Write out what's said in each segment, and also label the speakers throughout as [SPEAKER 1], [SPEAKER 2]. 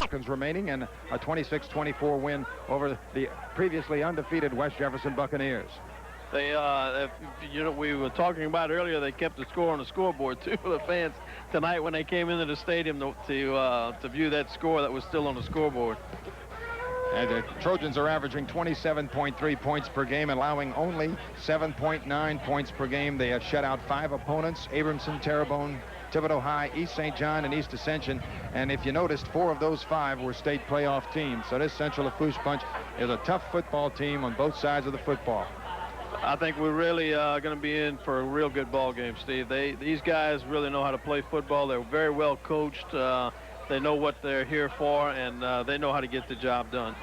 [SPEAKER 1] seconds remaining, and a 26-24 win over the previously undefeated West Jefferson Buccaneers.
[SPEAKER 2] They, you know, we were talking about earlier, they kept the score on the scoreboard, too. The fans tonight when they came into the stadium to view that score that was still on the scoreboard.
[SPEAKER 1] And the Trojans are averaging 27.3 points per game, allowing only 7.9 points per game. They have shut out 5 opponents: Abramson, Terrebonne, Thibodaux High, East St. John, and East Ascension. And if you noticed, 4 of those 5 were state playoff teams. So this Central Lafourche bunch is a tough football team on both sides of the football.
[SPEAKER 2] I think we're really going to be in for a real good ball game, Steve. These guys really know how to play football. They're very well coached. They know what they're here for, and they know how to get the job done.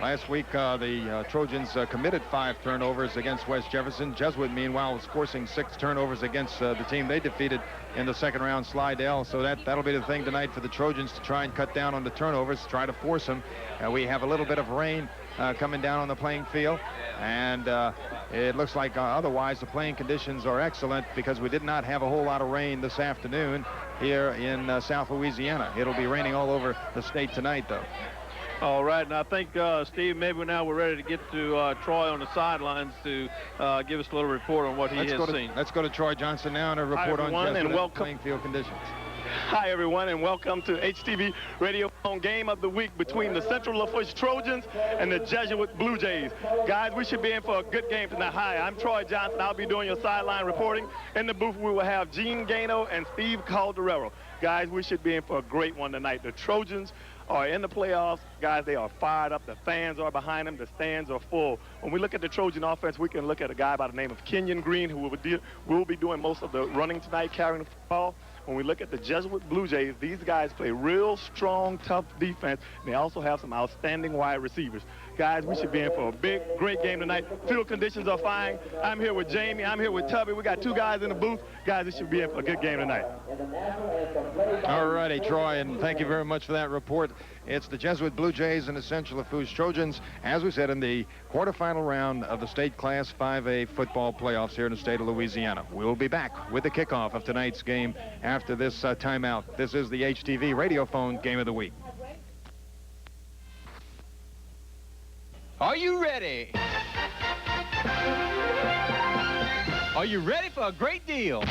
[SPEAKER 1] Last week, the Trojans committed 5 turnovers against West Jefferson. Jesuit, meanwhile, was forcing 6 turnovers against the team they defeated in the second round, Slidell. So that'll be the thing tonight for the Trojans, to try and cut down on the turnovers, try to force them. We have a little bit of rain coming down on the playing field, and it looks like otherwise the playing conditions are excellent, because we did not have a whole lot of rain this afternoon here in South Louisiana. It'll be raining all over the state tonight, though.
[SPEAKER 2] All right, and I think, Steve, maybe now we're ready to get to Troy on the sidelines to give us a little report on what he has seen.
[SPEAKER 1] Let's go to Troy Johnson now and a report on Jesuit playing field conditions.
[SPEAKER 3] Hi, everyone, and welcome to HTV Radio on Game of the Week between the Central Lafourche Trojans and the Jesuit Blue Jays. Guys, we should be in for a good game tonight. Hi, I'm Troy Johnson. I'll be doing your sideline reporting. In the booth, we will have Gene Gano and Steve Calderero. Guys, we should be in for a great one tonight. The Trojans are in the playoffs. Guys, they are fired up. The fans are behind them. The stands are full. When we look at the Trojan offense, we can look at a guy by the name of Kenyon Green, who will be doing most of the running tonight, carrying the football. When we look at the Jesuit Blue Jays, these guys play real strong, tough defense. And they also have some outstanding wide receivers. Guys, we should be in for a big, great game tonight. Field conditions are fine. I'm here with Jamie. I'm here with Tubby. We got 2 guys in the booth. Guys, this should be in for a good game tonight.
[SPEAKER 1] All righty, Troy, and thank you very much for that report. It's the Jesuit Blue Jays and the Central Lafourche Trojans, as we said, in the quarterfinal round of the state Class 5A football playoffs here in the state of Louisiana. We'll be back with the kickoff of tonight's game after this timeout. This is the HTV Radiophone Game of the Week.
[SPEAKER 4] Are you ready? Are you ready for a great deal?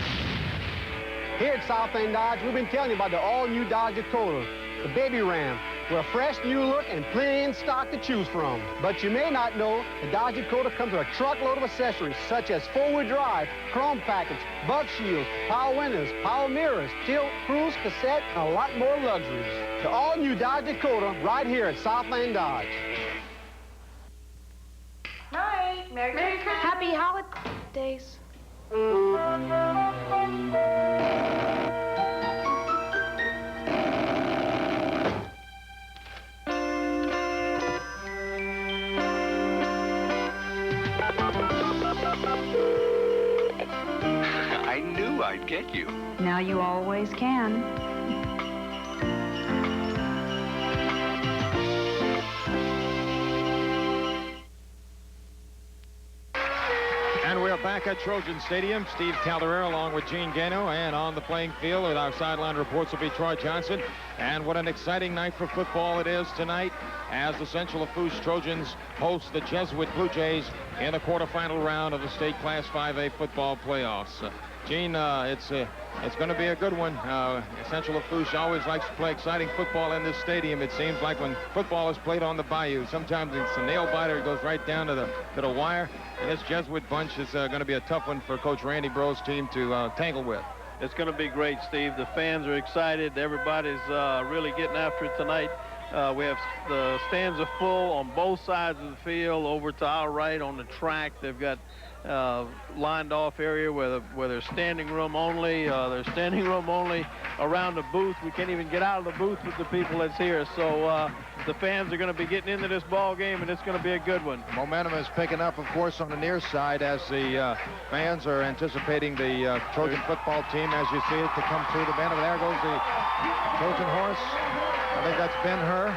[SPEAKER 5] Here at Southland Dodge, we've been telling you about the all-new Dodge Dakota, the baby Ram, with a fresh new look and plenty in stock to choose from. But you may not know, the Dodge Dakota comes with a truckload of accessories such as 4-wheel drive, chrome package, bug shields, power windows, power mirrors, tilt, cruise, cassette, and a lot more luxuries. The all-new Dodge Dakota right here at Southland Dodge.
[SPEAKER 6] Hi, Merry Christmas. Happy holidays.
[SPEAKER 7] I knew I'd get you.
[SPEAKER 6] Now you always can.
[SPEAKER 1] And we are back at Trojan Stadium. Steve Calderero along with Gene Gano, and on the playing field with our sideline reports will be Troy Johnson. And what an exciting night for football it is tonight, as the Central Lafourche Trojans host the Jesuit Blue Jays in the quarterfinal round of the state Class 5A football playoffs. Gene, it's going to be a good one. Central Lafourche always likes to play exciting football in this stadium. It seems like when football is played on the bayou, sometimes it's a nail biter. It goes right down to the wire. And this Jesuit bunch is going to be a tough one for Coach Randy Bro's team to tangle with.
[SPEAKER 2] It's going to be great, Steve. The fans are excited. Everybody's really getting after it tonight. We have the stands are full on both sides of the field. Over to our right on the track, they've got lined off area where there's standing room only. There's standing room only around the booth. We can't even get out of the booth with the people that's here. So the fans are going to be getting into this ball game, and it's going to be a good one.
[SPEAKER 1] Momentum is picking up, of course, on the near side as the fans are anticipating the Trojan football team, as you see it, to come through the bend. There goes the Trojan horse. I think that's Ben-Hur.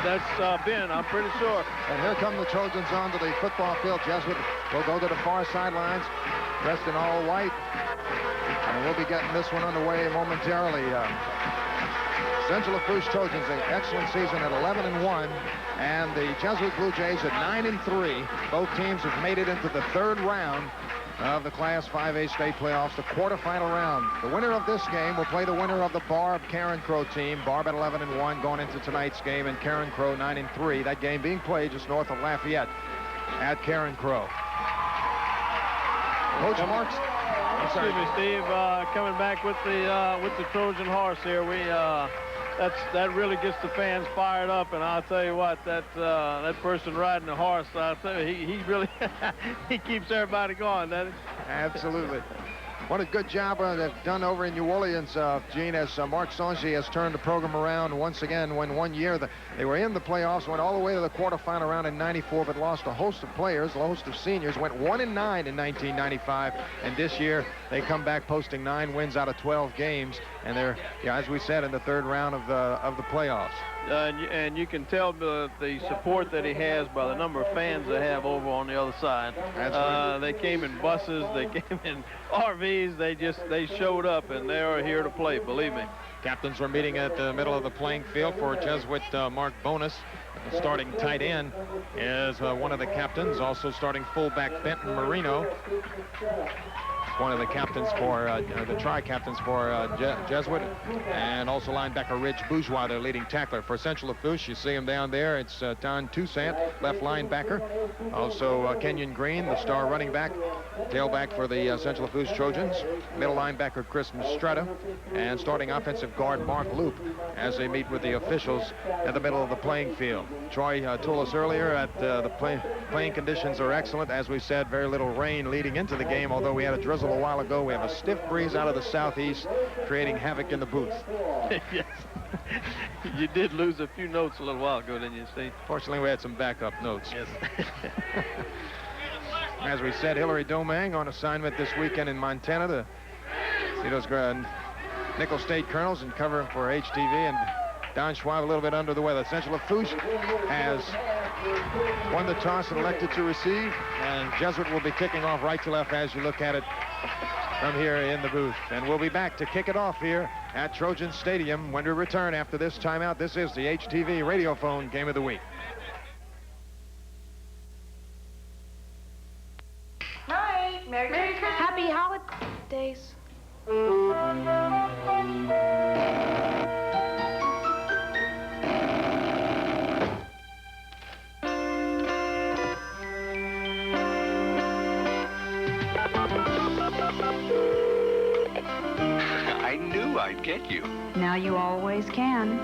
[SPEAKER 2] That's Ben, I'm pretty sure.
[SPEAKER 1] And here come the Trojans onto the football field. Jesuit will go to the far sidelines, dressed in all white. And we'll be getting this one underway momentarily. Central Lafourche Trojans, an excellent season at 11-1, and the Jesuit Blue Jays at 9-3. Both teams have made it into the third round of the Class 5A state playoffs, the quarterfinal round. The winner of this game will play the winner of the Barb Karen Crow team. Barb at 11-1 going into tonight's game, and Karen Crow 9-3. That game being played just north of Lafayette at Karen Crow. Coach Marks.
[SPEAKER 2] Excuse me, Steve. Coming back with the Trojan horse here. That really gets the fans fired up, and I'll tell you what, that person riding the horse, I'll tell you, he really he keeps everybody going, doesn't he?
[SPEAKER 1] Absolutely. What a good job they've done over in New Orleans, Gene, as Mark Songi has turned the program around once again. When one year they were in the playoffs, went all the way to the quarterfinal round in '94, but lost a host of players, a host of seniors, went 1-9 in 1995, and this year they come back posting 9 wins out of 12 games, and they're, as we said, in the third round of the playoffs.
[SPEAKER 2] And you can tell the support that he has by the number of fans they have over on the other side. They came in buses, they came in RVs, they showed up, and they are here to play, believe me.
[SPEAKER 1] Captains were meeting at the middle of the playing field for Jesuit. Mark Bonus, the starting tight end, is one of the captains. Also starting fullback Benton Marino, one of the captains for the tri-captains for Jesuit, and also linebacker Rich Bourgeois, their leading tackler. For Central Lafourche, you see him down there. It's Don Toussaint, left linebacker. Also Kenyon Green, the star running back, tailback for the Central Lafourche Trojans. Middle linebacker Chris Mistretta, and starting offensive guard Mark Loop, as they meet with the officials at the middle of the playing field. Troy told us earlier that the playing conditions are excellent. As we said, very little rain leading into the game, although we had a drizzle a while ago. We have a stiff breeze out of the southeast, creating havoc in the booth.
[SPEAKER 2] Yes. You did lose a few notes a little while ago, didn't you, Steve?
[SPEAKER 1] Fortunately, we had some backup notes.
[SPEAKER 2] Yes.
[SPEAKER 1] As we said, Hillary Domingue on assignment this weekend in Montana to see those Nickel State Colonels and covering for HTV, and Don Schwab a little bit under the weather. Central Lafourche has won the toss and elected to receive, and Jesuit will be kicking off right to left as you look at it from here in the booth. And we'll be back to kick it off here at Trojan Stadium when we return after this timeout. This is the HTV Radiophone Game of the Week.
[SPEAKER 6] Night. Merry Christmas. Happy holidays.
[SPEAKER 7] I knew I'd get you.
[SPEAKER 6] Now you always can.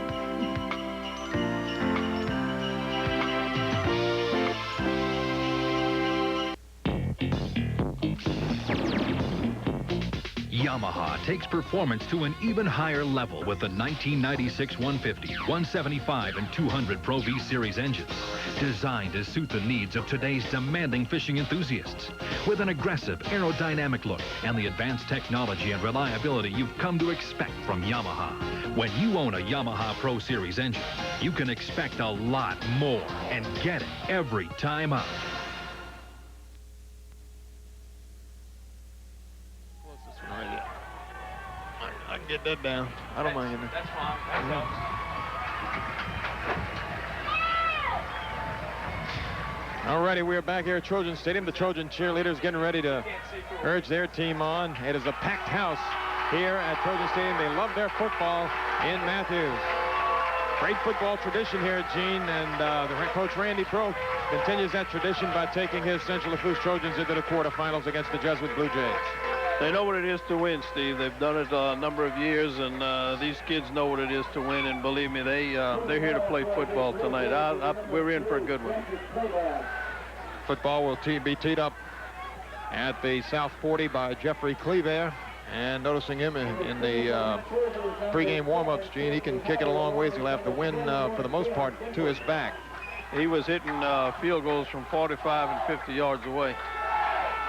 [SPEAKER 8] Yamaha takes performance to an even higher level with the 1996 150, 175, and 200 Pro V Series engines, designed to suit the needs of today's demanding fishing enthusiasts. With an aggressive aerodynamic look and the advanced technology and reliability you've come to expect from Yamaha. When you own a Yamaha Pro Series engine, you can expect a lot more and get it every time out.
[SPEAKER 2] I can get that down. I don't mind getting that. That's fine.
[SPEAKER 1] All righty, we are back here at Trojan Stadium. The Trojan cheerleaders getting ready to urge their team on. It is a packed house here at Trojan Stadium. They love their football in Matthews. Great football tradition here, Gene, and the coach Randy Pro continues that tradition by taking his Central Lafourche Trojans into the quarterfinals against the Jesuit Blue Jays.
[SPEAKER 2] They know what it is to win, Steve. They've done it a number of years, and these kids know what it is to win. And believe me, they're here to play football tonight. We're in for a good one.
[SPEAKER 1] Football will be teed up at the South 40 by Jeffrey Cleaver. And noticing him in the pregame warm-ups, Gene, he can kick it a long ways. He'll have the wind for the most part to his back.
[SPEAKER 2] He was hitting field goals from 45 and 50 yards away.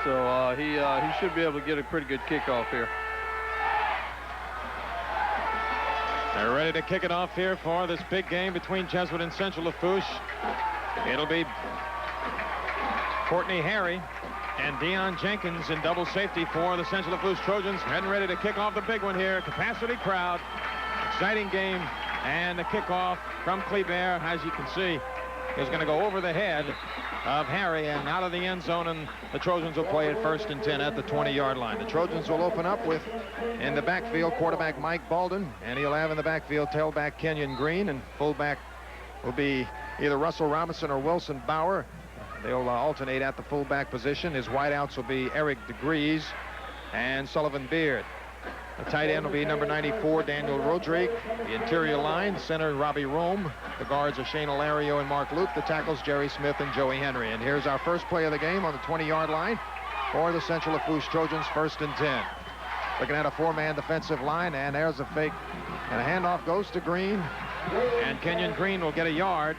[SPEAKER 2] So he should be able to get a pretty good kickoff here.
[SPEAKER 1] They're ready to kick it off here for this big game between Jesuit and Central Lafourche. It'll be Courtney Harry and Deion Jenkins in double safety for the Central Lafourche Trojans. Getting ready to kick off the big one here. Capacity crowd. Exciting game And the kickoff from Kleber, as you can see, is going to go over the head of Harry and out of the end zone, and the Trojans will play it 1st and 10 at the 20-yard line. The Trojans will open up with, in the backfield, quarterback Mike Baldwin, and he'll have in the backfield tailback Kenyon Green, and fullback will be either Russell Robinson or Wilson Bauer. They'll alternate at the fullback position. His wideouts will be Eric DeGrees and Sullivan Beard. The tight end will be number 94, Daniel Rodrigue. The interior line, center Robbie Rome. The guards are Shane Alario and Mark Luke. The tackles, Jerry Smith and Joey Henry. And here's our first play of the game on the 20-yard line for the Central Lafourche Trojans, 1st and 10. Looking at a 4-man defensive line, and there's a fake. And a handoff goes to Green. And Kenyon Green will get a yard.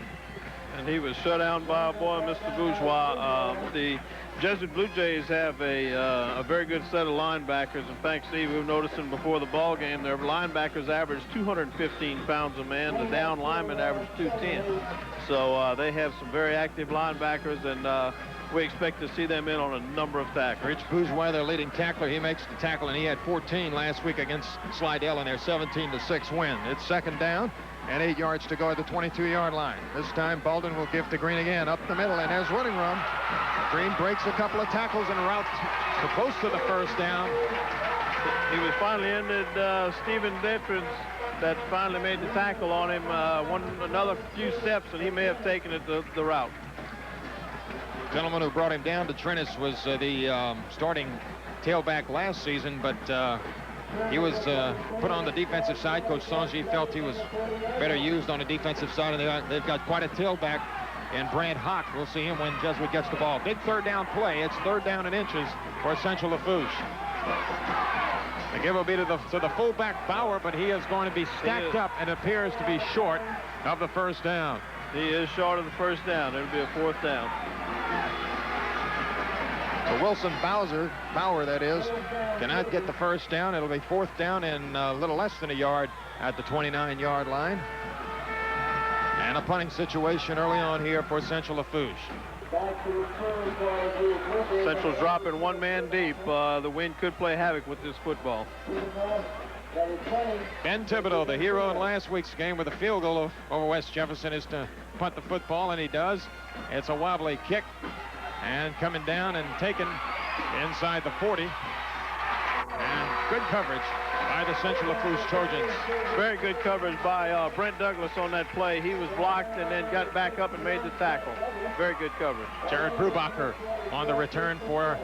[SPEAKER 2] And he was shut down by our boy, Mr. Bourgeois. The Jesuit Blue Jays have a very good set of linebackers. In fact, Steve, we were noticing before the ball game, their linebackers average 215 pounds a man. The down linemen average 210. So they have some very active linebackers, and we expect to see them in on a number of tackles.
[SPEAKER 1] Rich Bourgeois, their leading tackler, he makes the tackle, and he had 14 last week against Slidell in their 17-6 win. It's 2nd down. And 8 yards to go at the 22-yard line. This time, Baldwin will give to Green again, up the middle, and there's running room. Green breaks a couple of tackles and routes close to the 1st down.
[SPEAKER 2] He was finally ended Stephen Detrans that finally made the tackle on him. Another few steps, and he may have taken it the route.
[SPEAKER 1] The gentleman who brought him down to Trennis was the starting tailback last season, but he was put on the defensive side. Coach Sanji felt he was better used on the defensive side, and they've got quite a tailback in Brant Hawk. We'll see him when Jesuit gets the ball. Big 3rd down play. It's 3rd down and inches for Central Lafourche. The give will be to the fullback Bauer, but he is going to be stacked up and appears to be short of the 1st down.
[SPEAKER 2] He is short of the 1st down. It'll be a 4th down.
[SPEAKER 1] So Wilson Bauer, that is, cannot get the 1st down. It'll be 4th down and a little less than a yard at the 29-yard line. And a punting situation early on here for Central Lafourche.
[SPEAKER 2] Central's dropping 1 man deep. The wind could play havoc with this football.
[SPEAKER 1] Ben Thibodeau, the hero in last week's game with a field goal over West Jefferson, is to punt the football, and he does. It's a wobbly kick. And coming down and taken inside the 40. And good coverage by the Central Lafourche Trojans.
[SPEAKER 2] Very good coverage by Brent Douglas on that play. He was blocked and then got back up and made the tackle. Very good coverage.
[SPEAKER 1] Jared Brubacher on the return for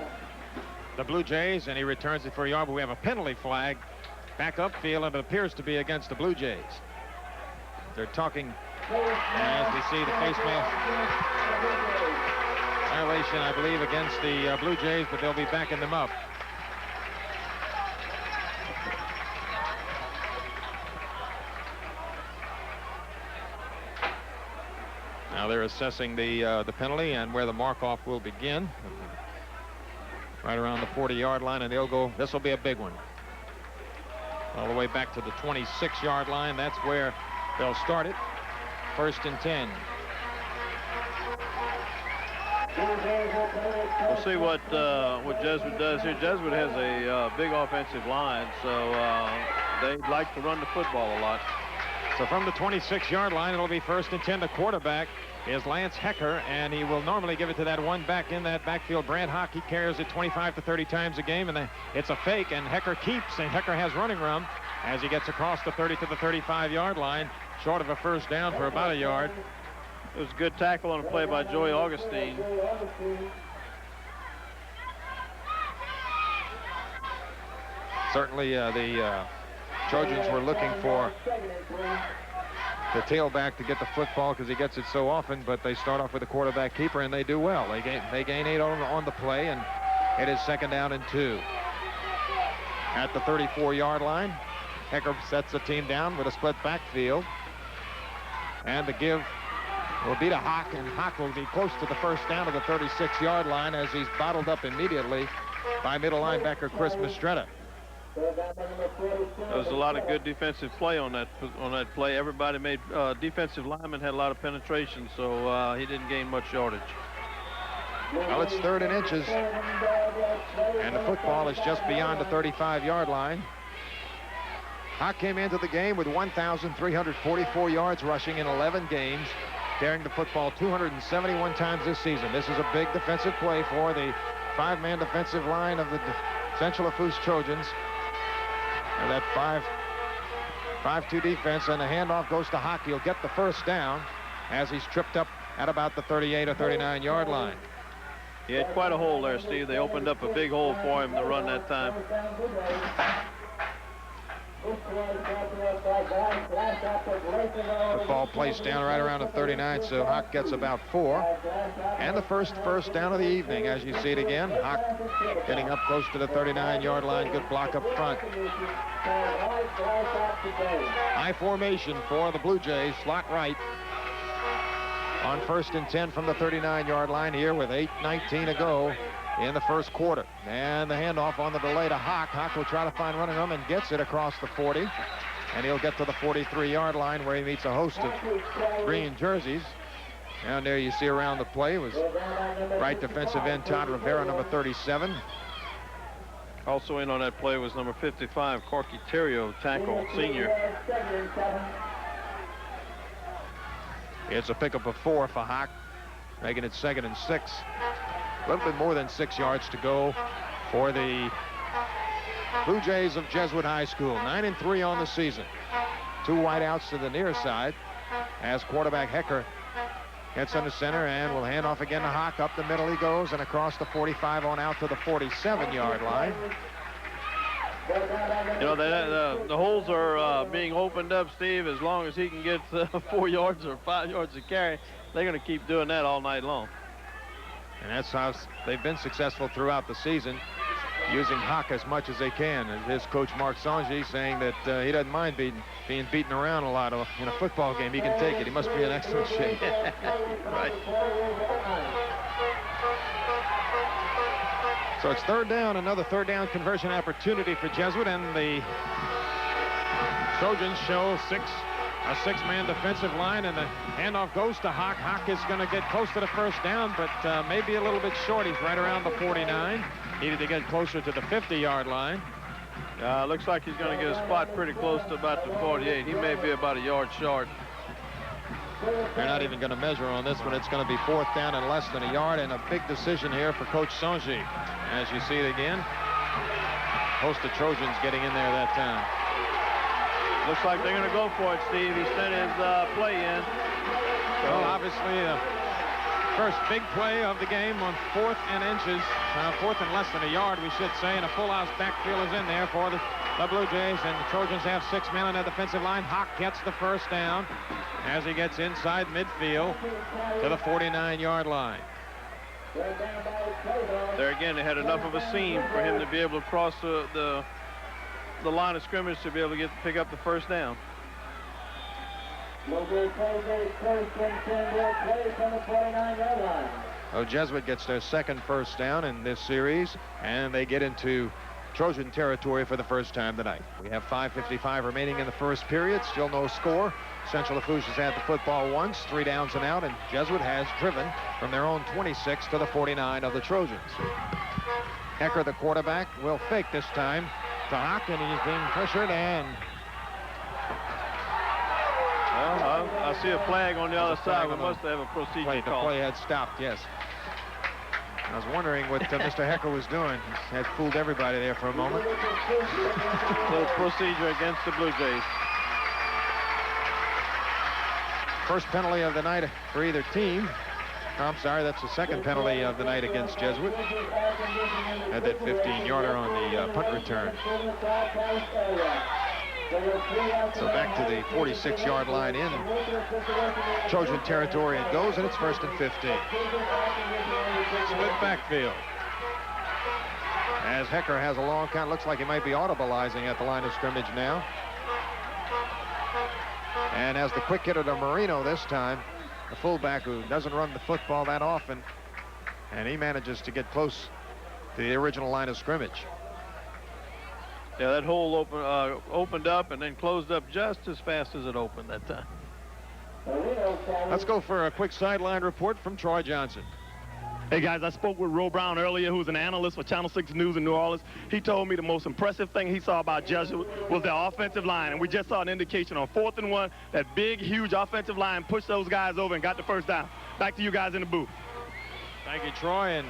[SPEAKER 1] the Blue Jays, and he returns it for a yard, but we have a penalty flag back upfield, and it appears to be against the Blue Jays. They're talking as we see the face mask violation, I believe, against the Blue Jays, but they'll be backing them up. Now they're assessing the penalty and where the mark-off will begin. Right around the 40-yard line, and they'll go. This will be a big one. All the way back to the 26-yard line. That's where they'll start it. 1st and 10.
[SPEAKER 2] We'll see what Jesuit does here. Jesuit has a big offensive line, so they like to run the football a lot.
[SPEAKER 1] So from the 26-yard line, it'll be 1st and 10. The quarterback is Lance Hecker, and he will normally give it to that one back in that backfield. Brant Hawk, he carries it 25 to 30 times a game, and it's a fake, and Hecker keeps, and Hecker has running room as he gets across the 30 to the 35-yard line, short of a 1st down for about a yard.
[SPEAKER 2] It was a good tackle on a play by Joey Augustine.
[SPEAKER 1] Certainly the Trojans were looking for the tailback to get the football because he gets it so often, but they start off with a quarterback keeper, and they do well. They gain 8 on the play, and it is 2nd down and 2. At the 34-yard line, Hecker sets the team down with a split backfield, and the give will be to Hawk, and Hawk will be close to the 1st down to the 36-yard line as he's bottled up immediately by middle linebacker Chris Mistretta.
[SPEAKER 2] There was a lot of good defensive play on that play. Everybody made defensive lineman had a lot of penetration, so he didn't gain much yardage.
[SPEAKER 1] Well, it's 3rd and inches, and the football is just beyond the 35-yard line. Hawk came into the game with 1,344 yards rushing in 11 games, carrying the football 271 times this season. This is a big defensive play for the 5-man defensive line of the Central Lafourche Trojans. And that 5-2 defense, and the handoff goes to Hawk. He'll get the first down as he's tripped up at about the 38 or 39 yard line.
[SPEAKER 2] He had quite a hole there, Steve. They opened up a big hole for him to run that time.
[SPEAKER 1] The ball placed down right around the 39, so Hawk gets about 4. And the first down of the evening, as you see it again. Hawk getting up close to the 39-yard line. Good block up front. High formation for the Blue Jays. Slot right. On 1st and 10 from the 39-yard line here with 8:19 to go in the first quarter. And the handoff on the delay to Hawk. Hawk will try to find running room and gets it across the 40. And he'll get to the 43-yard line where he meets a host of green jerseys. Down there you see around the play was right defensive end Todd Rivera, number 37.
[SPEAKER 2] Also in on that play was number 55, Corky Terrio, tackle, senior.
[SPEAKER 1] It's a pickup of 4 for Hawk, making it 2nd and 6. A little bit more than 6 yards to go for the Blue Jays of Jesuit High School. 9-3 on the season. 2 wideouts to the near side as quarterback Hecker gets under center and will hand off again to Hawk. Up the middle he goes and across the 45 on out to the 47-yard line.
[SPEAKER 2] You know, the holes are being opened up, Steve. As long as he can get 4 yards or 5 yards to carry, they're going to keep doing that all night long.
[SPEAKER 1] And that's how they've been successful throughout the season, using Hawk as much as they can. And his coach, Mark Sanji, saying that he doesn't mind being beaten around a lot in a football game. He can take it. He must be in excellent shape.
[SPEAKER 2] Right.
[SPEAKER 1] So it's 3rd down, another 3rd down conversion opportunity for Jesuit, and the Trojans show a 6-man defensive line, and the handoff goes to Hawk. Hawk is going to get close to the first down, but maybe a little bit short. He's right around the 49. Needed to get closer to the 50-yard line.
[SPEAKER 2] Looks like he's going to get a spot pretty close to about the 48. He may be about a yard short.
[SPEAKER 1] They're not even going to measure on this one. It's going to be 4th down and less than a yard, and a big decision here for Coach Sanji. As you see it again, host of Trojans getting in there that time.
[SPEAKER 2] Looks like they're going to go for it, Steve. He sent his play in.
[SPEAKER 1] Well, obviously, first big play of the game on 4th and inches, 4th and less than a yard, we should say, and a full house backfield is in there for the Blue Jays, and the Trojans have 6 men on their defensive line. Hawk gets the first down as he gets inside midfield to the 49-yard line.
[SPEAKER 2] There again, they had enough of a seam for him to be able to cross the line of scrimmage to be able to pick up the first down.
[SPEAKER 1] Oh, Jesuit gets their 2nd first down in this series, and they get into Trojan territory for the first time tonight. We have 5:55 remaining in the first period. Still no score. Central Lafourche has had the football once, 3 downs and out, and Jesuit has driven from their own 26 to the 49 of the Trojans. Hecker, the quarterback, will fake this time to Hawk, and he's being pressured, and
[SPEAKER 2] well, I see a flag on the other side. We must have a procedure call.
[SPEAKER 1] The play had stopped, yes. I was wondering what Mr. Hecker was doing. He had fooled everybody there for a moment.
[SPEAKER 2] Little procedure against the Blue Jays.
[SPEAKER 1] First penalty of the night for either team. I'm sorry, that's the 2nd penalty of the night against Jesuit. Had that 15-yarder on the punt return. So back to the 46-yard line in Trojan territory it goes, and it's 1st and 15. Split backfield. As Hecker has a long count, looks like he might be audibilizing at the line of scrimmage now. And as the quick hitter to Marino this time, the fullback who doesn't run the football that often, and he manages to get close to the original line of scrimmage.
[SPEAKER 2] Yeah, that hole opened up and then closed up just as fast as it opened that time.
[SPEAKER 1] Let's go for a quick sideline report from Troy Johnson.
[SPEAKER 3] Hey, guys, I spoke with Ro Brown earlier, who's an analyst for Channel 6 News in New Orleans. He told me the most impressive thing he saw about Jesuit was their offensive line, and we just saw an indication on 4th and 1, that big, huge offensive line pushed those guys over and got the first down. Back to you guys in the booth.
[SPEAKER 1] Thank you, Troy, and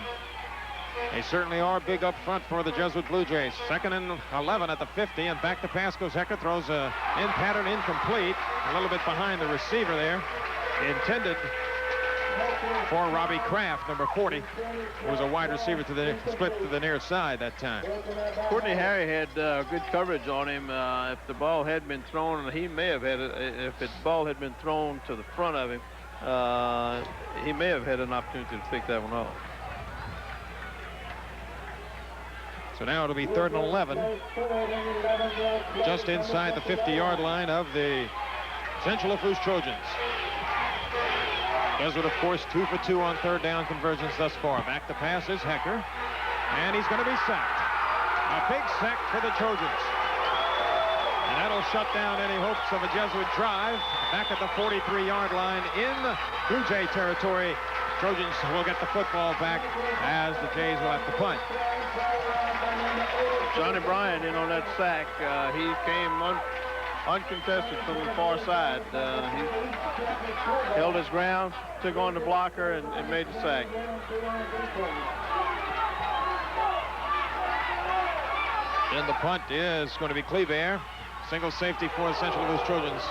[SPEAKER 1] they certainly are big up front for the Jesuit Blue Jays. 2nd and 11 at the 50, and back to pass goes Hecker, throws a in pattern incomplete, a little bit behind the receiver there. Intended for Robbie Kraft, number 40, who was a wide receiver to the split to the near side that time.
[SPEAKER 2] Courtney Harry had good coverage on him. If the ball had been thrown, he may have had it. If the ball had been thrown to the front of him, he may have had an opportunity to pick that one off.
[SPEAKER 1] So now it'll be 3rd and 11, just inside the 50-yard line of the Central Lafourche Trojans. Jesuit, of course, 2 for 2 on 3rd down conversions thus far. Back to pass is Hecker, and he's going to be sacked. A big sack for the Trojans. And that'll shut down any hopes of a Jesuit drive. Back at the 43-yard line in Blue Jay territory. Trojans will get the football back as the Jays will have to punt.
[SPEAKER 2] Johnny Bryan in on that sack. He came uncontested from the far side. He held his ground, took on the blocker, and made the sack.
[SPEAKER 1] And the punt is going to be Kleber. Single safety for the Central Lafourche Trojans.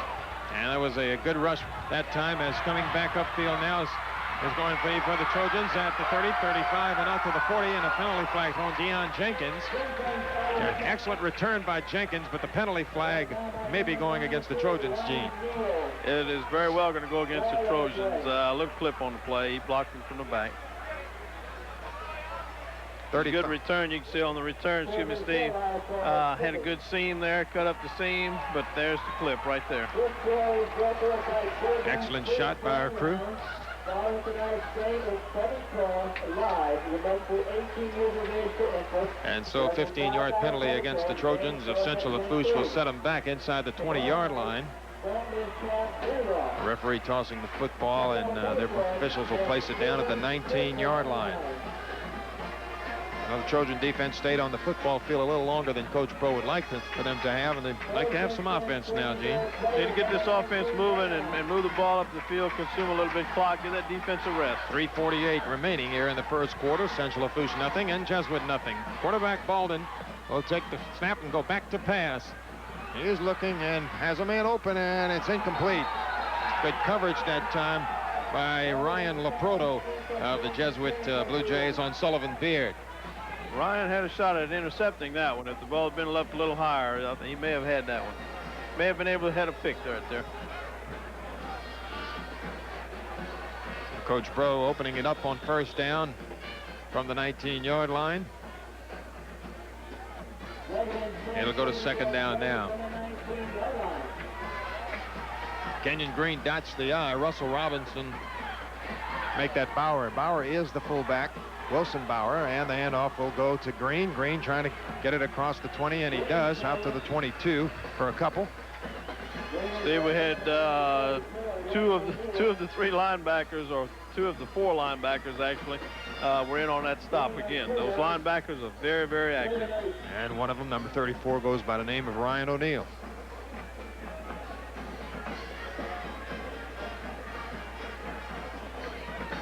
[SPEAKER 1] And that was a good rush that time, as coming back upfield now is going to be for the Trojans at the 30, 35, and out to the 40, and a penalty flag thrown. Deion Jenkins. An excellent return by Jenkins, but the penalty flag may be going against the Trojans, Gene.
[SPEAKER 2] It is very well going to go against the Trojans. Little clip on the play. He blocked him from the back.
[SPEAKER 1] 30.
[SPEAKER 2] Good return. You can see on the return, excuse me, Steve, had a good seam there, cut up the seam, but there's the clip right there.
[SPEAKER 1] Excellent shot by our crew. And so 15-yard penalty against the Trojans of Central Lafourche will set them back inside the 20-yard line. The referee tossing the football, and their officials will place it down at the 19-yard line. Now, the Trojan defense stayed on the football field a little longer than Coach Pro would like for them to have, and they'd like to have some offense now, Gene.
[SPEAKER 2] Need to get this offense moving and move the ball up the field, consume a little bit of clock, give that defense a rest.
[SPEAKER 1] 3:48 remaining here in the first quarter. Central Lafourche nothing and Jesuit nothing. Quarterback Baldwin will take the snap and go back to pass. He is looking and has a man open, and it's incomplete. Good coverage that time by Ryan Leproto of the Jesuit Blue Jays on Sullivan Beard.
[SPEAKER 2] Ryan had a shot at intercepting that one. If the ball had been left a little higher, he may have had that one. May have been able to head a pick right there.
[SPEAKER 1] Coach Pro opening it up on first down from the 19-yard line. It'll go to second down now. Kenyon Green dots the I. Russell Robinson make that Bauer. Bauer is the fullback. Wilson Bauer, and the handoff will go to Green. Green trying to get it across the 20, and he does, out to the 22 for a couple.
[SPEAKER 2] Steve, we had two of the three linebackers, or two of the four linebackers actually, were in on that stop again. Those linebackers are very, very active.
[SPEAKER 1] And one of them, number 34, goes by the name of Ryan O'Neal.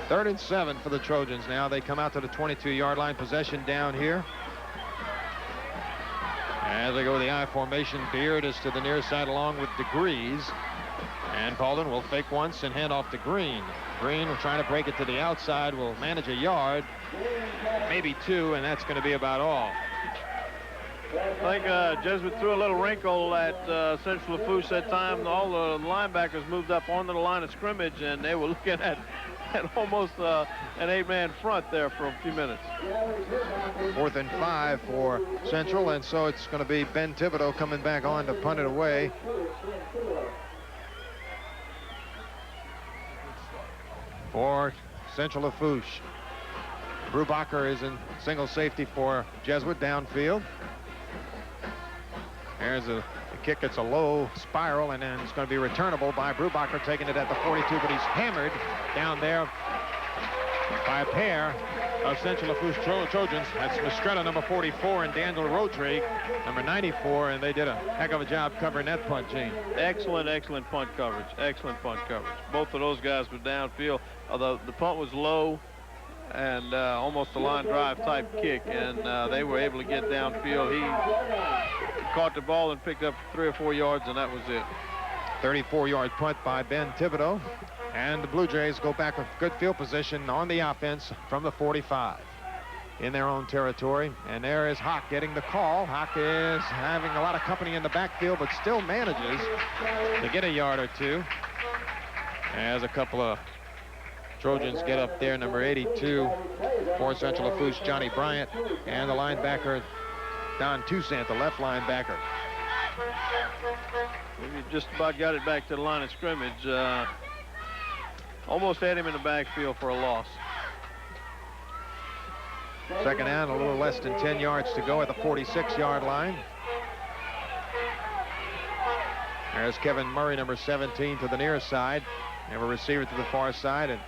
[SPEAKER 1] Third and 7 for the Trojans now. They come out to the 22-yard line. Possession down here. As they go with the I formation, Beard is to the near side along with DeGrees. And Paulden will fake once and hand off to Green. Green will try to break it to the outside, will manage a yard, maybe two, and that's going to be about all.
[SPEAKER 2] I think Jesuit threw a little wrinkle at Central Lafourche that time. All the linebackers moved up onto the line of scrimmage, and they were looking at almost an 8-man front there for a few minutes.
[SPEAKER 1] 4th and 5 for Central, and so it's going to be Ben Thibodeau coming back on to punt it away. For Central Lafourche. Brubacher is in single safety for Jesuit downfield. There's a kick. It's a low spiral, and then it's going to be returnable by Brubacher, taking it at the 42, but he's hammered down there by a pair of Central Lafourche Trojans. That's Mistretta, number 44, and Daniel Rodrigue, number 94, and they did a heck of a job covering that punt, Gene.
[SPEAKER 2] Excellent punt coverage. Excellent punt coverage. Both of those guys were downfield. Although the punt was low and almost a line drive type kick, and they were able to get downfield. He caught the ball and picked up 3 or 4 yards, and that was it.
[SPEAKER 1] 34-yard punt by Ben Thibodeau. And the Blue Jays go back with good field position on the offense from the 45 in their own territory. And there is Hawk getting the call. Hawk is having a lot of company in the backfield, but still manages to get a yard or two. As a couple of Trojans get up there, number 82 for Central Lafourche, Johnny Bryant, and the linebacker, Don Toussaint, the left linebacker.
[SPEAKER 2] We just about got it back to the line of scrimmage. Almost had him in the backfield for a loss.
[SPEAKER 1] Second down, a little less than 10 yards to go at the 46-yard line. There's Kevin Murray, number 17, to the near side. They have a receiver to the far side, and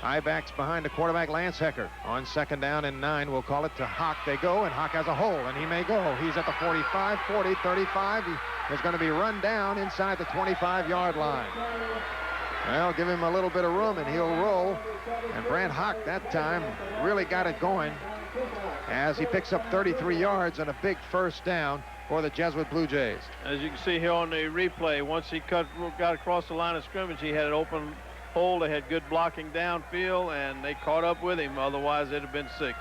[SPEAKER 1] high backs behind the quarterback, Lance Hecker. On second down and 9, we'll call it to Hawk. They go, and Hawk has a hole, and he may go. He's at the 45, 40, 35. He is going to be run down inside the 25-yard line. Well, give him a little bit of room, and he'll roll. And Brant Hawk that time really got it going as he picks up 33 yards and a big first down for the Jesuit Blue Jays.
[SPEAKER 2] As you can see here on the replay, once he got across the line of scrimmage, he had an open hole. They had good blocking downfield, and they caught up with him. Otherwise, it'd have been 6.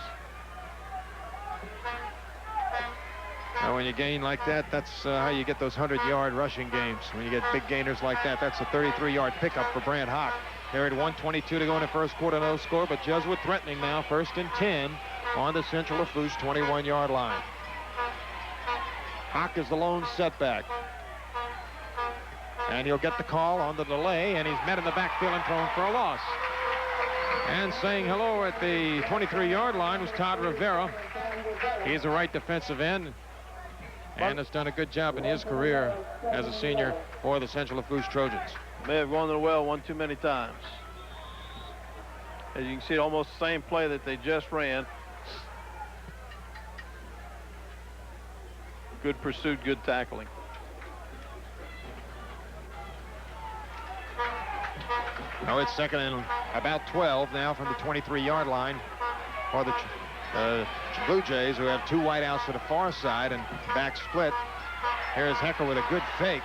[SPEAKER 1] Now, when you gain like that, that's how you get those 100-yard rushing games. When you get big gainers like that, that's a 33-yard pickup for Brant Hawk. They're at 1:22 to go in the first quarter, no score, but Jesuit threatening now, 1st and 10 on the Central Lafourche 21-yard line. Hawk is the lone setback. And he'll get the call on the delay, and he's met in the backfield and thrown for a loss. And saying hello at the 23-yard line was Todd Rivera. He's a right defensive end and has done a good job in his career as a senior for the Central Lafourche Trojans.
[SPEAKER 2] May have gone to the well one too many times. As you can see, almost the same play that they just ran. Good pursuit, good tackling.
[SPEAKER 1] Oh, it's second and about 12 now from the 23-yard line for the Blue Jays, who have 2 wideouts to the far side and back split. Here's Hecker with a good fake.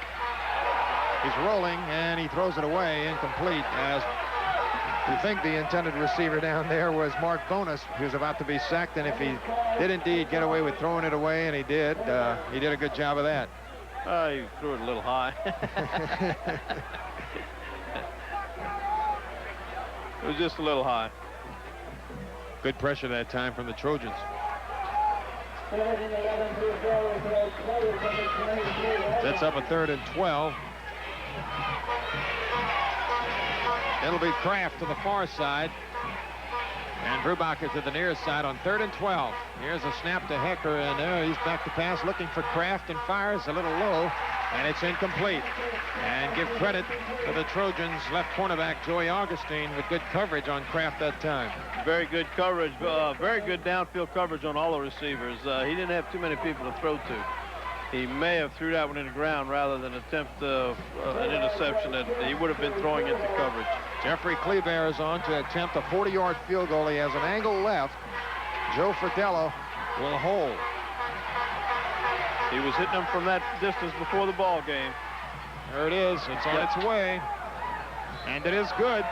[SPEAKER 1] He's rolling, and he throws it away, incomplete, as we think the intended receiver down there was Mark Bonus, who's about to be sacked, and if he did indeed get away with throwing it away, and he did a good job of that.
[SPEAKER 2] He threw it a little high. It was just a little high.
[SPEAKER 1] Good pressure that time from the Trojans. Sets up a 3rd and 12. It'll be Kraft to the far side. And Brubacher to the near side on 3rd and 12. Here's a snap to Hecker, and there he's back to pass, looking for Kraft, and fires a little low, and it's incomplete. And give credit to the Trojans' left cornerback, Joey Augustine, with good coverage on Kraft that time.
[SPEAKER 2] Very good coverage, very good downfield coverage on all the receivers. He didn't have too many people to throw to. He may have threw that one in the ground rather than attempt an interception that he would have been throwing into coverage.
[SPEAKER 1] Jeffrey Kleber is on to attempt a 40-yard field goal. He has an angle left. Joe Fratello will hold.
[SPEAKER 2] He was hitting them from that distance before the ball game.
[SPEAKER 1] There it is. It's on its way. And it is good.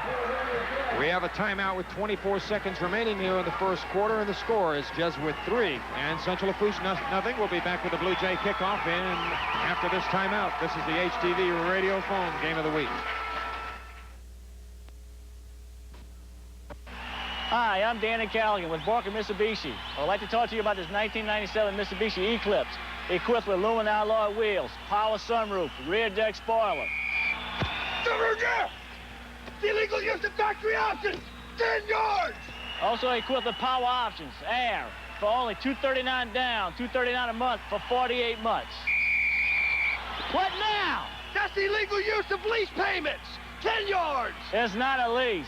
[SPEAKER 1] We have a timeout with 24 seconds remaining here in the first quarter, and the score is Jesuit 3 and Central Lafourche nothing. We'll be back with the Blue Jay kickoff after this timeout. This is the HTV Radio Phone Game of the Week.
[SPEAKER 9] Hi, I'm Danny Callaghan with Barker Mitsubishi. I'd like to talk to you about this 1997 Mitsubishi Eclipse, equipped with aluminum alloy wheels, power sunroof, rear deck spoiler.
[SPEAKER 10] Illegal use of factory options, 10 yards!
[SPEAKER 9] Also equipped with power options, air, for only $239 down, $239 a month for 48 months. What now?
[SPEAKER 10] That's illegal use of lease payments, 10 yards!
[SPEAKER 9] It's not a lease.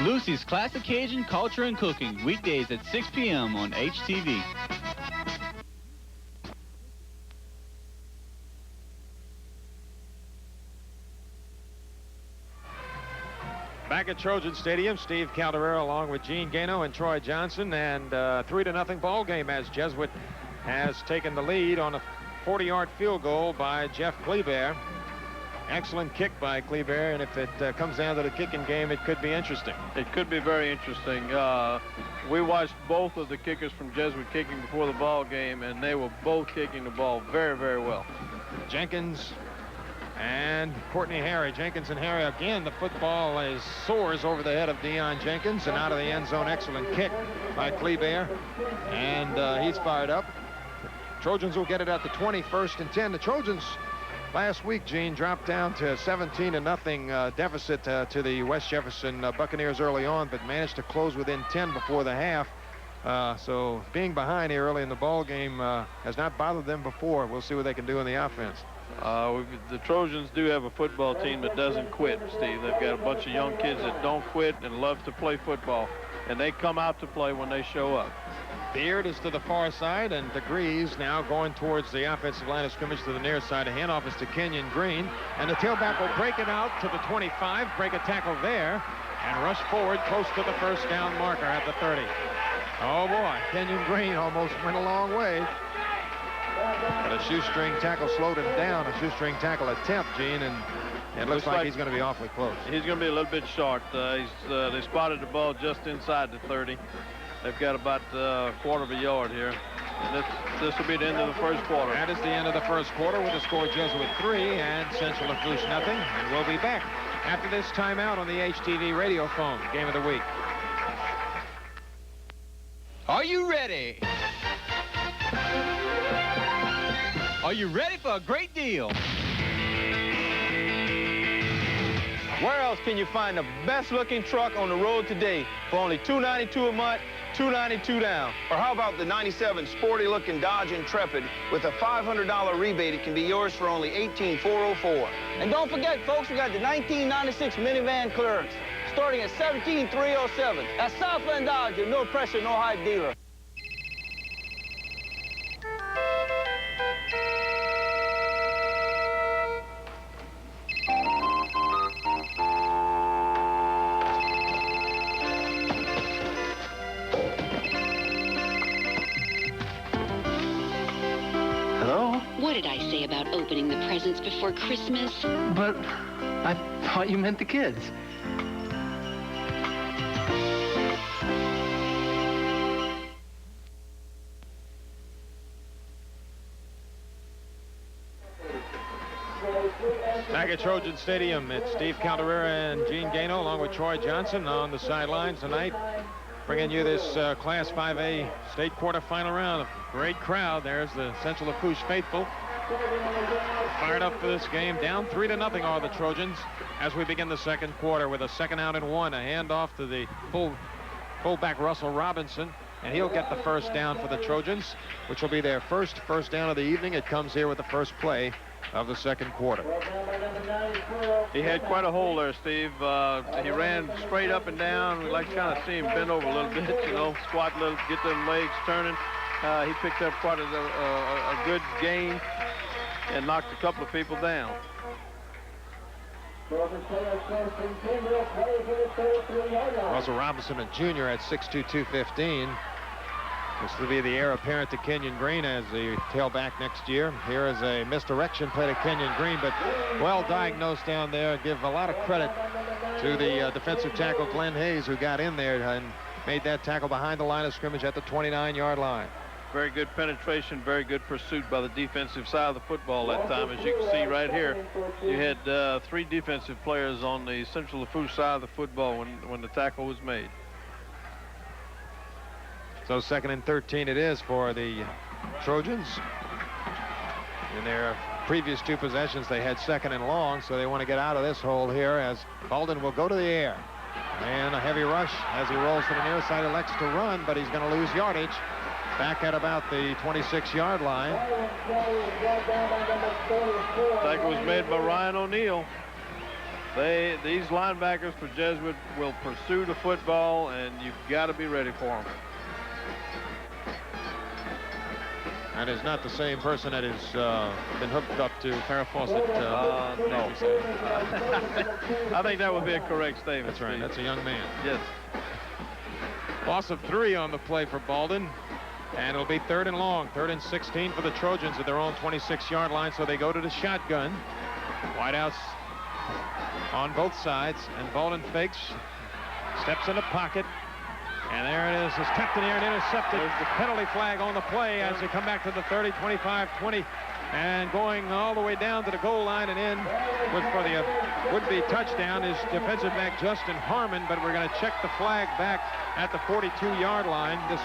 [SPEAKER 11] Lucy's Classic Cajun Culture and Cooking, weekdays at 6 p.m. on HTV.
[SPEAKER 1] Back at Trojan Stadium, Steve Calderera along with Gene Gano and Troy Johnson, and 3-0 ball game as Jesuit has taken the lead on a 40-yard field goal by Jeff Kleber. Excellent kick by Kleber, and if it comes down to the kicking game, it could be interesting.
[SPEAKER 2] It could be very interesting. We watched both of the kickers from Jesuit kicking before the ball game, and they were both kicking the ball very, very well.
[SPEAKER 1] Jenkins and Courtney Harry. Jenkins and Harry again. The football soars over the head of Deion Jenkins and out of the end zone. Excellent kick by Kleber, and he's fired up. Trojans will get it at the 20, 1st and 10. The Trojans last week, Gene, dropped down to 17-0 deficit to the West Jefferson Buccaneers early on, but managed to close within 10 before the half. So being behind here early in the ball game has not bothered them before. We'll see what they can do in the offense.
[SPEAKER 2] The Trojans do have a football team that doesn't quit, Steve. They've got a bunch of young kids that don't quit and love to play football, and they come out to play when they show up.
[SPEAKER 1] Beard is to the far side, and DeGrees now going towards the offensive line of scrimmage to the near side. A handoff is to Kenyon Green, and the tailback will break it out to the 25, break a tackle there, and rush forward close to the first down marker at the 30. Oh boy, Kenyon Green almost went a long way. But a shoestring tackle slowed him down, a shoestring tackle attempt, Gene, and it looks like he's going to be awfully close.
[SPEAKER 2] He's going to be a little bit short. They spotted the ball just inside the 30. They've got about a quarter of a yard here. And this will be the end of the first quarter.
[SPEAKER 1] That is the end of the first quarter with the score Jesuit 3 and Central Lafourche nothing. And we'll be back after this timeout on the HTV radio phone. Game of the week.
[SPEAKER 4] Are you ready? Are you ready for a great deal?
[SPEAKER 12] Where else can you find the best looking truck on the road today for only $292 a month, $292 down?
[SPEAKER 13] Or how about the 97 sporty looking Dodge Intrepid with a $500 rebate? It can be yours for only $18,404.
[SPEAKER 12] And don't forget, folks, we got the 1996 minivan clearance starting at $17,307. At Southland Dodge, your no pressure, no hype dealer.
[SPEAKER 14] What did I say about opening the presents before Christmas?
[SPEAKER 15] But I thought you meant the kids.
[SPEAKER 1] Back at Trojan Stadium, it's Steve Calderera and Gene Gano along with Troy Johnson on the sidelines tonight, bringing you this Class 5A state quarterfinal round. A great crowd. There's the Central Lafourche faithful. Fired up for this game. Down 3-0 are the Trojans as we begin the second quarter with a 2nd out and 1. A handoff to the fullback Russell Robinson, and he'll get the first down for the Trojans, which will be their first down of the evening. It comes here with the first play of the second quarter.
[SPEAKER 2] He had quite a hole there, Steve. He ran straight up and down. We'd like to kind of see him bend over a little bit, you know, squat a little, get them legs turning. He picked up quite a good gain and knocked a couple of people down.
[SPEAKER 1] Russell Robinson, a junior at 6'2", 215. This will be the heir apparent to Kenyon Green as the tailback next year. Here is a misdirection play to Kenyon Green, but well diagnosed down there. Give a lot of credit to the defensive tackle Glenn Hayes, who got in there and made that tackle behind the line of scrimmage at the 29-yard line.
[SPEAKER 2] Very good penetration, very good pursuit by the defensive side of the football that time. As you can see right here, you had 3 defensive players on the Central Lafourche side of the football when the tackle was made.
[SPEAKER 1] So 2nd and 13 it is for the Trojans, in their previous two possessions, they had second and long, so they want to get out of this hole here as Baldwin will go to the air. And a heavy rush as he rolls to the near side, elects to run, but he's going to lose yardage. Back at about the 26-yard line.
[SPEAKER 2] Tackle was made by Ryan O'Neal. These linebackers for Jesuit will pursue the football, and you've got to be ready for them.
[SPEAKER 1] And is not the same person that has been hooked up to Farrah Fawcett.
[SPEAKER 2] No. I think that would be a correct statement.
[SPEAKER 1] That's right.
[SPEAKER 2] Steve.
[SPEAKER 1] That's a young man.
[SPEAKER 2] Yes.
[SPEAKER 1] Loss of 3 on the play for Baldwin. And it'll be 3rd and long. 3rd and 16 for the Trojans at their own 26-yard line. So they go to the shotgun. Wideouts on both sides. And Baldwin fakes. Steps in the pocket. And there it is. It's tapped in the air and intercepted. There's the penalty flag on the play as they come back to the 30, 25, 20. And going all the way down to the goal line and in for the would-be touchdown is defensive back Justin Harmon. But we're going to check the flag back at the 42-yard line. This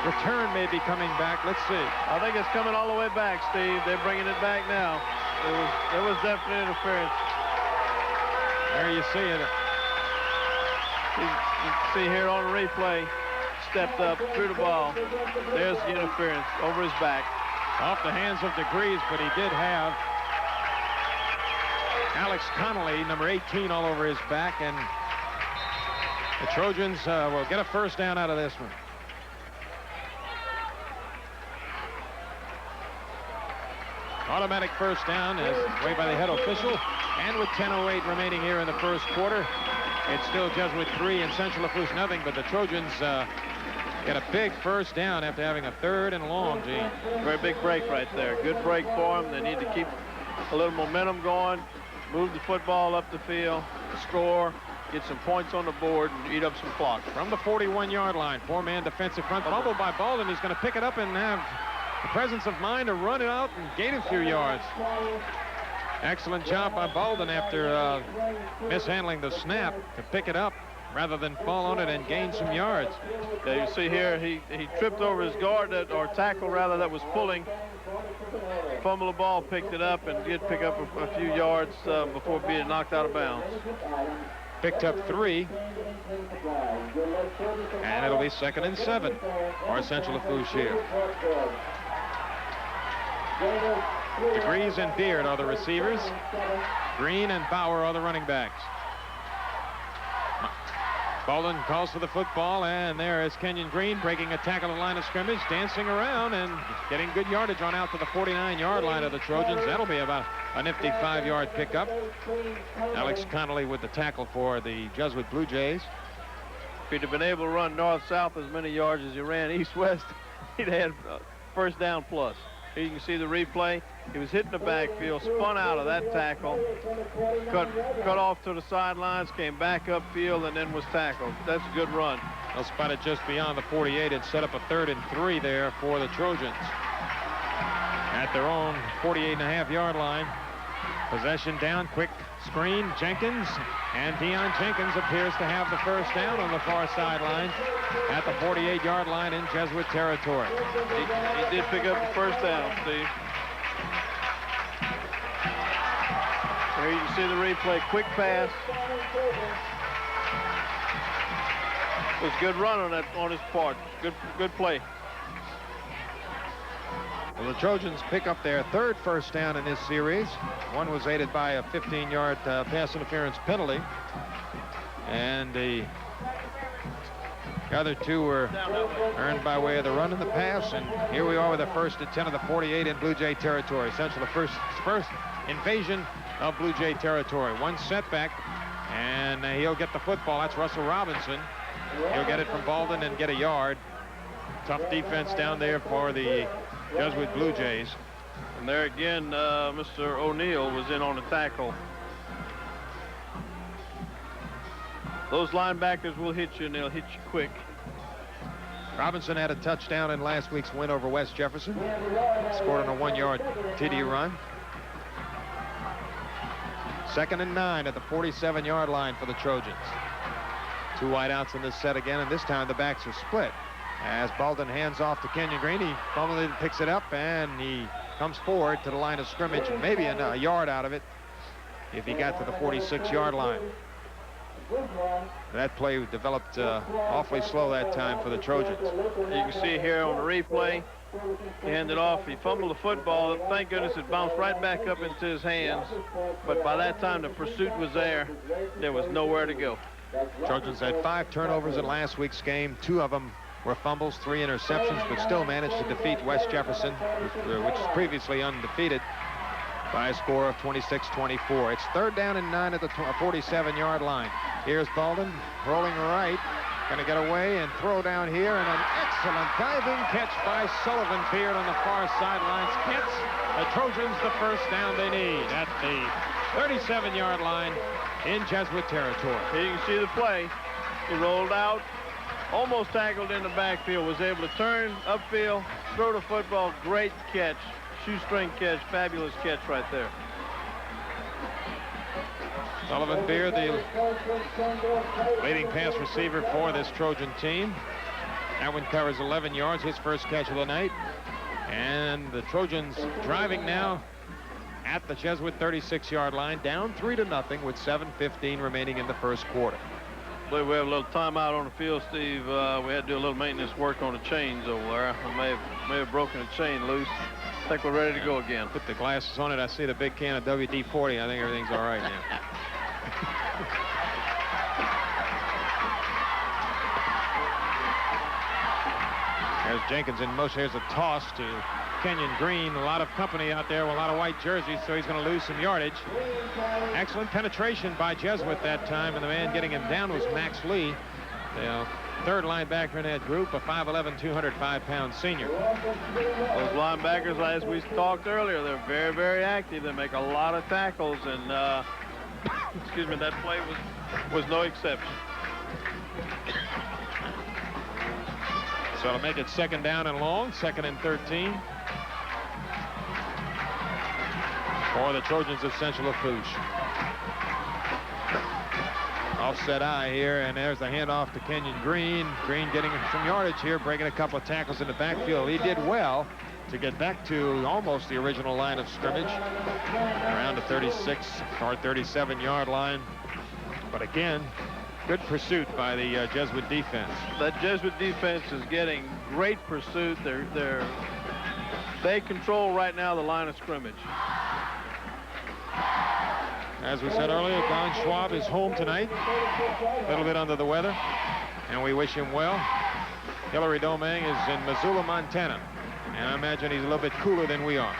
[SPEAKER 1] return may be coming back. Let's see.
[SPEAKER 2] I think it's coming all the way back, Steve. They're bringing it back now. There was definitely interference.
[SPEAKER 1] There you see it.
[SPEAKER 2] You can see here on the replay, stepped up, threw the ball. There's the interference over his back.
[SPEAKER 1] Off the hands of DeGrees, but he did have Alex Connolly, number 18, all over his back, and the Trojans will get a first down out of this one. Automatic first down is way by the head official, and with 10:08 remaining here in the first quarter, it's still Jesuit 3 and Central Lafourche nothing, but the Trojans get a big first down after having a 3rd and long, Gene.
[SPEAKER 2] Very big break right there. Good break for them. They need to keep a little momentum going, move the football up the field, score, get some points on the board, and eat up some clock.
[SPEAKER 1] From the 41-yard line, 4-man defensive front, fumbled by Baldwin. He's going to pick it up and have the presence of mind to run it out and gain a few yards. Excellent job by Baldwin after mishandling the snap to pick it up rather than fall on it and gain some yards.
[SPEAKER 2] Yeah, you see here, he tripped over his guard, or tackle rather, that was pulling. Fumbled the ball, picked it up, and did pick up a few yards before being knocked out of bounds.
[SPEAKER 1] Picked up 3. And it'll be 2nd and 7 for Central Lafourche here. DeGrees and Beard are the receivers. Green and Bauer are the running backs. Baldwin calls for the football, and there is Kenyon Green breaking a tackle at the line of scrimmage, dancing around and getting good yardage on out to the 49-yard line of the Trojans. That'll be about a nifty 5-yard pickup. Alex Connolly with the tackle for the Jesuit Blue Jays.
[SPEAKER 2] If he'd have been able to run north-south as many yards as he ran east-west, he'd had first down plus. Here you can see the replay. He was hitting the backfield, spun out of that tackle, cut off to the sidelines, came back upfield, and then was tackled. That's a good run.
[SPEAKER 1] They'll spot it just beyond the 48 and set up a 3rd and 3 there for the Trojans. At their own 48.5-yard line. Possession down, quick screen, Jenkins, and Deion Jenkins appears to have the first down on the far sideline at the 48-yard line in Jesuit territory.
[SPEAKER 2] He did pick up the first down, Steve. Here you can see the replay, quick pass. It was a good run on his part. Good play.
[SPEAKER 1] Well, the Trojans pick up their 3rd first down in this series. One was aided by a 15-yard pass interference penalty. And the other 2 were earned by way of the run and the pass. And here we are with the 1st and 10 of the 48 in Blue Jay territory. Essentially the first invasion of Blue Jay territory. One setback, and he'll get the football. That's Russell Robinson. He'll get it from Baldwin and get a yard. Tough defense down there for the Jesuit Blue Jays.
[SPEAKER 2] And there again, Mr. O'Neal was in on the tackle. Those linebackers will hit you, and they'll hit you quick.
[SPEAKER 1] Robinson had a touchdown in last week's win over West Jefferson. Scored on a 1-yard TD run. 2nd and 9 at the 47-yard line for the Trojans. 2 wideouts in this set again, and this time the backs are split. As Baldwin hands off to Kenyon Green, he fumbling picks it up, and he comes forward to the line of scrimmage, maybe a yard out of it if he got to the 46-yard line. That play developed awfully slow that time for the Trojans.
[SPEAKER 2] You can see here on the replay, he handed off, he fumbled the football. Thank goodness it bounced right back up into his hands. But by that time, the pursuit was there. There was nowhere to go.
[SPEAKER 1] Trojans had 5 turnovers in last week's game. 2 of them were fumbles, 3 interceptions, but still managed to defeat West Jefferson, which is previously undefeated, by a score of 26-24. It's 3rd down and 9 at the 47-yard line. Here's Baldwin rolling right, going to get away and throw down here, and an excellent diving catch by Sullivan Beard on the far sidelines. Gets the Trojans the first down they need at the 37-yard line in Jesuit territory.
[SPEAKER 2] Here you can see the play. He rolled out, almost tackled in the backfield, was able to turn upfield, throw the football. Great catch, shoestring catch, fabulous catch right there.
[SPEAKER 1] Sullivan Beard, the leading pass receiver for this Trojan team. That one covers 11 yards, his first catch of the night. And the Trojans driving now at the Jesuit 36-yard line, down 3-0 with 7:15 remaining in the first quarter.
[SPEAKER 2] I believe we have a little timeout on the field, Steve. We had to do a little maintenance work on the chains over there. I may have broken a chain loose. I think we're ready to go again.
[SPEAKER 1] Put the glasses on it. I see the big can of WD-40. I think everything's all right now. There's Jenkins in motion. Here's a toss to Kenyon Green. A lot of company out there with a lot of white jerseys, so he's going to lose some yardage. Excellent penetration by Jesuit that time, and the man getting him down was Max Lee, the 3rd linebacker in that group, a 5'11", 205-pound senior.
[SPEAKER 2] Those linebackers, as we talked earlier, they're very, very active. They make a lot of tackles, and excuse me, that play was no exception.
[SPEAKER 1] So it'll make it 2nd down and long, 2nd and 13. For the Trojans of Central Lafourche. Offset eye here, and there's the handoff to Kenyon Green. Green getting some yardage here, breaking a couple of tackles in the backfield. He did well to get back to almost the original line of scrimmage, around the 36 or 37-yard line. But again, good pursuit by the Jesuit defense.
[SPEAKER 2] That Jesuit defense is getting great pursuit. They control right now the line of scrimmage.
[SPEAKER 1] As we said earlier, Don Schwab is home tonight, a little bit under the weather, and we wish him well. Hillary Domingue is in Missoula, Montana, and I imagine he's a little bit cooler than we are.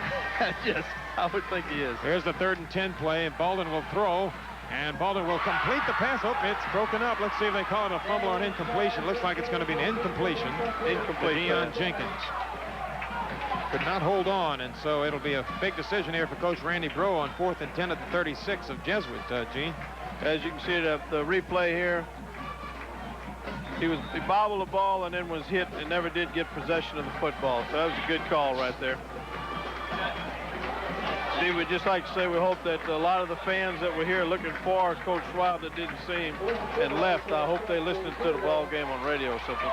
[SPEAKER 2] Yes, I would think he is.
[SPEAKER 1] Here's the 3rd and 10 play, and Baldwin will throw, and Baldwin will complete the pass. Oh, it's broken up. Let's see if they call it a fumble or an incompletion. Looks like it's going to be an incompletion.
[SPEAKER 2] Incomplete.
[SPEAKER 1] Deion Jenkins could not hold on, and so it'll be a big decision here for Coach Randy Breaux on 4th and 10 at the 36 of Jesuit, Gene.
[SPEAKER 2] As you can see the replay here, he bobbled the ball and then was hit and never did get possession of the football. So that was a good call right there. Steve, we'd just like to say we hope that a lot of the fans that were here looking for Coach Schwab that didn't see him and left, I hope they listened to the ball game on radio or something.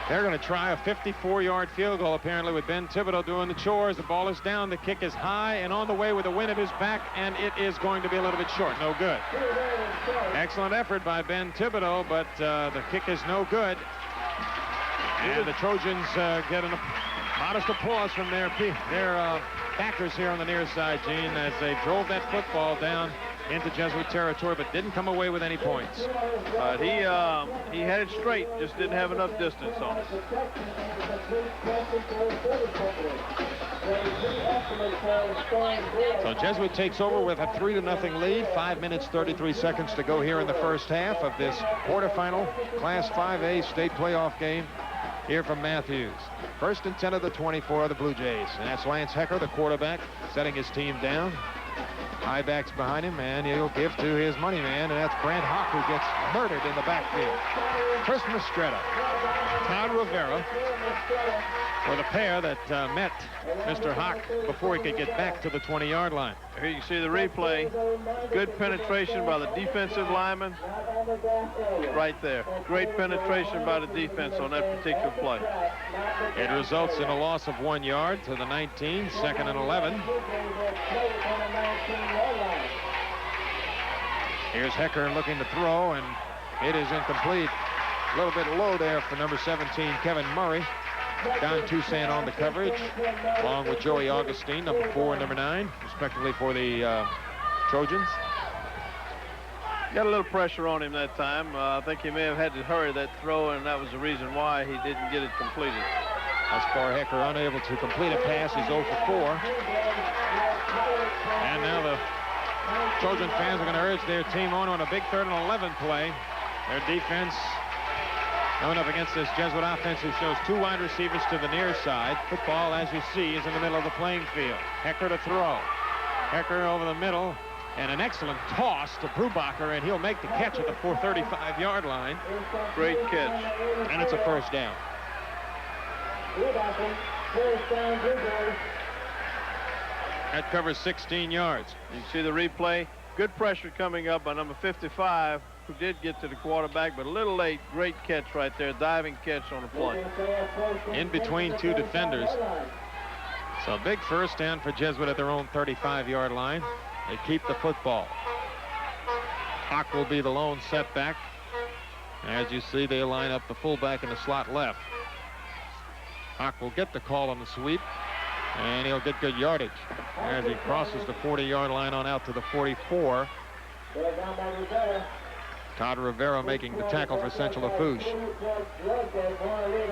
[SPEAKER 1] They're going to try a 54-yard field goal, apparently, with Ben Thibodeau doing the chores. The ball is down. The kick is high and on the way with the wind at his back, and it is going to be a little bit short. No good. Excellent effort by Ben Thibodeau, but the kick is no good. And the Trojans get a modest applause from their backers here on the near side, Gene, as they drove that football down into Jesuit territory, but didn't come away with any points.
[SPEAKER 2] He had it straight, just didn't have enough distance on it.
[SPEAKER 1] So Jesuit takes over with a 3-0 lead. 5 minutes, 33 seconds to go here in the first half of this quarterfinal Class 5A state playoff game here from Matthews. 1st and 10 of the 24 of the Blue Jays. And that's Lance Hecker, the quarterback, setting his team down. High backs behind him, and he'll give to his money man, and that's Brant Hawk, who gets murdered in the backfield. Chris Mistretta, Todd Rivera were the pair that met Mr. Hawk before he could get back to the 20-yard line.
[SPEAKER 2] Here you see the replay. Good penetration by the defensive lineman. Right there. Great penetration by the defense on that particular play.
[SPEAKER 1] It results in a loss of 1 yard to the 19, 2nd and 11. Here's Hecker looking to throw, and it is incomplete. A little bit low there for number 17, Kevin Murray. Don Toussaint on the coverage, along with Joey Augustine, number 4 and number 9, respectively, for the Trojans.
[SPEAKER 2] Got a little pressure on him that time. I think he may have had to hurry that throw, and that was the reason why he didn't get it completed.
[SPEAKER 1] Thus far, Hecker unable to complete a pass. He's 0 for 4. And now the Trojan fans are going to urge their team on a big 3rd and 11 play. Their defense going up against this Jesuit offense, who shows 2 wide receivers to the near side. Football, as you see, is in the middle of the playing field. Hecker to throw. Hecker over the middle, and an excellent toss to Brubacher, and he'll make the catch at the 435-yard line.
[SPEAKER 2] Great catch.
[SPEAKER 1] And it's a first down. That covers 16 yards.
[SPEAKER 2] You see the replay. Good pressure coming up by number 55, who did get to the quarterback, but a little late. Great catch right there. Diving catch on the play.
[SPEAKER 1] In between 2 defenders. So a big first down for Jesuit at their own 35-yard line. They keep the football. Hawk will be the lone setback. As you see, they line up the fullback in the slot left. Hawk will get the call on the sweep, and he'll get good yardage as he crosses the 40-yard line on out to the 44. Todd Rivera making the tackle for Central Lafourche.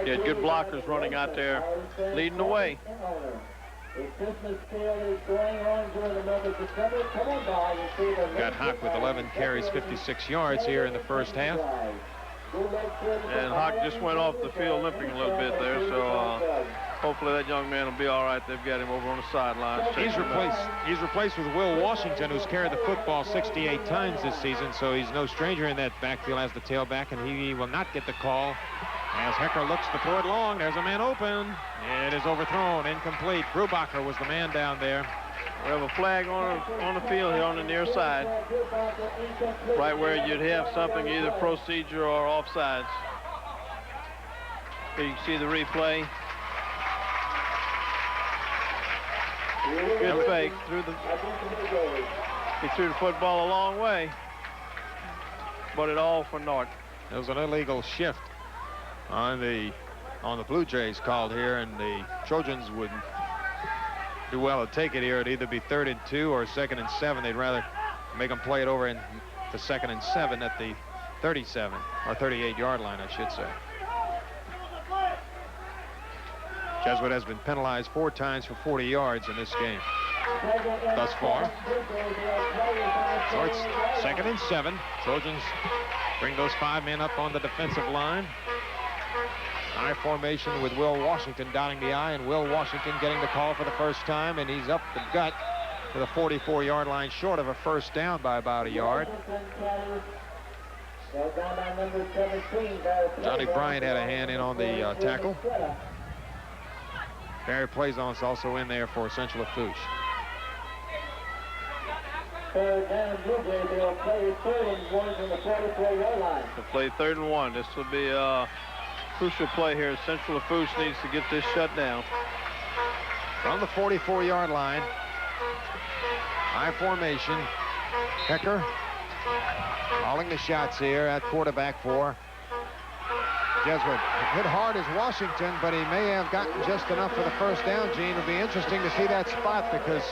[SPEAKER 2] Yeah, good blockers running out there, leading the way.
[SPEAKER 1] Got Hawk with 11 carries, 56 yards here in the first half.
[SPEAKER 2] And Hawk just went off the field limping a little bit there, so hopefully that young man will be all right. They've got him over on the sidelines.
[SPEAKER 1] He's replaced with Will Washington, who's carried the football 68 times this season, so he's no stranger in that backfield as the tailback, and he will not get the call. As Hecker looks to throw it long, there's a man open. It is overthrown, incomplete. Brubacher was the man down there.
[SPEAKER 2] We have a flag on the field here on the near side, right where you'd have something either procedure or offsides. Here you can see the replay. Good fake. He threw the football a long way, but it all for naught.
[SPEAKER 1] There was an illegal shift on the Blue Jays called here, and the Trojans would do well to take it here. It'd either be 3rd and 2 or 2nd and 7. They'd rather make them play it over in the 2nd and 7 at the 37 or 38-yard line, I should say. Jesuit has been penalized 4 times for 40 yards in this game thus far. So it's 2nd and 7. Trojans bring those 5 men up on the defensive line. I formation with Will Washington dotting the I, and Will Washington getting the call for the first time, and he's up the gut to the 44-yard line, short of a first down by about a yard. Johnny Bryant had a hand in on the tackle. Barry Plaisance also in there for Central Lafourche.
[SPEAKER 2] They'll play 3rd and 1. This will be crucial play here. Central Lafourche needs to get this shut down.
[SPEAKER 1] From the 44-yard line, I formation. Hecker calling the shots here at quarterback for Jesuit. Hit hard as Washington, but he may have gotten just enough for the first down, Gene. It'll be interesting to see that spot because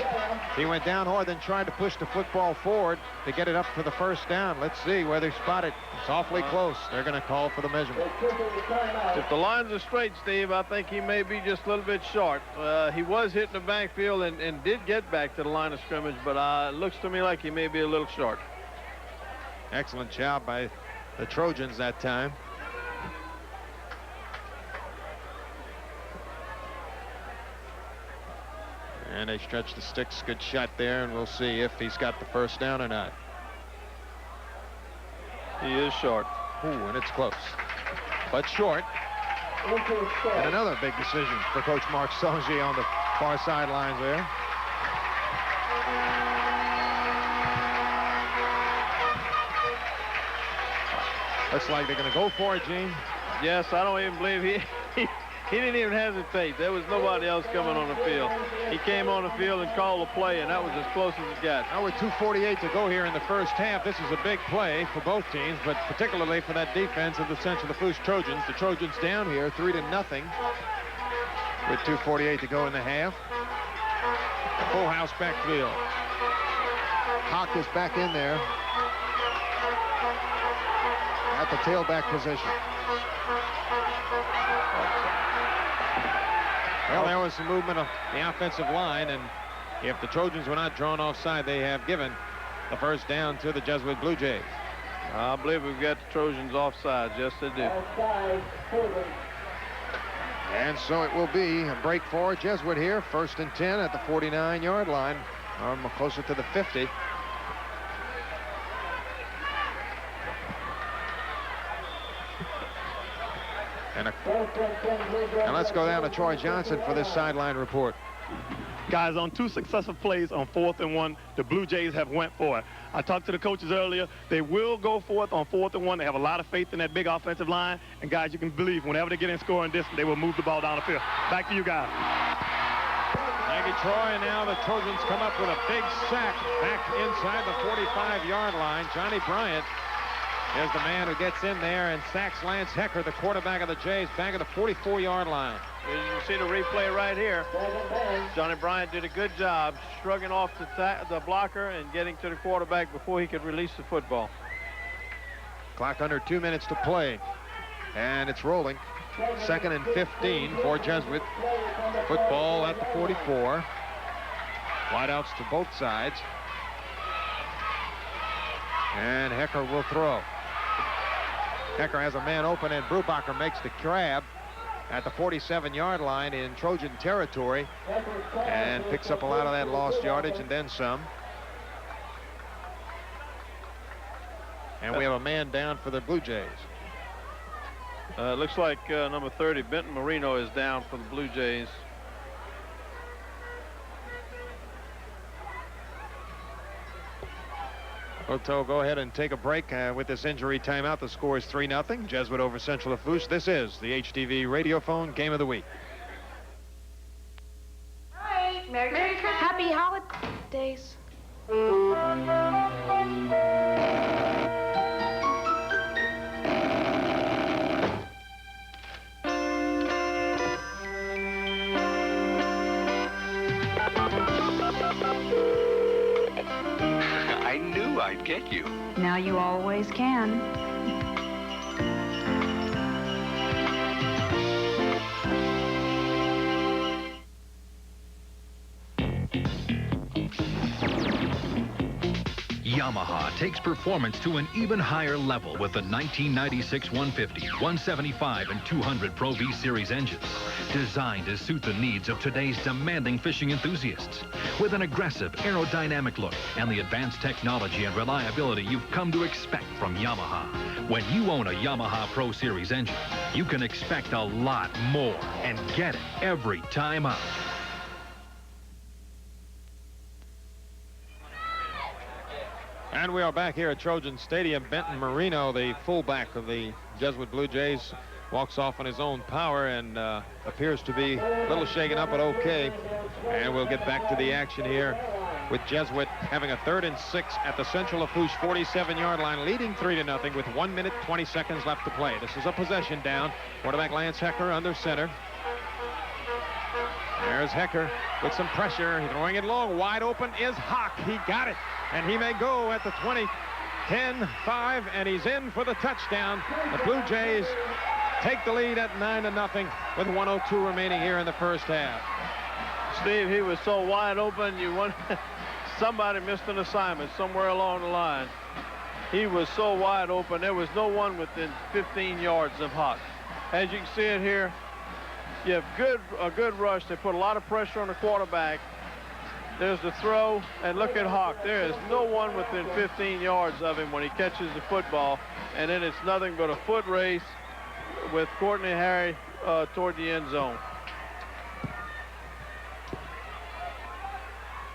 [SPEAKER 1] he went down hard, then tried to push the football forward to get it up for the first down. Let's see where they spot it. It's awfully close. They're going to call for the measurement.
[SPEAKER 2] If the lines are straight, Steve, I think he may be just a little bit short. He was hitting the backfield and did get back to the line of scrimmage, but it looks to me like he may be a little short.
[SPEAKER 1] Excellent job by the Trojans that time. And they stretch the sticks. Good shot there, and we'll see if he's got the first down or not.
[SPEAKER 2] He is short.
[SPEAKER 1] Ooh, and it's close, but short. And another big decision for Coach Mark Songier on the far sidelines there. Looks like they're going to go for it, Gene.
[SPEAKER 2] Yes, I don't even believe he didn't even hesitate. There was nobody else coming on the field. He came on the field and called a play, and that was as close as it got.
[SPEAKER 1] Now with 2:48 to go here in the first half, this is a big play for both teams, but particularly for that defense of the Central Lafourche Trojans. The Trojans down here 3-0 with 2:48 to go in the half. Full house backfield. Hawk is back in there at the tailback position. Well, there was some movement of the offensive line, and if the Trojans were not drawn offside, they have given the first down to the Jesuit Blue Jays.
[SPEAKER 2] I believe we've got the Trojans offside. Yes, they do.
[SPEAKER 1] And so it will be a break for Jesuit here. 1st and 10 at the 49-yard line, or closer to the 50. And let's go down to Troy Johnson for this sideline report.
[SPEAKER 3] Guys, on 2 successive plays on 4th and 1, the Blue Jays have went for it. I talked to the coaches earlier. They will go for it on 4th and 1. They have a lot of faith in that big offensive line. And, guys, you can believe whenever they get in scoring distance, they will move the ball down the field. Back to you guys.
[SPEAKER 1] Thank you, Troy. And now the Trojans come up with a big sack back inside the 45-yard line. Johnny Bryant is the man who gets in there and sacks Lance Hecker, the quarterback of the Jays, back at the 44-yard line.
[SPEAKER 2] You can see the replay right here. Johnny Bryant did a good job shrugging off the blocker and getting to the quarterback before he could release the football.
[SPEAKER 1] Clock under 2 minutes to play, and it's rolling. 2nd and 15 for Jesuit. Football at the 44. Wideouts to both sides. And Hecker will throw. Hecker has a man open, and Brubacher makes the grab at the 47-yard line in Trojan territory and picks up a lot of that lost yardage and then some. And we have a man down for the Blue Jays.
[SPEAKER 2] It looks like number 30, Benton Marino, is down for the Blue Jays.
[SPEAKER 1] Oto, go ahead and take a break with this injury timeout. The score is 3-0. Jesuit over Central Lafourche. This is the HTV Radiophone Game of the Week.
[SPEAKER 6] Hi. Merry Christmas. Happy holidays.
[SPEAKER 7] I knew I'd get you.
[SPEAKER 6] Now you always can.
[SPEAKER 8] Yamaha takes performance to an even higher level with the 1996 150, 175, and 200 Pro V Series engines, designed to suit the needs of today's demanding fishing enthusiasts. With an aggressive aerodynamic look and the advanced technology and reliability you've come to expect from Yamaha. When you own a Yamaha Pro Series engine, you can expect a lot more and get it every time out.
[SPEAKER 1] And we are back here at Trojan Stadium. Benton Marino, the fullback of the Jesuit Blue Jays, walks off on his own power and appears to be a little shaken up, but okay. And we'll get back to the action here with Jesuit having a 3rd and 6 at the Central Lafourche 47-yard line, leading 3-0 with 1 minute 20 seconds left to play. This is a possession down. Quarterback Lance Hecker under center. There's Hecker with some pressure. He's throwing it long. Wide open is Hawk. He got it. And he may go at the 20, 10, 5, and he's in for the touchdown. The Blue Jays take the lead at 9-0 with 1:02 remaining here in the first half.
[SPEAKER 2] Steve, he was so wide open, somebody missed an assignment somewhere along the line. He was so wide open, there was no one within 15 yards of Hawk. As you can see it here, you have a good rush. They put a lot of pressure on the quarterback. There's the throw, and look at Hawk. There is no one within 15 yards of him when he catches the football, and then it's nothing but a foot race with Courtney Harry toward the end zone.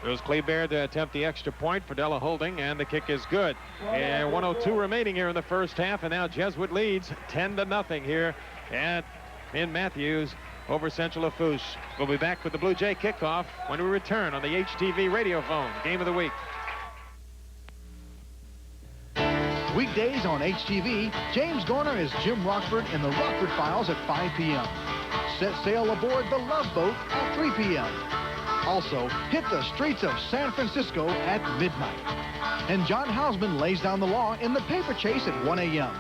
[SPEAKER 1] There's Kleber to attempt the extra point for Della Holding, and the kick is good. And 1:02 remaining here in the first half, and now Jesuit leads 10-0 here in Matthews over Central Lafourche. We'll be back with the Blue Jay kickoff when we return on the HTV radio phone. Game of the week.
[SPEAKER 16] Weekdays on HTV, James Garner as Jim Rockford in the Rockford Files at 5 p.m. Set sail aboard the Love Boat at 3 p.m. Also, hit the streets of San Francisco at midnight. And John Hausman lays down the law in the Paper Chase at 1 a.m.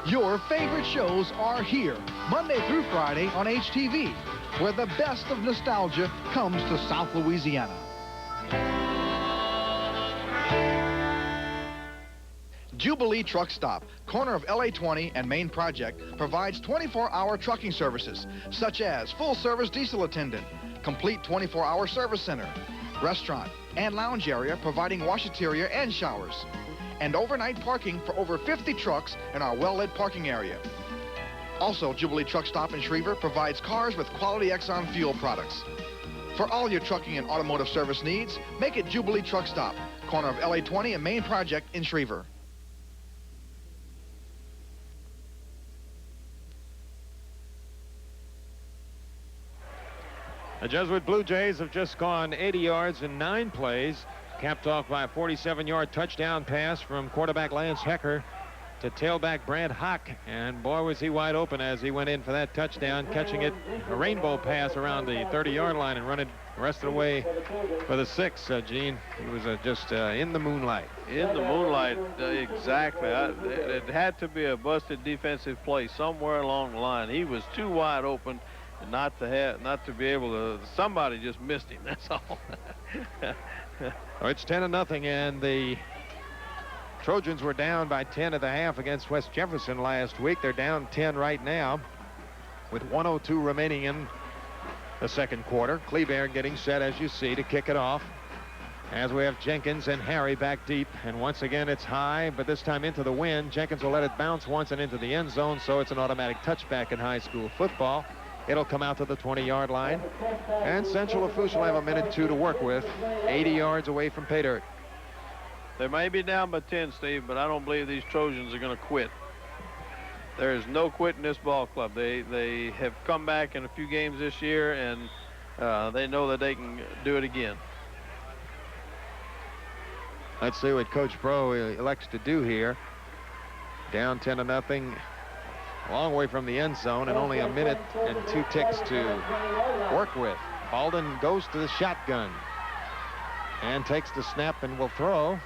[SPEAKER 16] Your favorite shows are here, Monday through Friday on HTV, where the best of nostalgia comes to South Louisiana. Jubilee Truck Stop, corner of LA 20 and Main Project, provides 24-hour trucking services, such as full-service diesel attendant, complete 24-hour service center, restaurant, and lounge area providing washateria and showers, and overnight parking for over 50 trucks in our well-lit parking area. Also, Jubilee Truck Stop in Schriever provides cars with quality Exxon fuel products. For all your trucking and automotive service needs, make it Jubilee Truck Stop, corner of LA 20 and Main Project in Schriever.
[SPEAKER 1] The Jesuit Blue Jays have just gone 80 yards in 9 plays, capped off by a 47-yard touchdown pass from quarterback Lance Hecker to tailback Brad Hock. And boy, was he wide open as he went in for that touchdown, catching it, a rainbow pass around the 30-yard line and running the rest of the way for the 6, Gene. He was just in the moonlight.
[SPEAKER 2] In the moonlight, exactly. It had to be a busted defensive play somewhere along the line. He was too wide open. Not to be able to. Somebody just missed him. That's all.
[SPEAKER 1] Oh, it's 10-0, and the Trojans were down by 10 at the half against West Jefferson last week. They're down 10 right now, with 1:02 remaining in the second quarter. Kleber getting set, as you see, to kick it off. As we have Jenkins and Harry back deep, and once again it's high, but this time into the wind. Jenkins will let it bounce once and into the end zone, so it's an automatic touchback in high school football. It'll come out to the 20-yard line. And Central Lafourche will have a minute 2 to work with, 80 yards away from pay dirt.
[SPEAKER 2] They may be down by 10, Steve, but I don't believe these Trojans are going to quit. There is no quit in this ball club. They have come back in a few games this year, and they know that they can do it again.
[SPEAKER 1] Let's see what Coach Pro elects to do here. Down 10-0. A long way from the end zone and only a minute and 2 ticks to work with. Alden goes to the shotgun and takes the snap and will throw.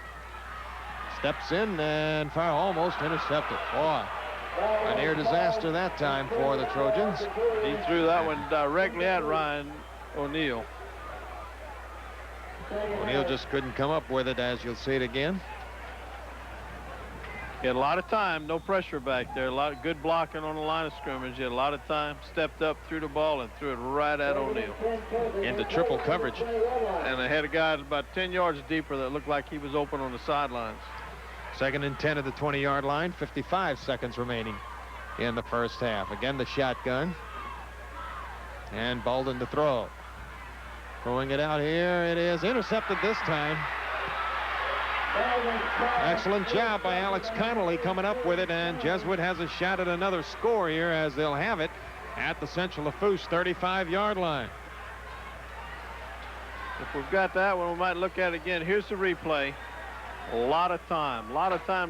[SPEAKER 1] Steps in and fire, almost intercepted. Boy, a near disaster that time for the Trojans.
[SPEAKER 2] He threw that one directly at Ryan O'Neal.
[SPEAKER 1] O'Neal just couldn't come up with it, as you'll see it again.
[SPEAKER 2] He had a lot of time, no pressure back there. A lot of good blocking on the line of scrimmage. He had a lot of time, stepped up, threw the ball, and threw it right at O'Neal.
[SPEAKER 1] Into triple coverage.
[SPEAKER 2] And they had a guy about 10 yards deeper that looked like he was open on the sidelines.
[SPEAKER 1] 2nd and 10 at the 20-yard line, 55 seconds remaining in the first half. Again, the shotgun. And Bolden to throw. Throwing it out here. It is intercepted this time. Excellent job by Alex Connolly coming up with it, and Jesuit has a shot at another score here as they'll have it at the Central Lafourche 35-yard line.
[SPEAKER 2] If we've got that one, we might look at it again. Here's the replay. A lot of time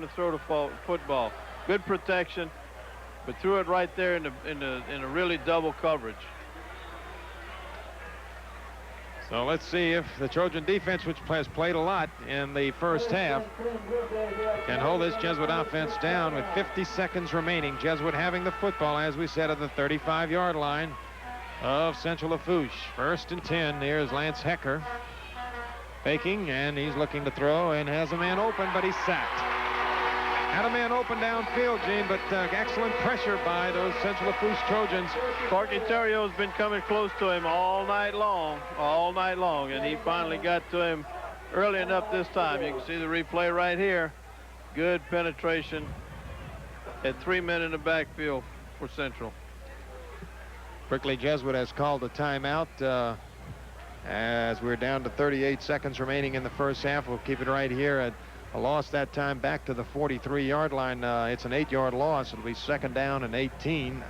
[SPEAKER 2] to throw the football. Good protection, but threw it right there in a really double coverage.
[SPEAKER 1] So let's see if the Trojan defense, which has played a lot in the first half, can hold this Jesuit offense down with 50 seconds remaining. Jesuit having the football, as we said, at the 35-yard line of Central Lafourche. 1st and 10. Here's Lance Hecker faking, and he's looking to throw and has a man open, but he's sacked. Had a man open downfield, Gene, but excellent pressure by those Central Lafourche Trojans.
[SPEAKER 2] Corky Terrio's been coming close to him all night long, and he finally got to him early enough this time. You can see the replay right here. Good penetration. Had 3 men in the backfield for Central.
[SPEAKER 1] Quickly, Jesuit has called a timeout as we're down to 38 seconds remaining in the first half. We'll keep it right here at a loss that time back to the 43-yard line. It's an 8-yard loss. It'll be 2nd down and 18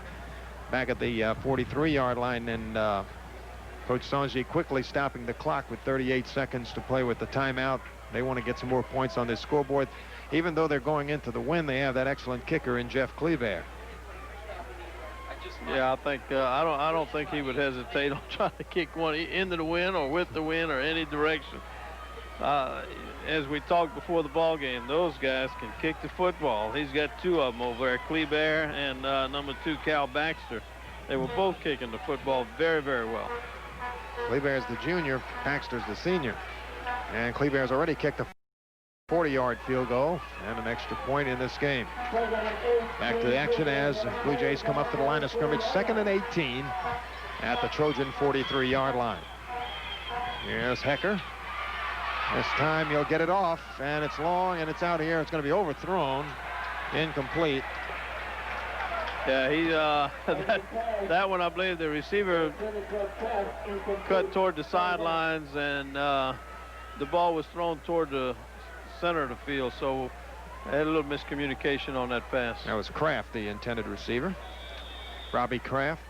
[SPEAKER 1] back at the 43-yard line. And Coach Sanji quickly stopping the clock with 38 seconds to play with the timeout. They want to get some more points on this scoreboard. Even though they're going into the win, they have that excellent kicker in Jeff Kleber.
[SPEAKER 2] Yeah, I think I don't think he would hesitate on trying to kick one into the wind or with the wind or any direction. As we talked before the ball game, those guys can kick the football. He's got 2 of them over there, Kleber and number 2, Cal Baxter. They were both kicking the football very, very well.
[SPEAKER 1] Kleber's the junior, Baxter's the senior. And Kleber's already kicked a 40-yard field goal and an extra point in this game. Back to the action as Blue Jays come up to the line of scrimmage. 2nd and 18 at the Trojan 43-yard line. Here's Hecker. This time he'll get it off, and it's long, and it's out here. It's going to be overthrown. Incomplete.
[SPEAKER 2] Yeah, that one, I believe the receiver cut toward the sidelines, and the ball was thrown toward the center of the field, so I had a little miscommunication on that pass.
[SPEAKER 1] That was Kraft, the intended receiver. Robbie Kraft.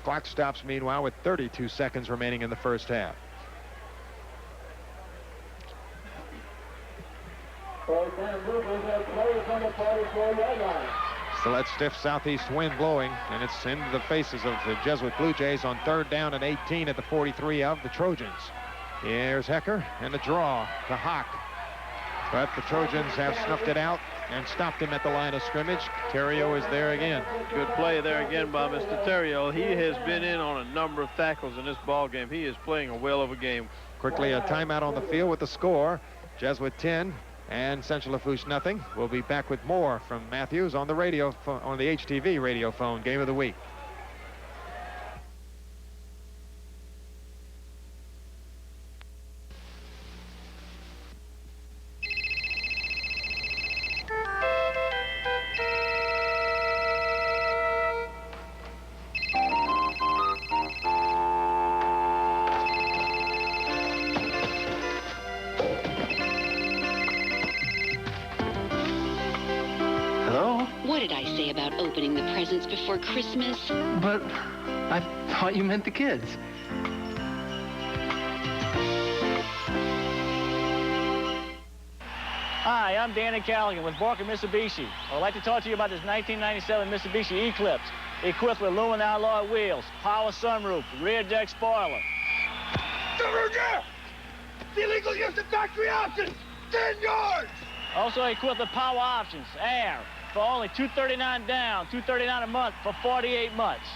[SPEAKER 1] Clock stops, meanwhile, with 32 seconds remaining in the first half. Still that stiff southeast wind blowing, and it's into the faces of the Jesuit Blue Jays on 3rd down and 18 at the 43 of the Trojans. Here's Hecker and the draw to Hawk. But the Trojans have snuffed it out and stopped him at the line of scrimmage. Terrio is there again.
[SPEAKER 2] Good play there again by Mr. Terrio. He has been in on a number of tackles in this ball game. He is playing a whale of a game.
[SPEAKER 1] Quickly a timeout on the field with the score. Jesuit 10 and Central Lafourche nothing. We'll be back with more from Matthews on the radio, on the HTV radio phone game of the week.
[SPEAKER 14] What did I say about opening the presents before Christmas?
[SPEAKER 15] But I thought you meant the kids.
[SPEAKER 9] Hi, I'm Danny Callaghan with Barker Mitsubishi. I'd like to talk to you about this 1997 Mitsubishi Eclipse, equipped with aluminum alloy wheels, power sunroof, rear deck spoiler.
[SPEAKER 10] The illegal use of factory options, 10 yards!
[SPEAKER 9] Also equipped with power options, air, for only $239 down, $239 a month for 48 months.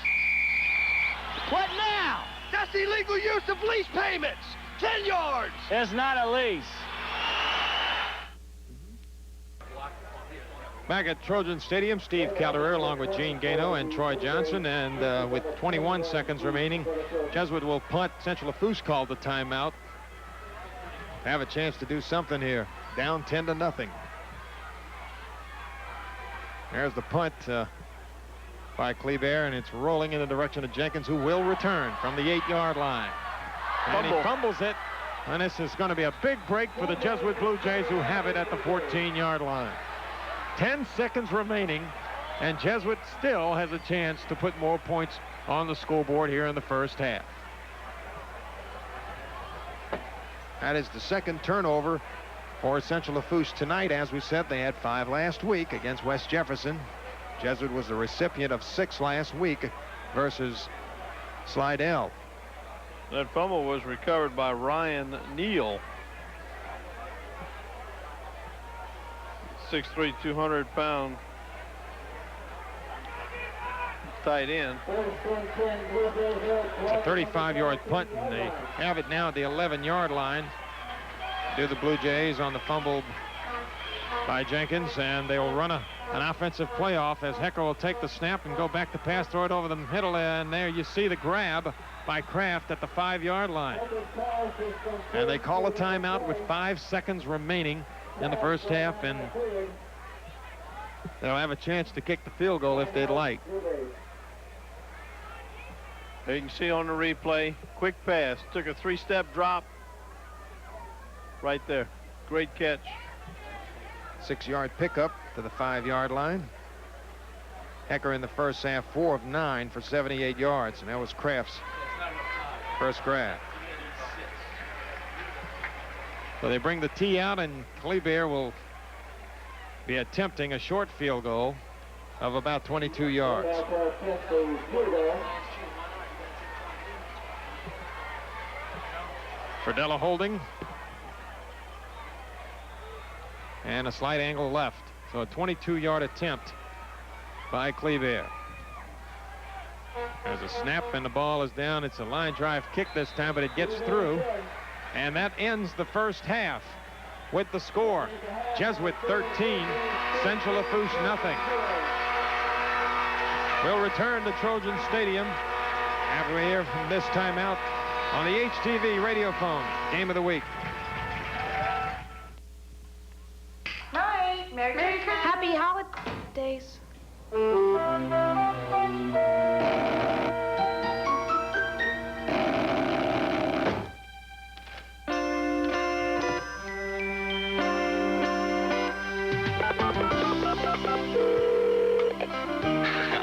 [SPEAKER 9] What now?
[SPEAKER 10] That's illegal use of lease payments, 10 yards!
[SPEAKER 9] It's not a lease.
[SPEAKER 1] Back at Trojan Stadium, Steve Calderer along with Gene Gano and Troy Johnson, and with 21 seconds remaining, Jesuit will punt. Central Lafourche called the timeout. Have a chance to do something here. Down 10-0. There's the punt by Kleber, and it's rolling in the direction of Jenkins, who will return from the 8-yard line. And he fumbles it, and this is going to be a big break for the Jesuit Blue Jays, who have it at the 14-yard line. 10 seconds remaining, and Jesuit still has a chance to put more points on the scoreboard here in the first half. That is the second turnover for Central Lafourche tonight. As we said, they had 5 last week against West Jefferson. Jesuit was the recipient of 6 last week versus Slidell.
[SPEAKER 2] That fumble was recovered by Ryan Neal. 6'3", 200-pound tight end.
[SPEAKER 1] It's a 35-yard punt, and they have it now at the 11-yard line. Do the Blue Jays on the fumbled by Jenkins, and they will run an offensive playoff as Hecker will take the snap and go back to pass, throw it over the middle, and there you see the grab by Kraft at the 5-yard line. And they call a timeout with 5 seconds remaining in the first half, and they'll have a chance to kick the field goal if they'd like.
[SPEAKER 2] You can see on the replay, quick pass, took a 3-step drop right there. Great catch.
[SPEAKER 1] 6-yard pickup to the 5-yard line. Hecker in the first half, 4 of 9 for 78 yards, and that was Kraft's first grab. So they bring the tee out, and Kleber will be attempting a short field goal of about 22 yards. Ferdella holding. And a slight angle left. So a 22-yard attempt by Kleber. There's a snap and the ball is down. It's a line drive kick this time, but it gets through. And that ends the first half with the score. Jesuit 13, Central Lafourche nothing. We'll return to Trojan Stadium after we hear from this timeout on the HTV radio phone. Game of the week.
[SPEAKER 6] Night. Merry Christmas. Happy holidays.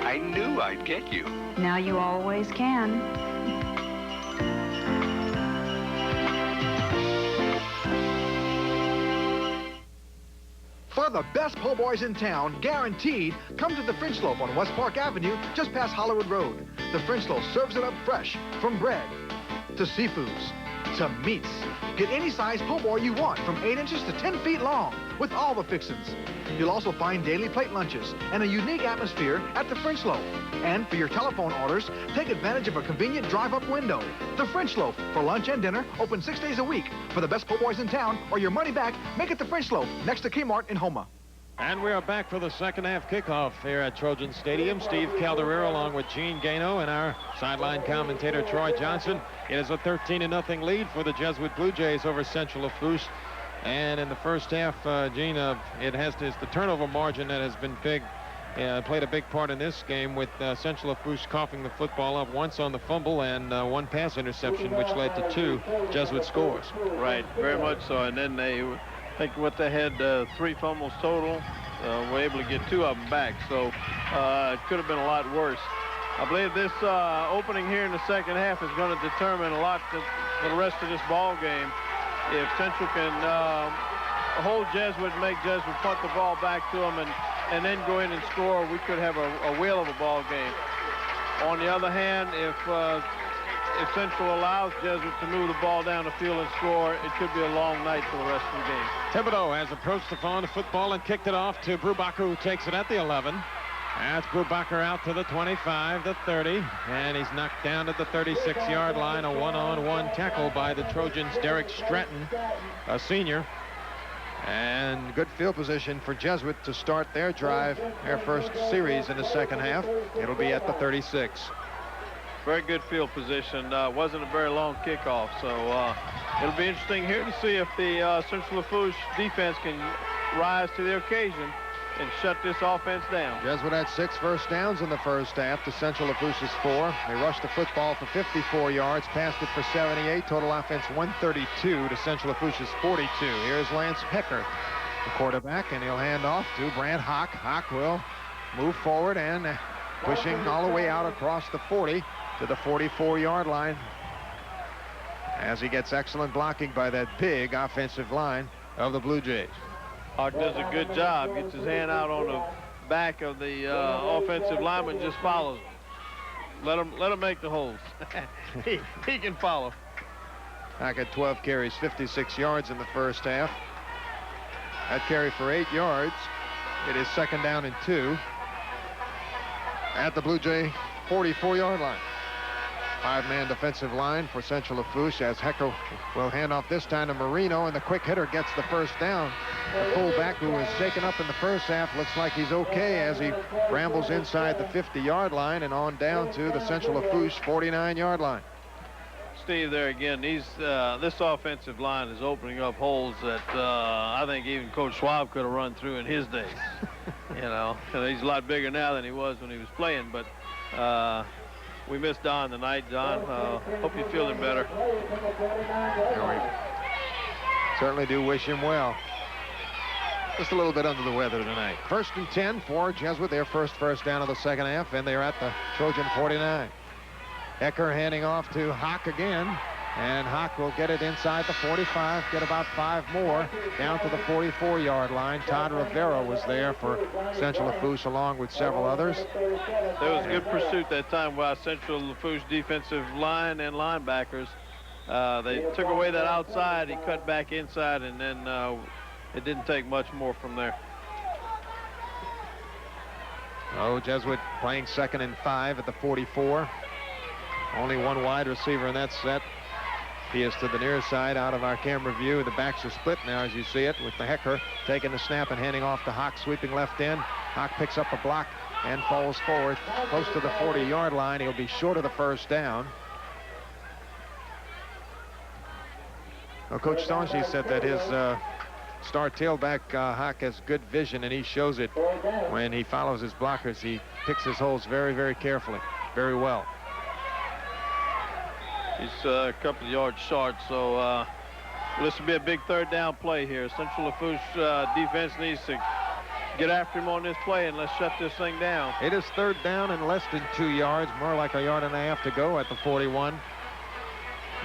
[SPEAKER 7] I knew I'd get you.
[SPEAKER 17] Now you always can.
[SPEAKER 16] For the best po' boys in town, guaranteed, come to the French Loaf on West Park Avenue, just past Hollywood Road. The French Loaf serves it up fresh, from bread to seafoods to meats. Get any size po' boy you want, from 8 inches to 10 feet long, with all the fixins. You'll also find daily plate lunches and a unique atmosphere at the French Loaf. And for your telephone orders, take advantage of a convenient drive-up window. The French Loaf, for lunch and dinner, open 6 days a week. For the best po' boys in town, or your money back, make it the French Loaf, next to Kmart in Houma.
[SPEAKER 1] And we are back for the second half kickoff here at Trojan Stadium. Steve Calderera along with Gene Gano and our sideline commentator Troy Johnson. It is a 13-0 lead for the Jesuit Blue Jays over Central Lafourche. And in the first half, Gene, it's the turnover margin that has been big. Played a big part in this game, with Central Lafourche coughing the football up once on the fumble and one pass interception, which led to 2 Jesuit scores.
[SPEAKER 2] Right, very much so. And then they, I think what they had, 3 fumbles total, were able to get 2 of them back. So it could have been a lot worse. I believe this opening here in the second half is going to determine a lot for the rest of this ball game. If Central can hold Jesuit and make Jesuit punt the ball back to them and then go in and score, we could have a whale of a ball game. On the other hand, if Central allows Jesuit to move the ball down the field and score, it could be a long night for the rest of the game.
[SPEAKER 1] Thibodeau has approached the phone, the football, and kicked it off to Brubacher, who takes it at the 11. That's Brubacher out to the 25, the 30, and he's knocked down at the 36-yard line. A one-on-one tackle by the Trojans' Derek Stratton, a senior. And good field position for Jesuit to start their drive, their first series in the second half. It'll be at the 36.
[SPEAKER 2] Very good field position. Wasn't a very long kickoff, so it'll be interesting here to see if the Central Lafourche defense can rise to the occasion and shut this offense down.
[SPEAKER 1] Jesuit had 6 first downs in the first half to Central Lafourche's 4. They rushed the football for 54 yards, passed it for 78. Total offense 132 to Central Lafourche's 42. Here's Lance Hecker, the quarterback, and he'll hand off to Brant Hawk. Hawk will move forward and pushing all the way out across the 40 to the 44-yard line as he gets excellent blocking by that big offensive line of the Blue Jays.
[SPEAKER 2] Hawk does a good job. Gets his hand out on the back of the offensive lineman, just follows him. Let him make the holes. he can follow.
[SPEAKER 1] Hawk had 12 carries, 56 yards in the first half. That carry for 8 yards. It is second down and 2 at the Blue Jay 44-yard line. 5-man defensive line for Central Lafourche as Hecker will hand off this time to Marino, and the quick hitter gets the first down The fullback, who was shaken up in the first half, looks like he's okay as he rambles inside the 50-yard line and on down to the Central Lafourche 49-yard line.
[SPEAKER 2] Steve, there again, this offensive line is opening up holes that I think even Coach Schwab could have run through in his days. You know, he's a lot bigger now than he was when he was playing, but we missed Don tonight. Don, hope you're feeling better.
[SPEAKER 1] Certainly do wish him well. Just a little bit under the weather tonight. 1st and 10 for Jesuit, their first down of the second half, and they're at the Trojan 49. Hecker handing off to Hock again, and Hock will get it inside the 45, get about 5 more, down to the 44-yard line. Todd Rivera was there for Central Lafourche along with several others.
[SPEAKER 2] There was good pursuit that time by Central Lafourche defensive line and linebackers. They took away that outside, he cut back inside, and then it didn't take much more from there.
[SPEAKER 1] Oh, Jesuit playing 2nd and 5 at the 44. Only one wide receiver in that set. He is to the near side out of our camera view. The backs are split now as you see it, with the Hecker taking the snap and handing off to Hock, sweeping left end. Hock picks up a block and falls forward close to the 40-yard line. He'll be short of the first down. Well, Coach Stanchi said that his star tailback Hock has good vision, and he shows it when he follows his blockers. He picks his holes very, very carefully, very well.
[SPEAKER 2] He's a couple of yards short, so this will be a big 3rd down play here. Central Lafourche defense needs to get after him on this play, and let's shut this thing down.
[SPEAKER 1] It is 3rd down and less than 2 yards, more like a yard and a half to go at the 41.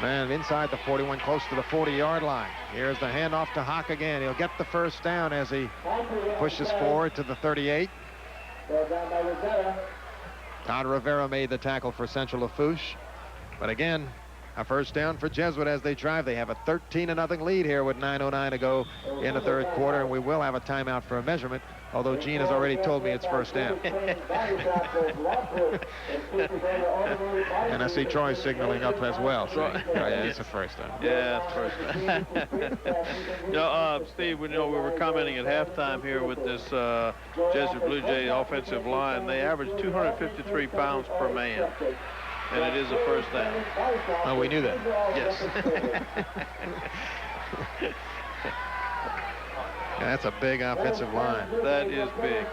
[SPEAKER 1] Man, inside the 41, close to the 40-yard line. Here's the handoff to Hock again. He'll get the first down as he pushes forward to the 38. Todd Rivera made the tackle for Central Lafourche. But again, a first down for Jesuit as they drive. They have a 13-0 lead here with 9:09 to go in the 3rd quarter, and we will have a timeout for a measurement, although Gene has already told me it's first down. And I see Troy signaling up as well. So, yeah, it's a first down.
[SPEAKER 2] Yeah, it's first down. Steve, we were commenting at halftime here with this Jesuit Blue Jay offensive line. They average 253 pounds per man. And it is a first down.
[SPEAKER 1] Oh, we knew that.
[SPEAKER 2] Yes.
[SPEAKER 1] Yeah, that's a big offensive line.
[SPEAKER 2] That is big.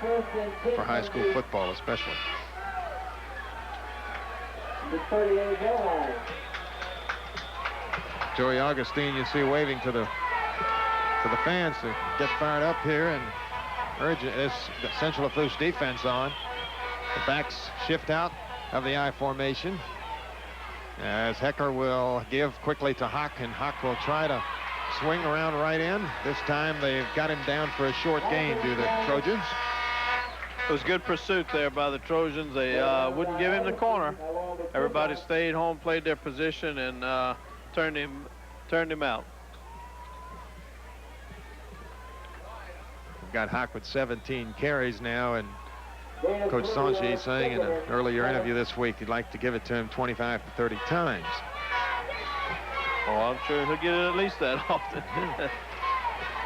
[SPEAKER 1] For high school football, especially. Joey Augustine, you see waving to the fans to get fired up here and urge this Central Lafourche defense on. The backs shift out of the I formation as Hecker will give quickly to Hock, and Hock will try to swing around right in. This time they've got him down for a short gain, do the Trojans.
[SPEAKER 2] It was good pursuit there by the Trojans. They wouldn't give him the corner. Everybody stayed home, played their position, and turned him out.
[SPEAKER 1] We've got Hock with 17 carries now, and Coach Sanchi saying in an earlier interview this week he'd like to give it to him 25 to 30 times.
[SPEAKER 2] Oh, I'm sure he'll get it at least that often.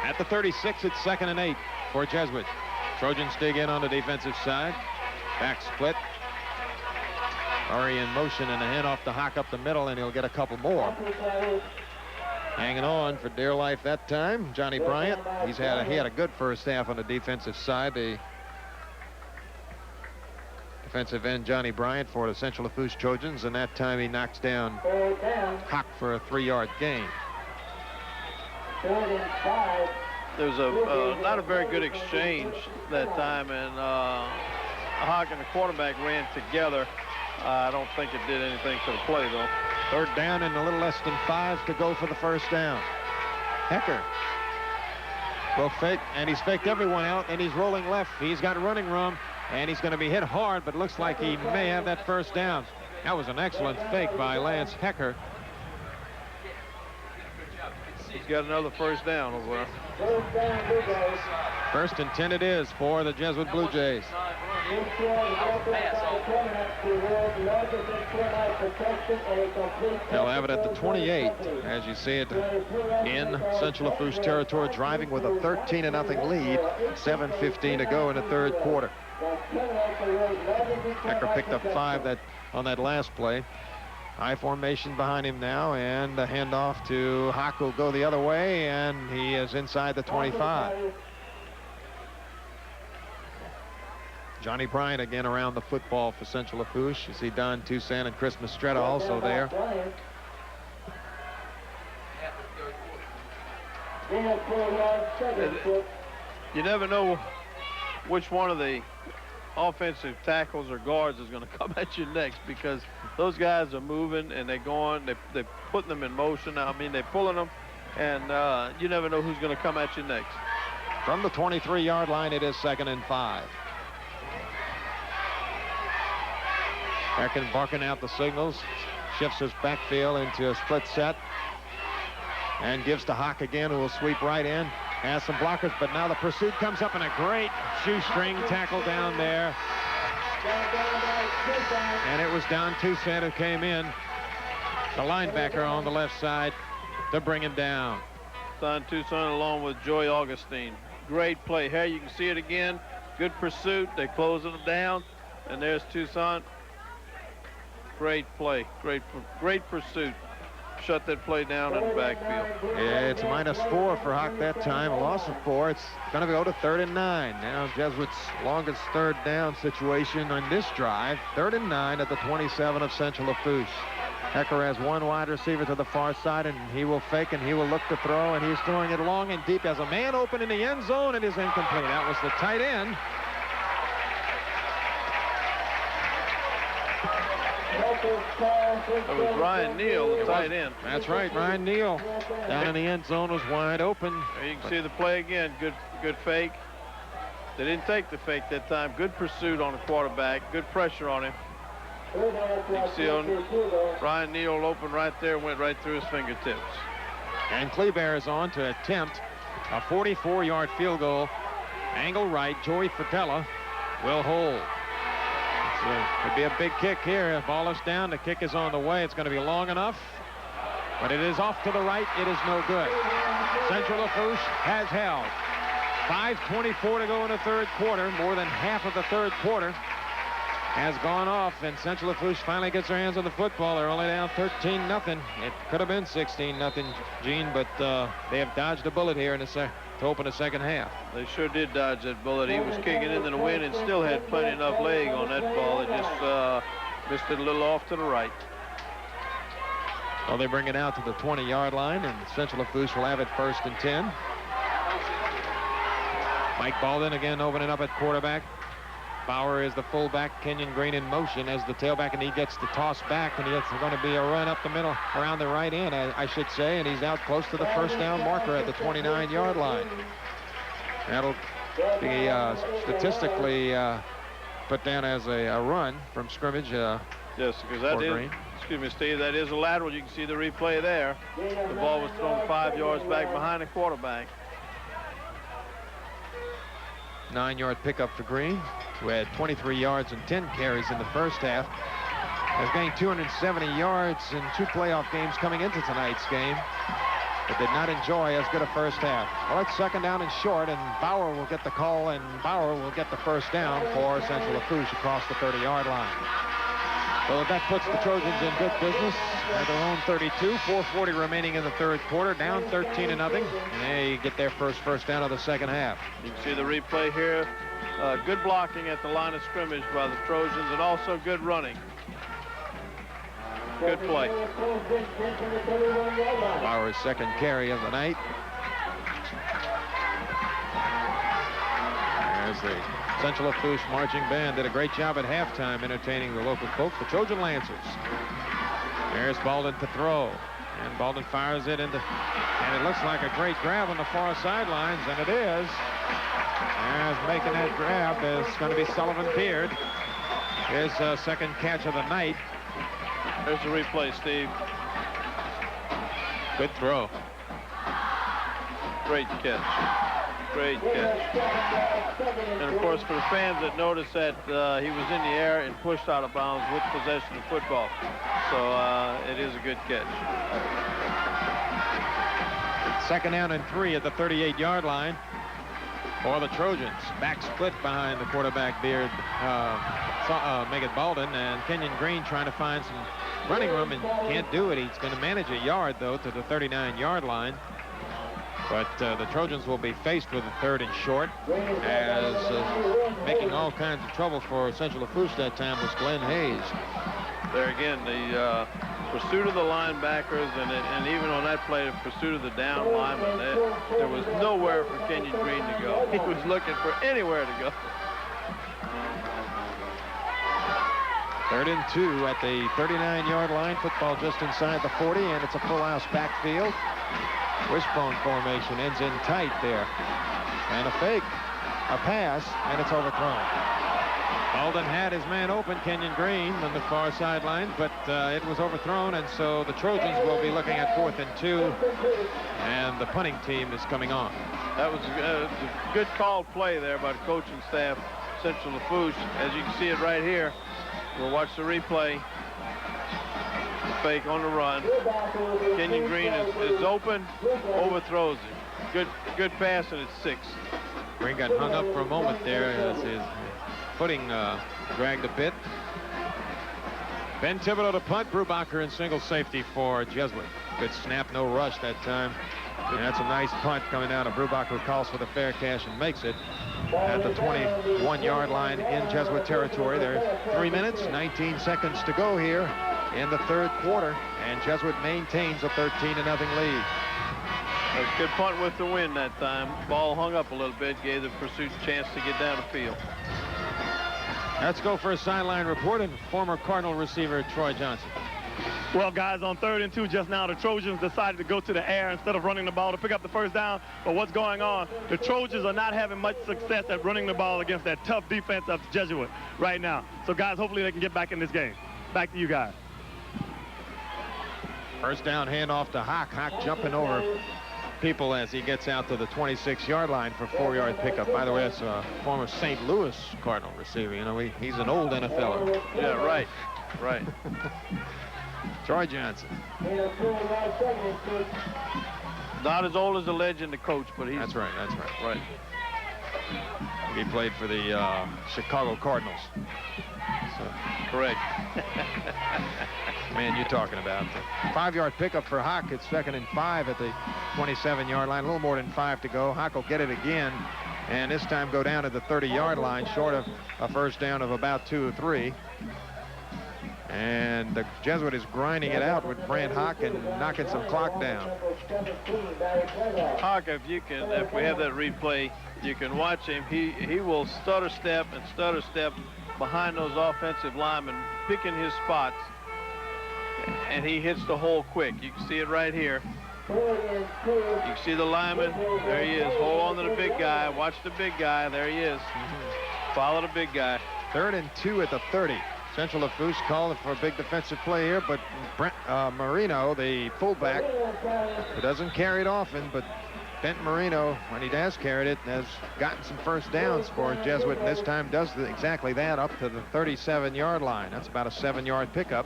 [SPEAKER 1] At the 36, it's 2nd and 8 for Jesuit. Trojans dig in on the defensive side. Back split. Murray in motion, and a handoff to Hock up the middle, and he'll get a couple more. Hanging on for dear life that time, Johnny Bryant. He had a good first half on the defensive side. The defensive end Johnny Bryant for the Central Lafourche Trojans, and that time he knocks down Hock for a 3-yard gain.
[SPEAKER 2] There was not a very good exchange that time, and Hock and the quarterback ran together. I don't think it did anything to the play, though.
[SPEAKER 1] 3rd down and a little less than 5 to go for the first down. Hecker will fake, and he's faked everyone out, and he's rolling left. He's got running room, and he's going to be hit hard, but looks like he may have that first down. That was an excellent fake by Lance Hecker.
[SPEAKER 2] He's got another first down over there.
[SPEAKER 1] First and 10 it is for the Jesuit Blue Jays. They'll have it at the 28, as you see it in Central Lafourche territory, driving with a 13-0 lead. 7:15 to go in the third quarter. Hecker picked up 5 on that last play. High formation behind him now, and the handoff to Hawk will go the other way, and he is inside the 25. Johnny Bryant again around the football for Central Lafourche. You see Don Toussaint and Chris Mistretta also there.
[SPEAKER 2] You never know which one of the offensive tackles or guards is going to come at you next, because those guys are moving and they're going, they're putting them in motion. I mean, they're pulling them, and you never know who's going to come at you next.
[SPEAKER 1] From the 23-yard line, it is 2nd and 5. Hecken barking out the signals, shifts his backfield into a split set, and gives to Hawk again, who will sweep right in. Has some blockers, but now the pursuit comes up, and a great shoestring tackle down there. And it was Don Toussaint who came in, the linebacker on the left side, to bring him down.
[SPEAKER 2] Don Toussaint along with Joey Augustine. Great play. Here you can see it again. Good pursuit. They're closing it down. And there's Toussaint. Great play. Great pursuit. Shut that play down in the backfield.
[SPEAKER 1] Yeah, it's -4 for Hawk that time. A loss of 4. It's going to go to 3rd and 9. Now Jesuit's longest third down situation on this drive. 3rd and 9 at the 27 of Central Lafourche. Hecker has one wide receiver to the far side, and he will fake, and he will look to throw, and he's throwing it long and deep. Has a man open in the end zone. It is incomplete. That was the tight end.
[SPEAKER 2] That was Ryan Neal, the tight end.
[SPEAKER 1] That's right, Ryan Neal. Down in the end zone was wide open.
[SPEAKER 2] There you can see the play again. Good fake. They didn't take the fake that time. Good pursuit on the quarterback. Good pressure on him. You can see Ryan Neal open right there, went right through his fingertips.
[SPEAKER 1] And Kleber is on to attempt a 44-yard field goal. Angle right. Joey Fratella will hold. Could be a big kick here. Ball is down. The kick is on the way. It's going to be long enough, but it is off to the right. It is no good. Central Lafourche has held. 5:24 to go in the third quarter. More than half of the third quarter has gone off, and Central Lafourche finally gets their hands on the football. They're only down 13-0. It could have been 16-0, Gene, but they have dodged a bullet here to open the second half.
[SPEAKER 2] They sure did dodge that bullet. He was kicking into the wind and still had plenty enough leg on that ball. It just missed it a little off to the right.
[SPEAKER 1] Well, they bring it out to the 20-yard line, and Central Lafourche will have it 1st and 10. Mike Baldwin again opening up at quarterback. Bauer is the fullback. Kenyon Green in motion as the tailback, and he gets the toss back, and it's going to be a run up the middle around the right end, I should say, and he's out close to the first down marker at the 29-yard line. That'll be statistically put down as a run from scrimmage.
[SPEAKER 2] Yes, because that is, excuse me, Steve, that is a lateral. You can see the replay there. The ball was thrown 5 yards back behind the quarterback.
[SPEAKER 1] 9-yard pickup for Green, who had 23 yards and 10 carries in the first half. Has gained 270 yards in 2 playoff games coming into tonight's game, but did not enjoy as good a first half. Well, it's 2nd down and short, and Bauer will get the call, and Bauer will get the first down for Central Lafourche across the 30-yard line. So that puts the Trojans in good business at their own 32. 4:40 remaining in the third quarter, down 13-0, and they get their first down of the second half.
[SPEAKER 2] You can see the replay here. Good blocking at the line of scrimmage by the Trojans, and also good running. Good play.
[SPEAKER 1] Bauer's 2nd carry of the night. There's the Central Lafourche marching band. Did a great job at halftime entertaining the local folks, the Trojan Lancers. There's Baldwin to throw, and Baldwin fires it into, and it looks like a great grab on the far sidelines, and it is. As making that grab is going to be Sullivan Beard. His 2nd catch of the night.
[SPEAKER 2] There's the replay, Steve.
[SPEAKER 1] Good throw.
[SPEAKER 2] Great catch. Great catch. And of course, for the fans that noticed that he was in the air and pushed out of bounds with possession of football. So it is a good catch.
[SPEAKER 1] 2nd down and 3 at the 38-yard line for the Trojans. Back split behind the quarterback beard, Megan Baldwin, and Kenyon Green trying to find some running room and can't do it. He's going to manage a yard, though, to the 39-yard line. But the Trojans will be faced with a 3rd and short, as making all kinds of trouble for Central Lafourche that time was Glenn Hayes.
[SPEAKER 2] There again, the pursuit of the linebackers, and even on that play, the pursuit of the down lineman. There was nowhere for Kenyon Green to go. He was looking for anywhere to go.
[SPEAKER 1] 3rd and 2 at the 39-yard line. Football just inside the 40, and it's a full house backfield. Wishbone formation ends in tight there. And a fake, a pass, and it's overthrown. Alden had his man open, Kenyon Green, on the far sideline, but it was overthrown, and so the Trojans will be looking at 4th and 2, and the punting team is coming on.
[SPEAKER 2] That was a good called play there by the coaching staff, Central Lafourche. As you can see it right here, we'll watch the replay. Fake on the run. Kenyon Green is open, overthrows it. Good pass, and it's 6.
[SPEAKER 1] Green got hung up for a moment there as his footing dragged a bit. Ben Thibodeau to punt. Brubacher in single safety for Jesuit. Good snap, no rush that time. And that's a nice punt coming down. Brubacher calls for the fair catch and makes it at the 21-yard line in Jesuit territory. There are 3 minutes, 19 seconds to go here in the 3rd quarter, and Jesuit maintains a 13-0 lead.
[SPEAKER 2] That's a good punt with the wind that time. Ball hung up a little bit, gave the pursuit a chance to get down the field.
[SPEAKER 1] Let's go for a sideline report, and former Cardinal receiver Troy Johnson.
[SPEAKER 3] Well, guys, on 3rd and 2 just now, the Trojans decided to go to the air instead of running the ball to pick up the 1st down. But what's going on? The Trojans are not having much success at running the ball against that tough defense of Jesuit right now. So, guys, hopefully they can get back in this game. Back to you guys.
[SPEAKER 1] 1st down handoff to Hawk. Hawk jumping over people as he gets out to the 26-yard line for 4-yard pickup. By the way, that's a former St. Louis Cardinal receiver. You know, he's an old NFLer.
[SPEAKER 2] Yeah, right.
[SPEAKER 1] Troy Johnson.
[SPEAKER 2] Not as old as the legend, the coach, but he's...
[SPEAKER 1] That's right. He played for the Chicago Cardinals. So.
[SPEAKER 2] Correct.
[SPEAKER 1] Man, you're talking about. 5-yard pickup for Hawk. It's 2nd and 5 at the 27-yard line. A little more than 5 to go. Hawk will get it again, and this time go down to the 30-yard line, short of a 1st down of about 2 or 3. And the Jesuit is grinding it out with Brant Hawk and knocking some clock down.
[SPEAKER 2] Hawk, if we have that replay, you can watch him. He will stutter step behind those offensive linemen, picking his spots, and he hits the hole quick. You can see it right here. You can see the lineman. There he is. Hold on to the big guy. Watch the big guy. There he is. Follow the big guy.
[SPEAKER 1] 3rd and 2 at the 30. Central Lafourche calling for a big defensive play here, but Marino, the fullback, who doesn't carry it often, but Bent Marino, when he has carried it, has gotten some 1st downs for Jesuit, and this time does exactly that up to the 37-yard line. That's about a 7-yard pickup.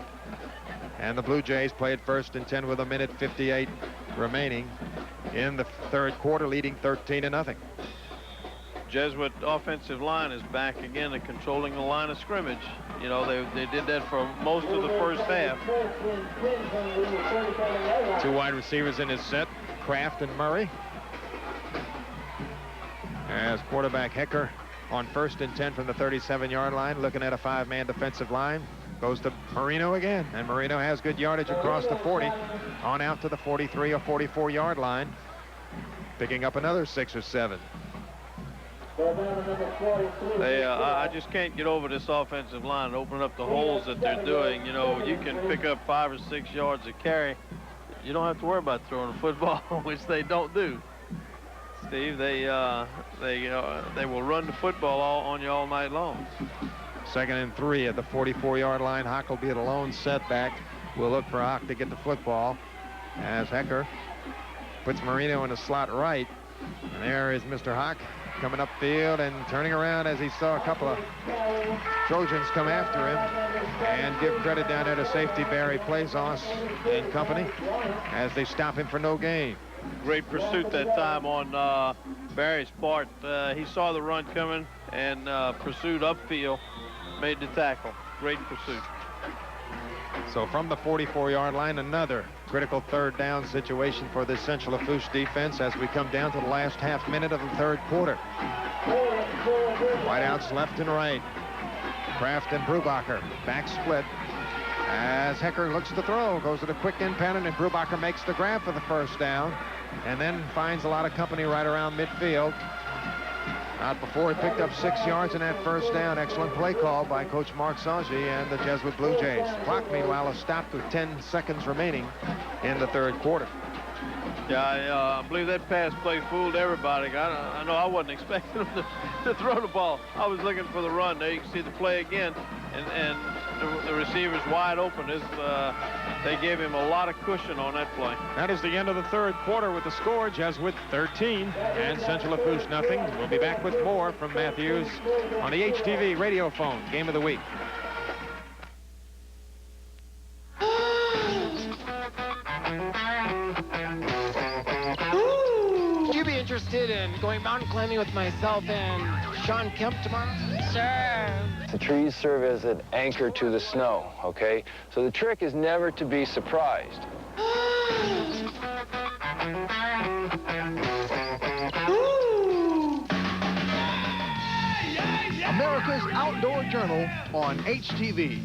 [SPEAKER 1] And the Blue Jays play it 1st and 10 with 1:58 remaining in the 3rd quarter, leading 13-0.
[SPEAKER 2] Jesuit offensive line is back again and controlling the line of scrimmage. You know, they did that for most of the 1st half.
[SPEAKER 1] 2 wide receivers in his set, Kraft and Murray. As quarterback Hecker on 1st and 10 from the 37-yard line, looking at a 5-man defensive line. Goes to Marino again, and Marino has good yardage across the 40, on out to the 43 or 44-yard line, picking up another 6 or 7.
[SPEAKER 2] I just can't get over this offensive line, opening up the holes that they're doing. You know, you can pick up 5 or 6 yards of carry. You don't have to worry about throwing a football, which they don't do. Steve, they will run the football on you all night long.
[SPEAKER 1] 2nd and 3 at the 44-yard line. Hawk will be at a lone setback. We'll look for Hawk to get the football as Hecker puts Marino in the slot right. And there is Mr. Hawk coming upfield and turning around as he saw a couple of Trojans come after him, and give credit down there to safety Barry Plazos and company as they stop him for no gain.
[SPEAKER 2] Great pursuit that time on Barry's part. He saw the run coming and pursued upfield, made the tackle. Great pursuit.
[SPEAKER 1] So from the 44-yard line, another critical third down situation for this Central Lafourche defense as we come down to the last half minute of the third quarter. Wideouts left and right. Kraft and Brubacher back split as Hecker looks to throw, goes to the quick in pattern, and Brubacher makes the grab for the first down and then finds a lot of company right around midfield. Not before he picked up 6 yards in that first down. Excellent play call by Coach Mark Sanji and the Jesuit Blue Jays. Clock, meanwhile, is stopped with 10 seconds remaining in the third quarter.
[SPEAKER 2] Yeah, I believe that pass play fooled everybody. I know I wasn't expecting him to throw the ball. I was looking for the run. There you can see the play again, and the receiver's wide open. They gave him a lot of cushion on that play.
[SPEAKER 1] That is the end of the third quarter with the score, Jesuit 13 and Central Lafourche nothing. We'll be back with more from Matthews on the HTV Radio Phone Game of the Week.
[SPEAKER 18] Would you be interested in going mountain climbing with myself and Sean Kemp tomorrow? Sure.
[SPEAKER 19] The trees serve as an anchor to the snow, okay? So the trick is never to be surprised.
[SPEAKER 16] America's Outdoor Journal on HTV.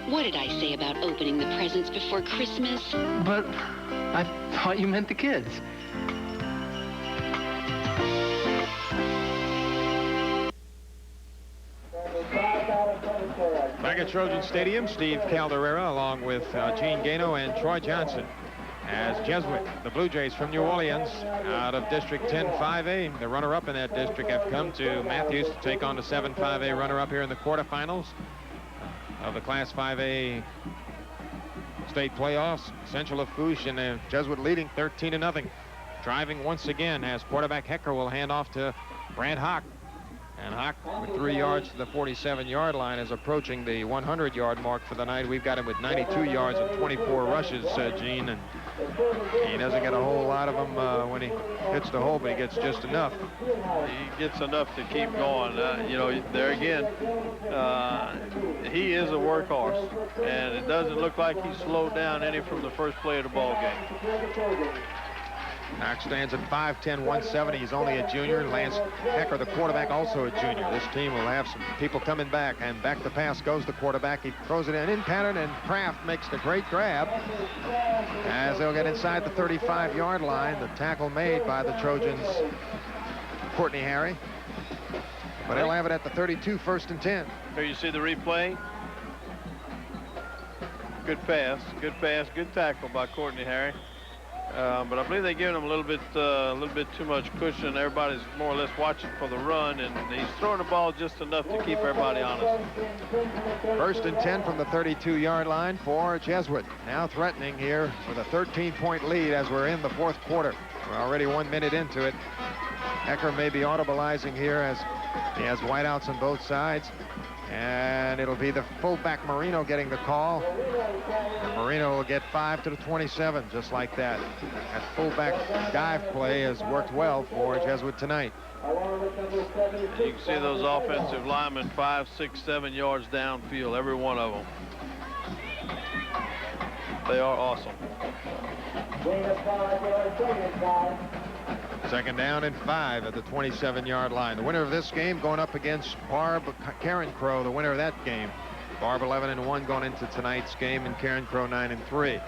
[SPEAKER 14] What did I say about opening the presents before Christmas?
[SPEAKER 15] But I thought you meant the kids.
[SPEAKER 1] Back at Trojan Stadium, Steve Calderera along with Gene Gano and Troy Johnson as Jesuit, the Blue Jays from New Orleans, out of District 10 5A. The runner-up in that district have come to Matthews to take on the 7 5A runner-up here in the quarterfinals of the Class 5A state playoffs. Central Lafourche and the Jesuit leading 13-0. Driving once again as quarterback Hecker will hand off to Brad Hawk. And Hawk, with 3 yards to the 47-yard line, is approaching the 100-yard mark for the night. We've got him with 92 yards and 24 rushes, Gene, and he doesn't get a whole lot of them when he hits the hole, but he gets just enough.
[SPEAKER 2] He gets enough to keep going. You know, there again, he is a workhorse, and it doesn't look like he's slowed down any from the first play of the ball game.
[SPEAKER 1] Knox stands at 5'10", 170. He's only a junior. Lance Hecker, the quarterback, also a junior. This team will have some people coming back, and back the pass goes the quarterback. He throws it in pattern, and Kraft makes the great grab as they'll get inside the 35-yard line. The tackle made by the Trojans, Courtney Harry. But they'll have it at the 32, 1st and 10.
[SPEAKER 2] Here you see the replay. Good pass, good tackle by Courtney Harry. But I believe they're giving him a little bit too much cushion. Everybody's more or less watching for the run, and he's throwing the ball just enough to keep everybody honest.
[SPEAKER 1] 1st and 10 from the 32-yard line for Jesuit. Now threatening here with a 13-point lead as we're in the fourth quarter. We're already 1 minute into it. Hecker may be audibilizing here as he has wideouts on both sides. And it'll be the fullback Marino getting the call. And Marino will get 5 to the 27, just like that. That fullback dive play has worked well for Jesuit tonight.
[SPEAKER 2] And you can see those offensive linemen 5, 6, 7 yards downfield, every one of them. They are awesome.
[SPEAKER 1] 2nd down and 5 at the 27-yard line. The winner of this game going up against Barb Karen Crow, the winner of that game. Barb 11-1 going into tonight's game, and Karen Crow 9-3.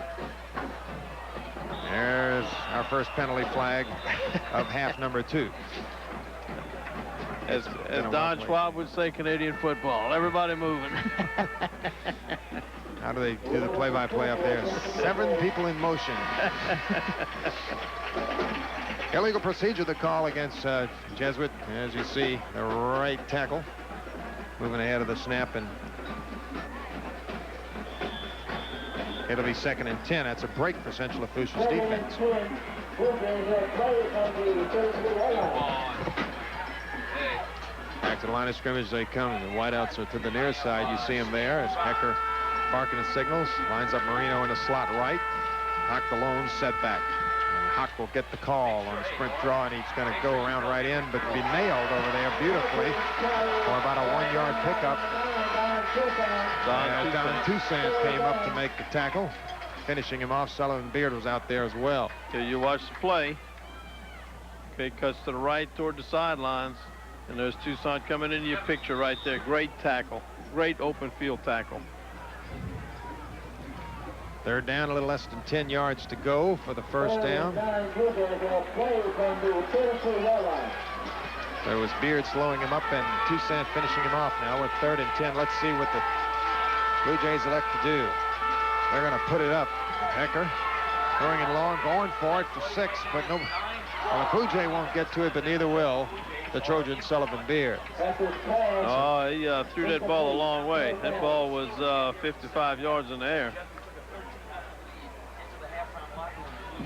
[SPEAKER 1] There's our first penalty flag of half number 2.
[SPEAKER 2] As Don Schwab would say, Canadian football. Everybody moving.
[SPEAKER 1] How do they do the play-by-play up there? 7 people in motion. Illegal procedure, the call against Jesuit. As you see, the right tackle moving ahead of the snap, and it'll be 2nd and 10. That's a break for Central Lafourche's defense. Back to the line of scrimmage they come, and the wideouts are to the near side. You see him there as Hecker barking his signals. Lines up Marino in the slot right. Hock alone, set back. And Hock will get the call on a sprint draw, and he's going to go around right in, but be nailed over there beautifully for about a 1-yard pickup. Don Toussaint came up to make the tackle, finishing him off. Sullivan Beard was out there as well.
[SPEAKER 2] Till you watch the play. Okay, cuts to the right toward the sidelines, and there's Toussaint coming into your picture right there. Great tackle, great open field tackle.
[SPEAKER 1] 3rd down, a little less than 10 yards to go for the first down. There was Beard slowing him up and Toussaint finishing him off. Now we're 3rd and 10. Let's see what the Blue Jays elect to do. They're going to put it up. Hecker throwing it long, going for it for 6, but no. Well, the Blue Jay won't get to it, but neither will the Trojan Sullivan Beard.
[SPEAKER 2] Oh, he threw that ball a long way. That ball was 55 yards in the air.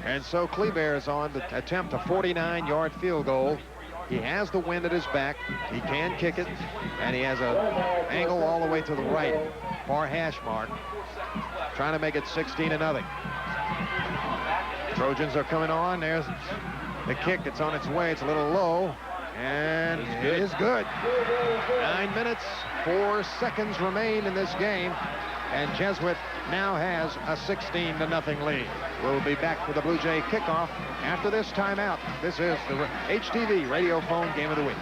[SPEAKER 1] And so Kleber is on to attempt a 49-yard field goal. He has the wind at his back. He can kick it, and he has an angle all the way to the right, far hash mark, trying to make it 16-0. Trojans are coming on. There's the kick. It's on its way. It's a little low, and it is good. 9 minutes, 4 seconds remain in this game, and Jesuit now has a 16-0 lead. We'll be back with the Blue Jay kickoff after this timeout. This is the HTV Radio Phone Game of the Week.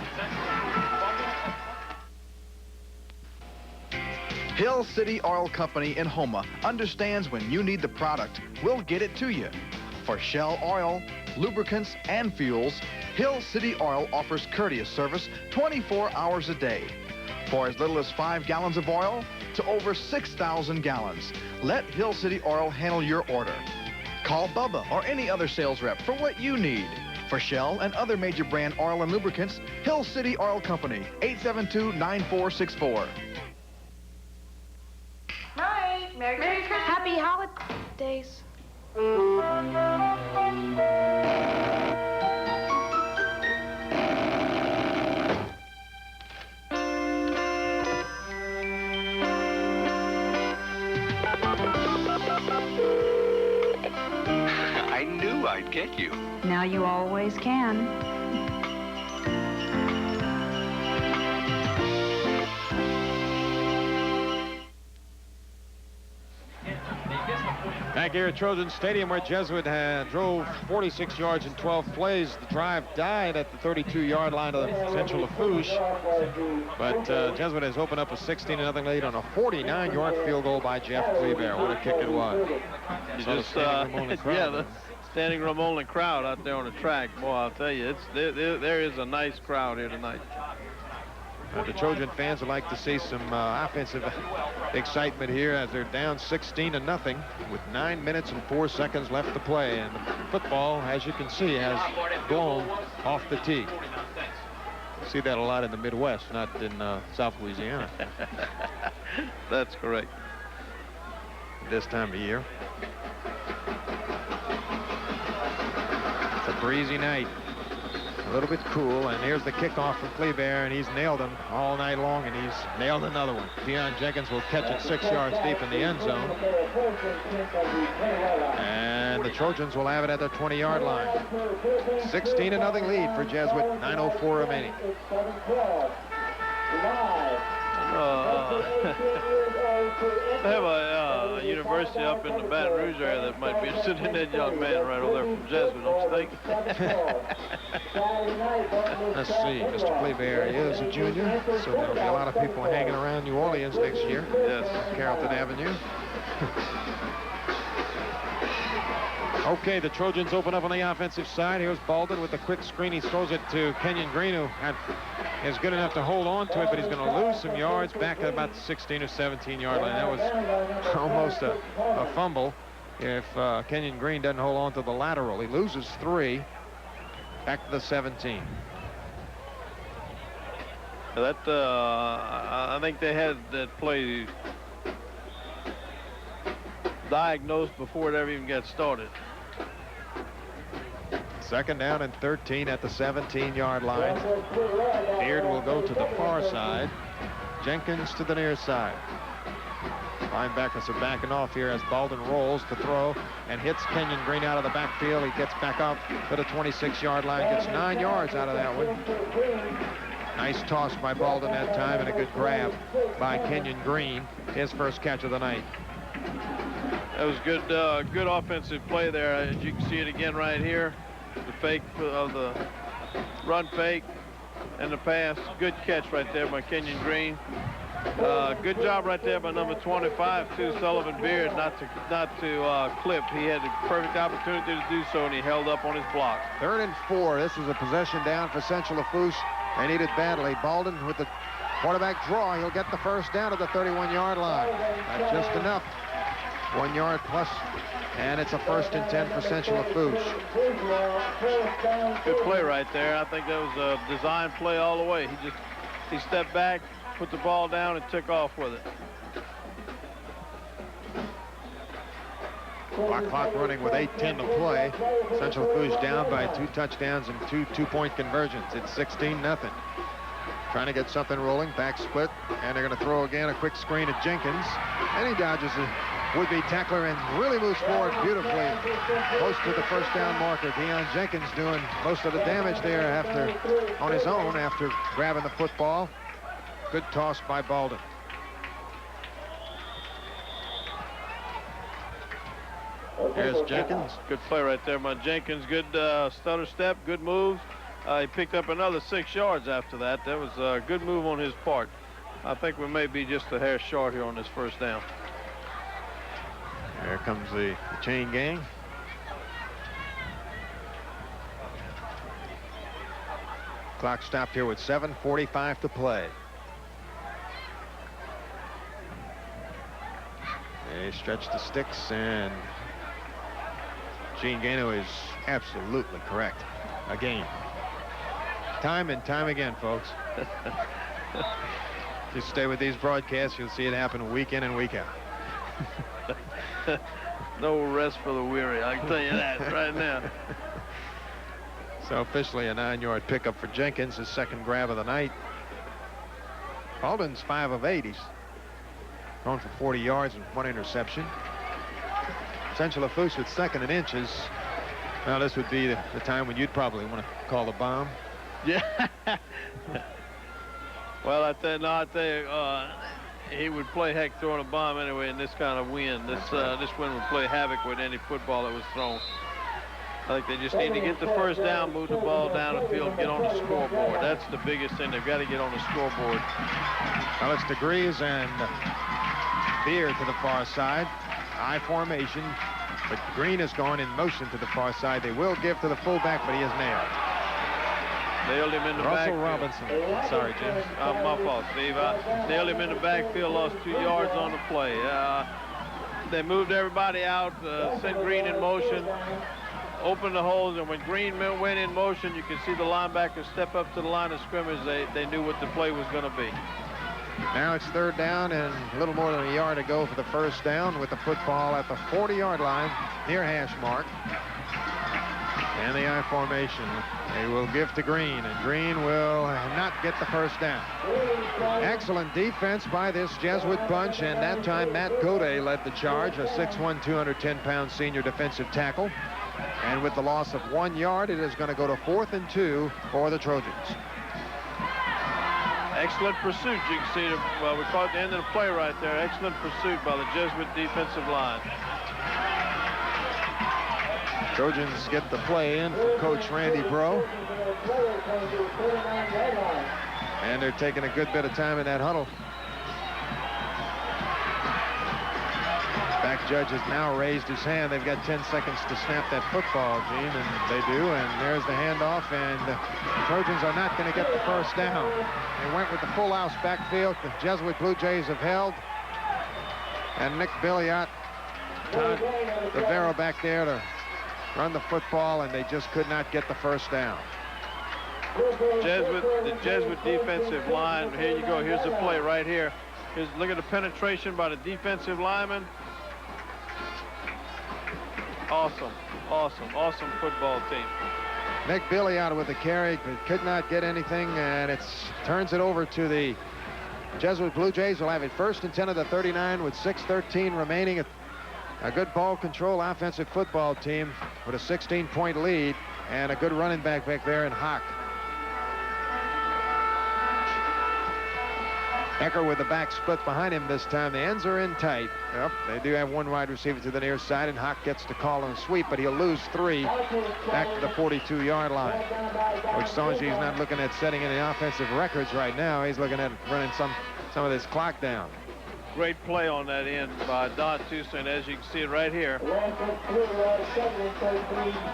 [SPEAKER 16] Hill City Oil Company in Houma understands when you need the product, we'll get it to you. For Shell oil, lubricants, and fuels, Hill City Oil offers courteous service 24 hours a day. For as little as 5 gallons of oil to over 6,000 gallons, let Hill City Oil handle your order. Call Bubba or any other sales rep for what you need. For Shell and other major brand oil and lubricants, Hill City Oil Company, 872-9464.
[SPEAKER 6] Right. Merry Christmas. Happy holidays.
[SPEAKER 7] I knew I'd get you.
[SPEAKER 17] Now you always can.
[SPEAKER 1] Back here at Trojan Stadium, where Jesuit drove 46 yards in 12 plays. The drive died at the 32-yard line of Central Lafourche. But Jesuit has opened up a 16-0 lead on a 49-yard field goal by Jeff Kleber. What a kick it was.
[SPEAKER 2] The standing room only crowd out there on the track. Boy, I'll tell you, there is a nice crowd here tonight.
[SPEAKER 1] The Trojan fans would like to see some offensive excitement here as they're down 16-0 with 9 minutes and 4 seconds left to play. And the football, as you can see, has blown off the tee. You see that a lot in the Midwest, not in South Louisiana.
[SPEAKER 2] That's correct.
[SPEAKER 1] This time of year. It's a breezy night. A little bit cool, and here's the kickoff from Kleber, and he's nailed him all night long, and he's nailed another one. Deion Jenkins will catch it 6 yards deep in the end zone. And the Trojans will have it at their 20-yard line. 16-0 lead for Jesuit, 9:04 remaining.
[SPEAKER 2] They have a university up in the Baton Rouge area that might be interested in that young man right over there from Jesuit, don't you think?
[SPEAKER 1] Let's see, Mr. Kleber is a junior, so there'll be a lot of people hanging around New Orleans next year.
[SPEAKER 2] Yes.
[SPEAKER 1] Carrollton Avenue. Okay, the Trojans open up on the offensive side. Here's Baldwin with a quick screen. He throws it to Kenyon Green, who had is good enough to hold on to it, but he's going to lose some yards back at about the 16 or 17-yard line. That was almost a fumble if Kenyon Green doesn't hold on to the lateral. He loses 3 back to the 17.
[SPEAKER 2] That I think they had that play diagnosed before it ever even got started.
[SPEAKER 1] 2nd down and 13 at the 17-yard line. Beard will go to the far side. Jenkins to the near side. Linebackers are backing off here as Baldwin rolls to throw and hits Kenyon Green out of the backfield. He gets back up to the 26-yard line, gets 9 yards out of that one. Nice toss by Baldwin that time and a good grab by Kenyon Green, his first catch of the night.
[SPEAKER 2] That was good, good offensive play there. As you can see it again right here. The fake of the run fake and the pass. Good catch right there by Kenyon Green. Good job right there by number 25, too, Sullivan Beard, not to clip. He had the perfect opportunity to do so, and he held up on his block.
[SPEAKER 1] 3rd and 4. This is a possession down for Central Lafourche. They need it badly. Baldwin with the quarterback draw. He'll get the first down at the 31-yard line. That's just enough. 1 yard plus, and it's a 1st and 10 for Central Lafourche.
[SPEAKER 2] Good play right there. I think that was a design play all the way. He stepped back, put the ball down, and took off with it.
[SPEAKER 1] Clock running with 8:10 to play. Central Lafourche down by 2 touchdowns and 2 two-point conversions. It's 16-0. Trying to get something rolling. Back split, and they're going to throw again a quick screen at Jenkins. And he dodges a would-be tackler and really moves forward beautifully close to the first down marker. Deion Jenkins doing most of the damage there on his own after grabbing the football. Good toss by Baldwin. Here's Jenkins.
[SPEAKER 2] Good play right there by Jenkins. Good stutter step, good move. He picked up another 6 yards after that. That was a good move on his part. I think we may be just a hair short here on this first down.
[SPEAKER 1] Here comes the chain gang. Clock stopped here with 7:45 to play. They stretch the sticks, and Gene Gano is absolutely correct. Again. Time and time again, folks. Just stay with these broadcasts, you'll see it happen week in and week out.
[SPEAKER 2] No rest for the weary, I can tell you that right now.
[SPEAKER 1] So officially a 9-yard pickup for Jenkins, his 2nd grab of the night. Baldwin's 5 of 8. He's thrown for 40 yards and 1 interception. Central Lafourche with 2nd and inches. Well, this would be the time when you'd probably want to call the bomb.
[SPEAKER 2] Yeah. Well, I tell you, he would play heck throwing a bomb anyway in this kind of wind. This wind would play havoc with any football that was thrown. I think they just need to get the first down, move the ball down the field, get on the scoreboard. That's the biggest thing. They've got to get on the scoreboard.
[SPEAKER 1] Well, it's DeGrees and Beard to the far side. I formation, but Green has gone in motion to the far side. They will give to the fullback, but he is nailed.
[SPEAKER 2] Nailed him in the backfield.
[SPEAKER 1] Russell Robinson. Sorry, James.
[SPEAKER 2] My fault, Steve. Nailed him in the backfield, lost 2 yards on the play. They moved everybody out, sent Green in motion, opened the holes, and when Green went in motion, you could see the linebackers step up to the line of scrimmage. They knew what the play was going to be.
[SPEAKER 1] Now it's 3rd down and a little more than a yard to go for the first down with the football at the 40-yard line near hash mark. And the I formation. They will give to Green, and Green will not get the first down. Excellent defense by this Jesuit bunch, and that time Matt Gode led the charge, a 6'1", 210-pound senior defensive tackle. And with the loss of 1 yard, it is going to go to 4th and 2 for the Trojans.
[SPEAKER 2] Excellent pursuit. You can see, we caught the end of the play right there. Excellent pursuit by the Jesuit defensive line.
[SPEAKER 1] Trojans get the play in for Coach Randy Bro. And they're taking a good bit of time in that huddle. Black judge has now raised his hand. They've got 10 seconds to snap that football, Gene, and they do. And there's the handoff, and the Trojans are not going to get the first down. They went with the full house backfield. The Jesuit Blue Jays have held. And Nick Billiot, Todd Rivera back there to run the football, and they just could not get the first down.
[SPEAKER 2] The Jesuit defensive line. Here you go. Here's the play right here. Look at the penetration by the defensive lineman. Awesome, awesome, awesome football team.
[SPEAKER 1] Nick Billiot with the carry, but could not get anything, and it turns it over to the Jesuit Blue Jays. Will have it first and 10 of the 39 with 6:13 remaining. A good ball control offensive football team with a 16-point lead and a good running back there in Hawk. Ecker with the back split behind him this time. The ends are in tight. Yep, they do have one wide receiver to the near side, and Hawk gets the call on a sweep, but he'll lose 3 back to the 42-yard line, which tells you he's not looking at setting any offensive records right now. He's looking at running some of this clock down.
[SPEAKER 2] Great play on that end by Don Toussaint, as you can see it right here.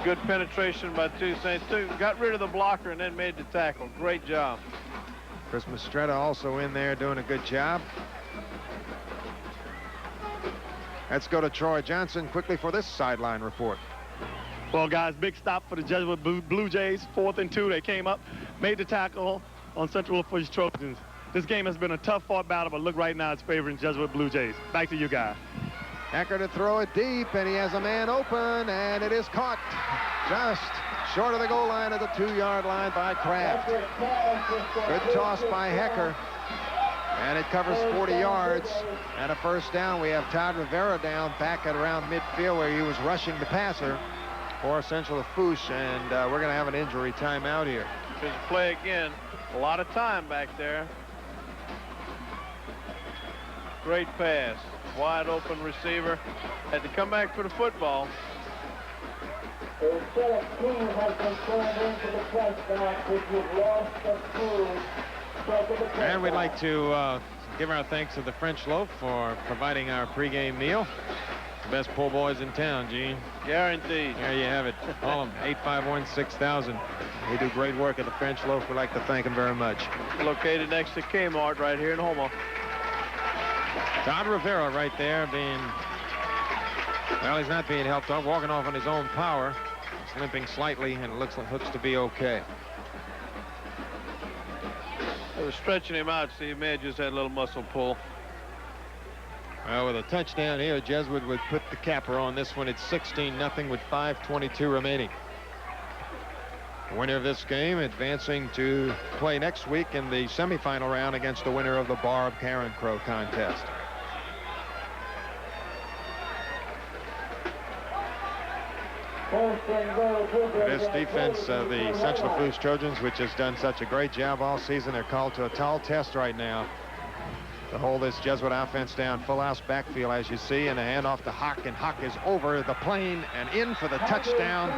[SPEAKER 2] Good penetration by Toussaint. Got rid of the blocker and then made the tackle. Great job.
[SPEAKER 1] Chris Mistretta also in there doing a good job. Let's go to Troy Johnson quickly for this sideline report.
[SPEAKER 3] Well, guys, big stop for the Jesuit Blue Jays. 4th and 2. They came up, made the tackle on Central Lafourche Trojans. This game has been a tough-fought battle, but look right now, it's favoring Jesuit Blue Jays. Back to you guys.
[SPEAKER 1] Ecker to throw it deep, and he has a man open, and it is caught just short of the goal line at the 2-yard line by Kraft. Good toss by Hecker, and it covers 40 yards and a first down. We have Todd Rivera down back at around midfield where he was rushing the passer for Central Lafourche, and we're going to have an injury timeout here.
[SPEAKER 2] Here's a play again. A lot of time back there. Great pass. Wide open receiver. Had to come back for the football.
[SPEAKER 1] And we'd like to give our thanks to the French Loaf for providing our pregame meal. The best po' boys in town, Gene.
[SPEAKER 2] Guaranteed.
[SPEAKER 1] There you have it. Call them 851-6000. They do great work at the French Loaf. We'd like to thank them very much.
[SPEAKER 2] Located next to Kmart right here in Houma.
[SPEAKER 1] Todd Rivera right there being, well, he's not being helped up, walking off on his own power. He's limping slightly, and it looks to be okay.
[SPEAKER 2] They were stretching him out. Steve may have just had a little muscle pull.
[SPEAKER 1] Well, with a touchdown here, Jesuit would put the capper on this one. It's 16-0 with 5:22 remaining. The winner of this game advancing to play next week in the semifinal round against the winner of the Barb Karen Crow contest. This defense of the Central Lafourche Trojans, which has done such a great job all season, they're called to a tall test right now to hold this Jesuit offense down. Full house backfield, as you see, and a handoff to Hawk, and Hawk is over the plane and in for the touchdown.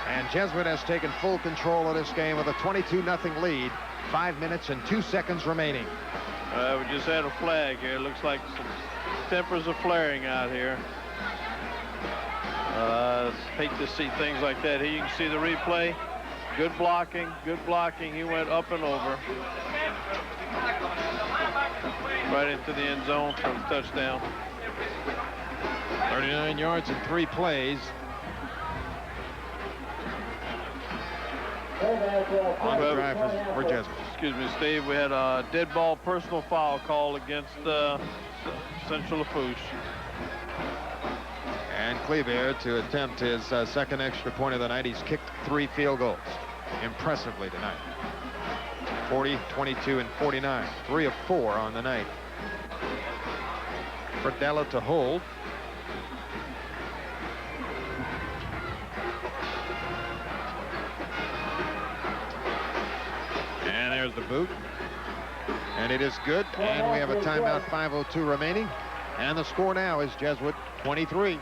[SPEAKER 1] And Jesuit has taken full control of this game with a 22-0 lead. 5 minutes and 2 seconds remaining.
[SPEAKER 2] We just had a flag here. Looks like some tempers are flaring out here. Hate to see things like that. Here you can see the replay. Good blocking, good blocking. He went up and over. Right into the end zone for the touchdown.
[SPEAKER 1] 39 yards in 3 plays. On the drive for Jesuit.
[SPEAKER 2] Excuse me, Steve. We had a dead ball personal foul call against Central Lafourche.
[SPEAKER 1] And Kleber to attempt his second extra point of the night. He's kicked 3 field goals impressively tonight. 40, 22, and 49. 3 of 4 on the night. Fradella to hold. And there's the boot. And it is good. And we have a timeout, 5:02 remaining. And the score now is Jesuit 23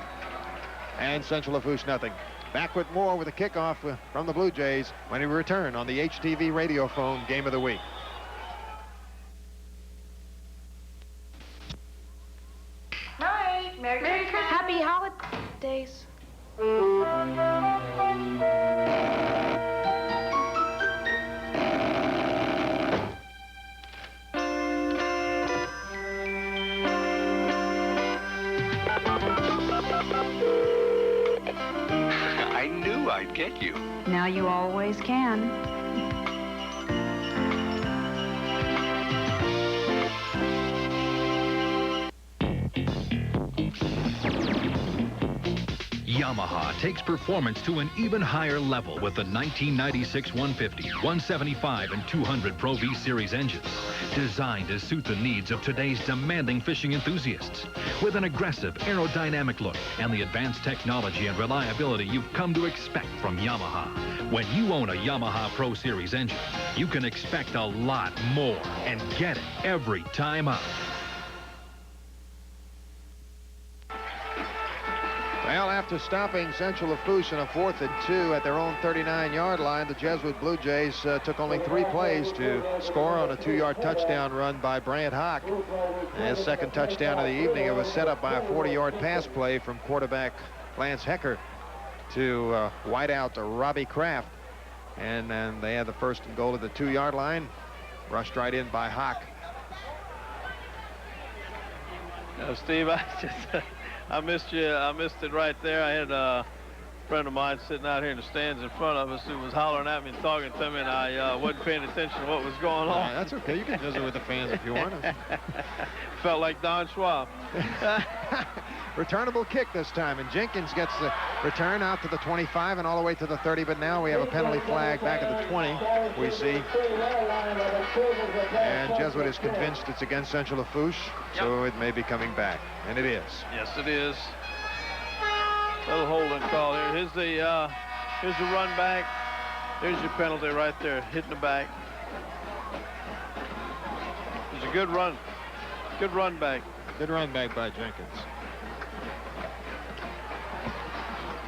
[SPEAKER 1] and Central Lafourche 0. Back with more with a kickoff from the Blue Jays when we return on the HTV Radio Phone Game of the Week.
[SPEAKER 6] Night. Merry Christmas. days.
[SPEAKER 7] I knew I'd get you.
[SPEAKER 17] Now you always can.
[SPEAKER 8] Yamaha takes performance to an even higher level with the 1996 150, 175, and 200 Pro V Series engines, designed to suit the needs of today's demanding fishing enthusiasts. With an aggressive aerodynamic look and the advanced technology and reliability you've come to expect from Yamaha. When you own a Yamaha Pro Series engine, you can expect a lot more and get it every time out.
[SPEAKER 1] Well, after stopping Central Lafourche in a 4th and 2 at their own 39-yard line, the Jesuit Blue Jays took only 3 plays to score on a 2-yard touchdown run by Bryant Hawk. His second touchdown of the evening, it was set up by a 40-yard pass play from quarterback Lance Hecker to wideout Robbie Kraft. And then they had the 1st and goal at the 2-yard line, rushed right in by Hawk.
[SPEAKER 2] Now, Steve, I missed you. I missed it right there. I had a friend of mine sitting out here in the stands in front of us who was hollering at me and talking to me, and I wasn't paying attention to what was going on.
[SPEAKER 1] That's okay. You can visit with the fans if you want.
[SPEAKER 2] Felt like Don Schwab.
[SPEAKER 1] Returnable kick this time, and Jenkins gets the return out to the 25 and all the way to the 30, but now we have a penalty flag back at the 20, we see. And Jesuit is convinced it's against Central Lafourche, so it may be coming back, and it is.
[SPEAKER 2] Yes, it is. Little holding call here. Here's the run back. There's your penalty right there, hitting the back. It's a good run. Good run back.
[SPEAKER 1] Good run back by Jenkins.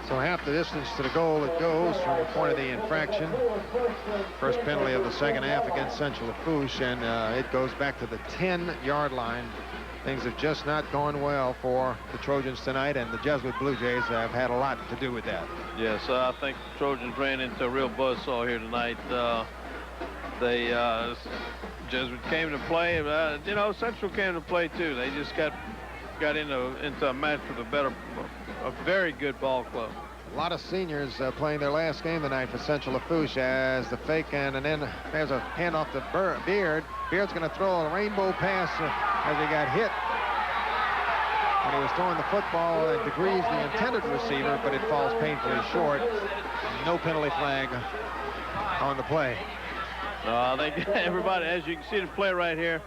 [SPEAKER 1] So half the distance to the goal it goes from the point of the infraction. First penalty of the second half against Central Lafourche, and it goes back to the 10-yard line. Things have just not gone well for the Trojans tonight, and the Jesuit Blue Jays have had a lot to do with that.
[SPEAKER 2] Yes, I think the Trojans ran into a real buzzsaw here tonight. Jesuit came to play. You know, Central came to play too. They just got into a match with a very good ball club.
[SPEAKER 1] A lot of seniors playing their last game tonight for Central Lafourche as the fake, and then there's a handoff to Beard. Beard's going to throw a rainbow pass as he got hit. And he was throwing the football and degrees the intended receiver, but it falls painfully short. No penalty flag on the play.
[SPEAKER 2] I think everybody, as you can see the play right here,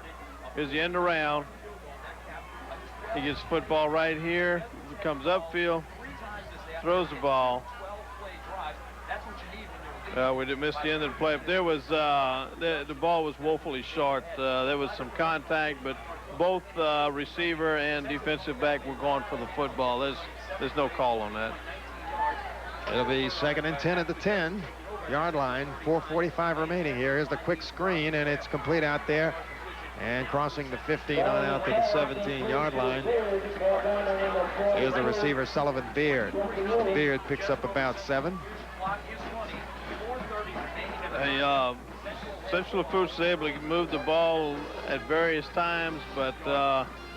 [SPEAKER 2] here's the end around. He gets the football right here. He comes upfield, throws the ball. We did miss the end of the play. There was the ball was woefully short. There was some contact, but both receiver and defensive back were going for the football. There's no call on that.
[SPEAKER 1] It'll be 2nd and 10 at the 10-yard line. 4:45 remaining here. Here's the quick screen, and it's complete out there. And crossing the 15 on out to the 17-yard line is the receiver, Sullivan Beard. Beard picks up about 7.
[SPEAKER 2] Central Lafourche is able to move the ball at various times, but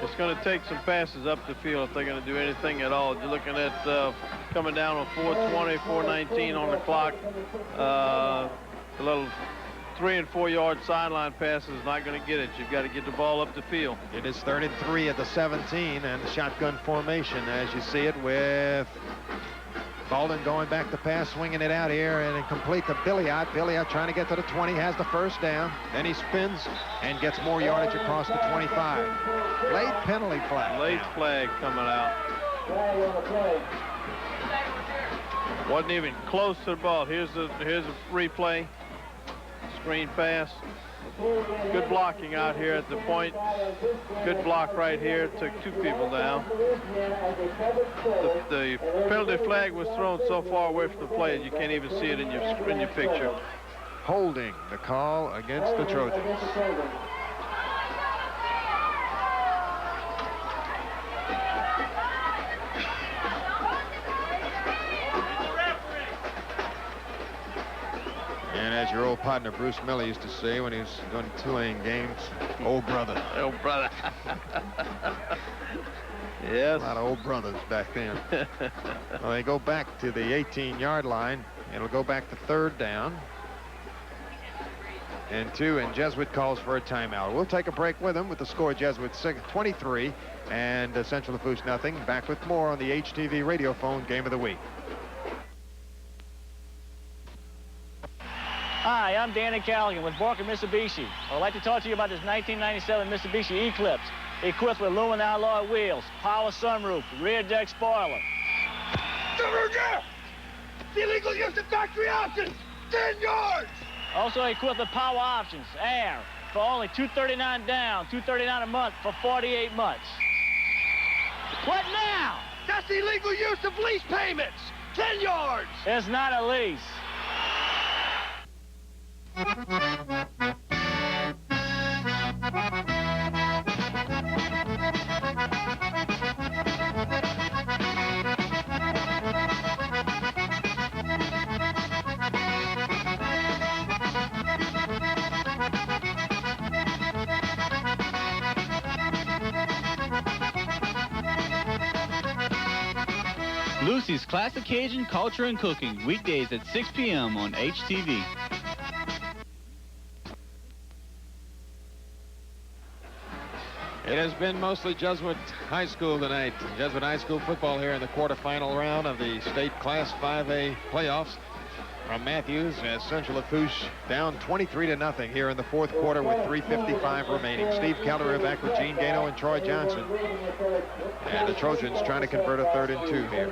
[SPEAKER 2] it's going to take some passes up the field if they're going to do anything at all. You're looking at coming down on 4:20, 4:19 on the clock. A little 3- and 4-yard sideline pass is not going to get it. You've got to get the ball up the field.
[SPEAKER 1] It is 3rd and 3 at the 17, and shotgun formation as you see it, with Baldwin going back to pass, swinging it out here, and incomplete to Billiot. Billiot trying to get to the 20, has the first down. Then he spins and gets more yardage across the 25. Late penalty flag.
[SPEAKER 2] Late flag coming out. Wasn't even close to the ball. Here's a replay. Screen pass. Good blocking out here at the point. Good block right here. Took 2 people down. The penalty flag was thrown so far away from the play you can't even see it in your picture.
[SPEAKER 1] Holding the call against the Trojans. your old partner Bruce Miller used to say when he was doing Tulane games. Old brother.
[SPEAKER 2] Old brother. Yes.
[SPEAKER 1] A lot of old brothers back then. Well, they go back to the 18-yard line. It'll go back to 3rd down. And 2, and Jesuit calls for a timeout. We'll take a break with him with the score Jesuit 23 and Central Lafourche nothing. Back with more on the HTV Radio Phone Game of the Week.
[SPEAKER 9] Hi, I'm Danny Callaghan with Barker Mitsubishi. I'd like to talk to you about this 1997 Mitsubishi Eclipse, equipped with aluminum alloy wheels, power sunroof, rear deck spoiler.
[SPEAKER 10] The illegal use of factory options, 10 yards!
[SPEAKER 9] Also equipped with power options, air, for only $239 down, $239 a month for 48 months. What now?
[SPEAKER 10] That's the illegal use of lease payments, 10 yards!
[SPEAKER 9] It's not a lease.
[SPEAKER 11] Lucy's Classic Cajun Culture and Cooking, weekdays at 6 p.m. on HTV.
[SPEAKER 1] It has been mostly Jesuit High School tonight. Jesuit High School football here in the quarterfinal round of the state Class 5A playoffs. From Matthews as Central Lafourche down 23-0 here in the 4th quarter with 3:55 remaining. Steve Calderon back with Gene Gano and Troy Johnson. And the Trojans trying to convert a 3rd and 2 here.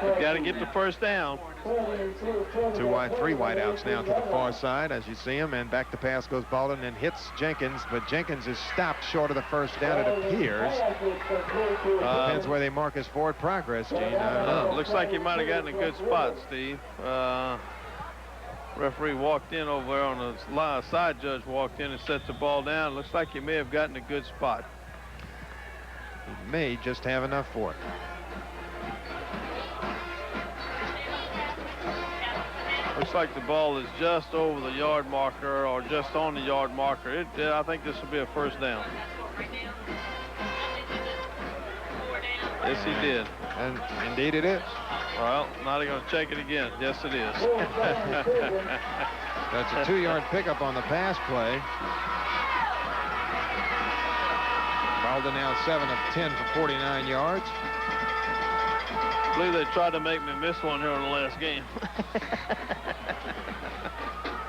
[SPEAKER 2] You've got to get the first down.
[SPEAKER 1] 2 wide, 3 wide outs now to the far side as you see him, and back to pass goes Baldwin and hits Jenkins, but Jenkins is stopped short of the first down, it appears. Depends where they mark his forward progress, Gene.
[SPEAKER 2] Looks like he might have gotten a good spot, Steve. Referee walked in over there on the side judge walked in and set the ball down. Looks like he may have gotten a good spot.
[SPEAKER 1] He may just have enough for it.
[SPEAKER 2] Looks like the ball is just over the yard marker or just on the yard marker. I think this will be a first down. Yes, he did.
[SPEAKER 1] And indeed it is.
[SPEAKER 2] Well, now they're going to check it again. Yes, it is.
[SPEAKER 1] That's a 2-yard pickup on the pass play. Baldwin now 7 of 10 for 49 yards.
[SPEAKER 2] I believe they tried to make me miss one here in the last game.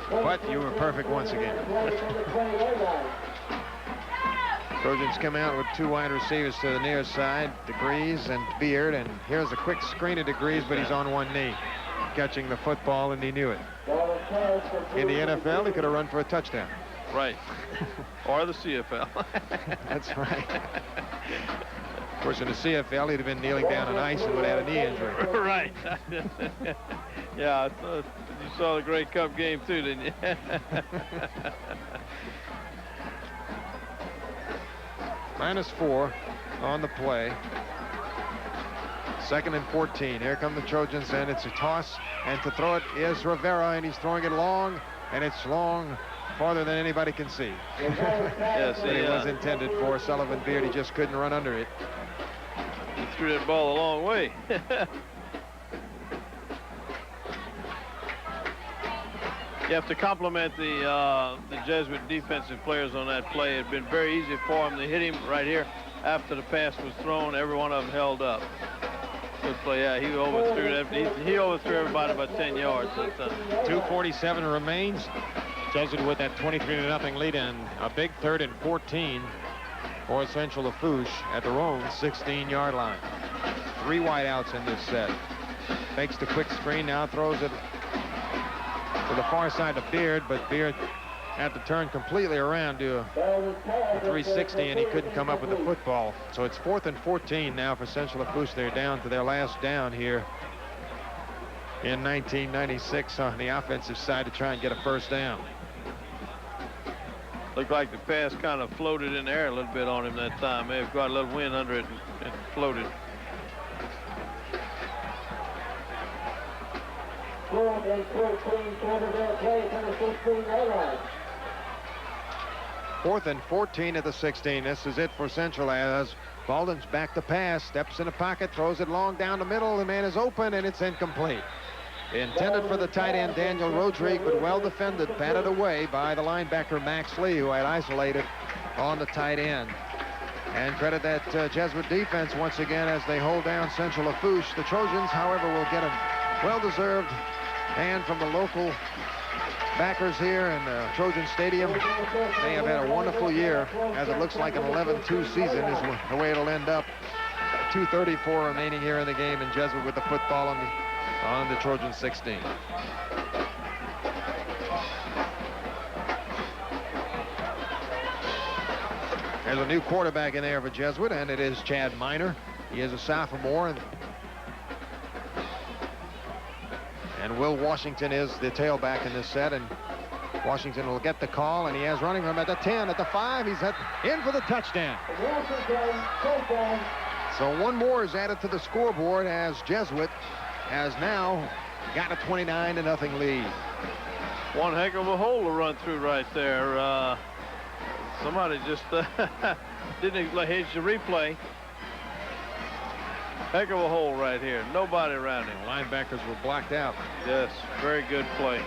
[SPEAKER 1] But you were perfect once again. Trojans come out with 2 wide receivers to the near side, Degrees and Beard, and here's a quick screen of Degrees, but he's on one knee, catching the football, and he knew it. In the NFL, he could have run for a touchdown.
[SPEAKER 2] Right. Or the CFL.
[SPEAKER 1] That's right. Of course, in the CFL, he'd have been kneeling down on ice and would have had a knee injury.
[SPEAKER 2] Right. Yeah, you saw the Grey Cup game too, didn't you?
[SPEAKER 1] -4 on the play. 2nd and 14. Here come the Trojans, and it's a toss, and to throw it is Rivera, and he's throwing it long, and it's long farther than anybody can see.
[SPEAKER 2] Yes,
[SPEAKER 1] but it was intended for Sullivan Beard. He just couldn't run under it.
[SPEAKER 2] He threw that ball a long way. You have to compliment the Jesuit defensive players on that play. It had been very easy for them to hit him right here after the pass was thrown. Every one of them held up. Good play. Yeah, he overthrew that. He overthrew everybody about 10 yards that time.
[SPEAKER 1] 2:47 remains. Jesuit with that 23-0 lead, and a big 3rd and 14 for Central Lafourche at their own 16-yard line. 3 wide outs in this set. Makes the quick screen, now throws it to the far side of Beard, but Beard had to turn completely around to a 360, and he couldn't come up with the football. So it's 4th and 14 now for Central Lafourche. They're down to their last down here in 1996 on the offensive side to try and get a first down.
[SPEAKER 2] Looked like the pass kind of floated in the air a little bit on him that time. May have got a little wind under it and floated.
[SPEAKER 1] Fourth and 14 at the 16. This is it for Central as Baldwin's back to pass, steps in the pocket, throws it long down the middle. The man is open, and it's incomplete. Intended for the tight end, Daniel Rodrigue, but well defended, batted away by the linebacker, Max Lee, who had isolated on the tight end. And credit that Jesuit defense once again as they hold down Central Lafourche. The Trojans, however, will get a well-deserved hand from the local backers here in Trojan Stadium. They have had a wonderful year, as it looks like an 11-2 season is the way it'll end up. 2:34 remaining here in the game, and Jesuit with the football on the Trojan 16. There's a new quarterback in there for Jesuit, and it is Chad Miner. He is a sophomore, and Will Washington is the tailback in this set, and Washington will get the call, and he has running room at the 10, at the 5. He's in for the touchdown. So one more is added to the scoreboard as Jesuit has now got a 29-0 lead.
[SPEAKER 2] One heck of a hole to run through right there. Somebody just didn't here's the replay. Heck of a hole right here. Nobody around him.
[SPEAKER 1] Linebackers were blocked out.
[SPEAKER 2] Yes, very good play.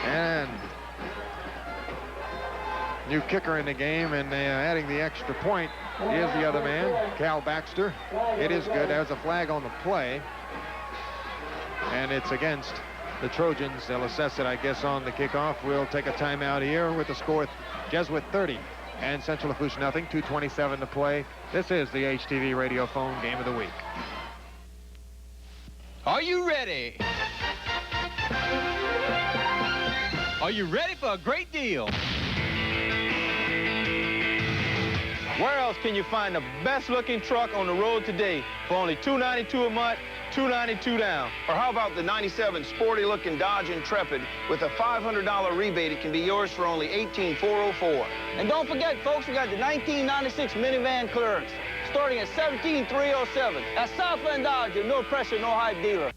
[SPEAKER 1] And new kicker in the game, and adding the extra point is the other man, Cal Baxter. It is good. There's a flag on the play, and it's against the Trojans. They'll assess it, I guess, on the kickoff. We'll take a timeout here with the score: Jesuit 30 and Central Lafourche nothing. 2:27 to play. This is the HTV Radio Phone Game of the Week.
[SPEAKER 4] Are you ready? Are you ready for a great deal?
[SPEAKER 12] Where else can you find the best looking truck on the road today for only $292 a month, $292 down?
[SPEAKER 13] Or how about the 97 sporty looking Dodge Intrepid with a $500 rebate? It can be yours for only $18,404.
[SPEAKER 12] And don't forget, folks, we got the 1996 minivan clearance starting at $17,307 at Southland Dodge, your no pressure, no hype dealer.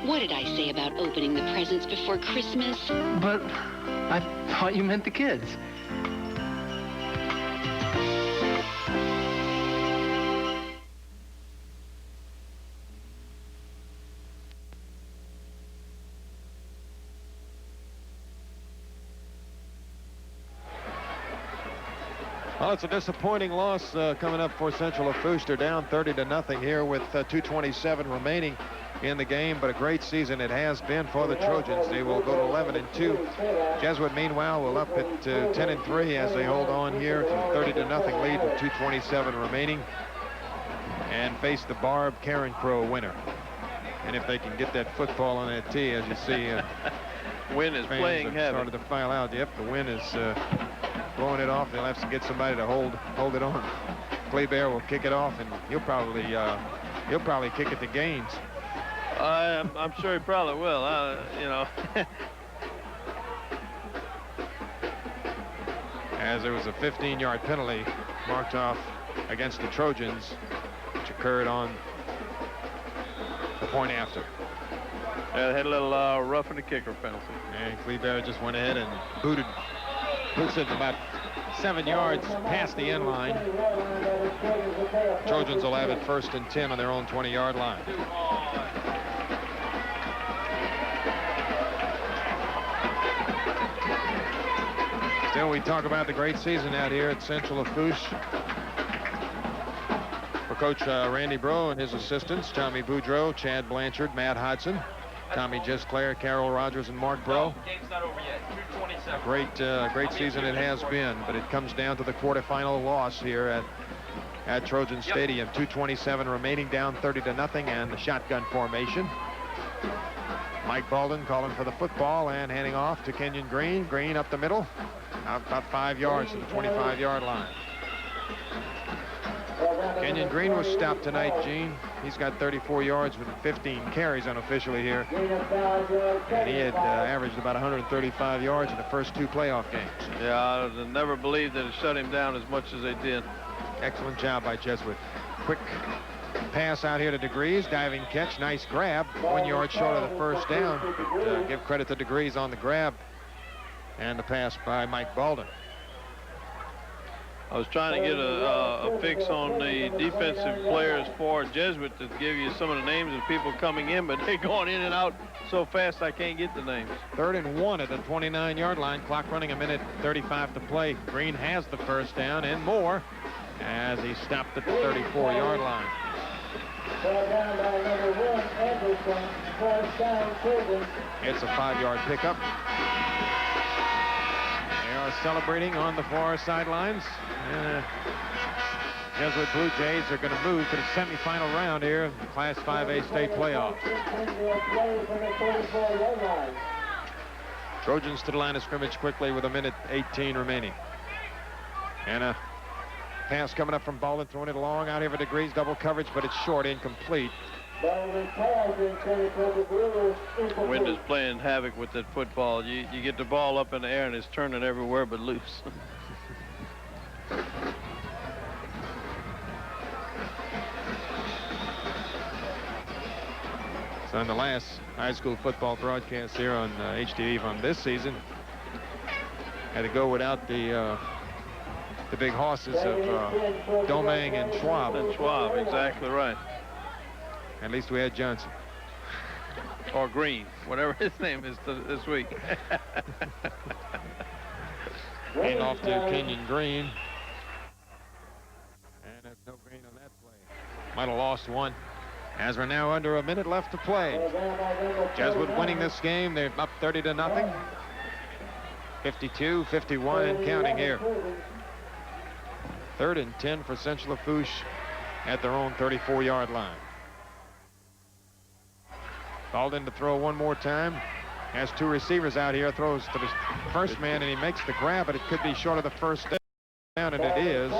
[SPEAKER 14] What did I say about opening the presents before Christmas?
[SPEAKER 15] But I thought you meant the kids.
[SPEAKER 1] Well, it's a disappointing loss coming up for Central Lafourche. They're down 30-0 here with 2:27 remaining in the game, but a great season it has been for the Trojans. They will go to 11-2. Jesuit, meanwhile, will up it to 10-3 as they hold on here to 30-0 lead with 2:27 remaining and face the Barb Karen Crow winner. And if they can get that football on that tee, as you see,
[SPEAKER 2] wind is playing heavy.
[SPEAKER 1] Started to file out. Yep, the wind is blowing it off. They'll have to get somebody to hold it on. Clay Bear will kick it off, and he'll probably kick it to Gaines.
[SPEAKER 2] I'm sure he probably will. You know.
[SPEAKER 1] As there was a 15-yard penalty marked off against the Trojans, which occurred on the point after.
[SPEAKER 2] Yeah, they had a little roughing the kicker penalty.
[SPEAKER 1] And Cleaver just went ahead and boots it about 7 yards past the end line. Trojans will have it 1st and 10 on their own 20-yard line. Still, we talk about the great season out here at Central Lafourche. For Coach Randy Bro and his assistants, Tommy Boudreau, Chad Blanchard, Matt Hodson, Tommy Gisclair, Carol Rogers, and Mark Bro.
[SPEAKER 20] Game's not over yet. 2:27.
[SPEAKER 1] Great season it has been, but it comes down to the quarterfinal loss here at Trojan Stadium. 2:27 remaining, down 30-0, and the shotgun formation. Mike Baldwin calling for the football and handing off to Kenyon Green. Green up the middle, out about 5 yards to the 25-yard line. Kenyon Green was stopped tonight, Gene. He's got 34 yards with 15 carries unofficially here. And he had averaged about 135 yards in the first 2 playoff games.
[SPEAKER 2] Yeah, I never believed that it shut him down as much as they did.
[SPEAKER 1] Excellent job by Jesuit. Quick pass out here to Degrees, diving catch, nice grab. 1 yard short of the first down. But, give credit to Degrees on the grab and the pass by Mike Baldwin.
[SPEAKER 2] I was trying to get a fix on the defensive players for Jesuit to give you some of the names of people coming in, but they're going in and out so fast I can't get the names.
[SPEAKER 1] 3rd and 1 at the 29-yard line. Clock running, 1:35 to play. Green has the first down and more as he stopped at the 34-yard line. It's a 5-yard pickup. They are celebrating on the far sidelines. Jesuit Blue Jays are going to move to the semifinal round here in the Class 5A state playoff. Trojans to the line of scrimmage quickly with 1:18 remaining. And a pass coming up from Baldwin, throwing it long out here for Degrees, double coverage, but it's short, incomplete.
[SPEAKER 2] The wind is playing havoc with that football. You get the ball up in the air and it's turning everywhere but loose.
[SPEAKER 1] So in the last high school football broadcast here on HTV from this season, had to go without the big horses of Domingue and Schwab.
[SPEAKER 2] And Schwab, exactly right.
[SPEAKER 1] At least we had Johnson.
[SPEAKER 2] Or Green, whatever his name is this week.
[SPEAKER 1] Hand off to Kenyon Green. And there's no Green on that play. Might have lost one. As we're now under a minute left to play. Jesuit winning this game. They're up 30-0. 52, 51 and counting here. 3rd and 10 for Central Lafourche at their own 34-yard line. Baldwin to throw one more time. Has 2 receivers out here. Throws to the first man, and he makes the grab, but it could be short of the first down, and it is.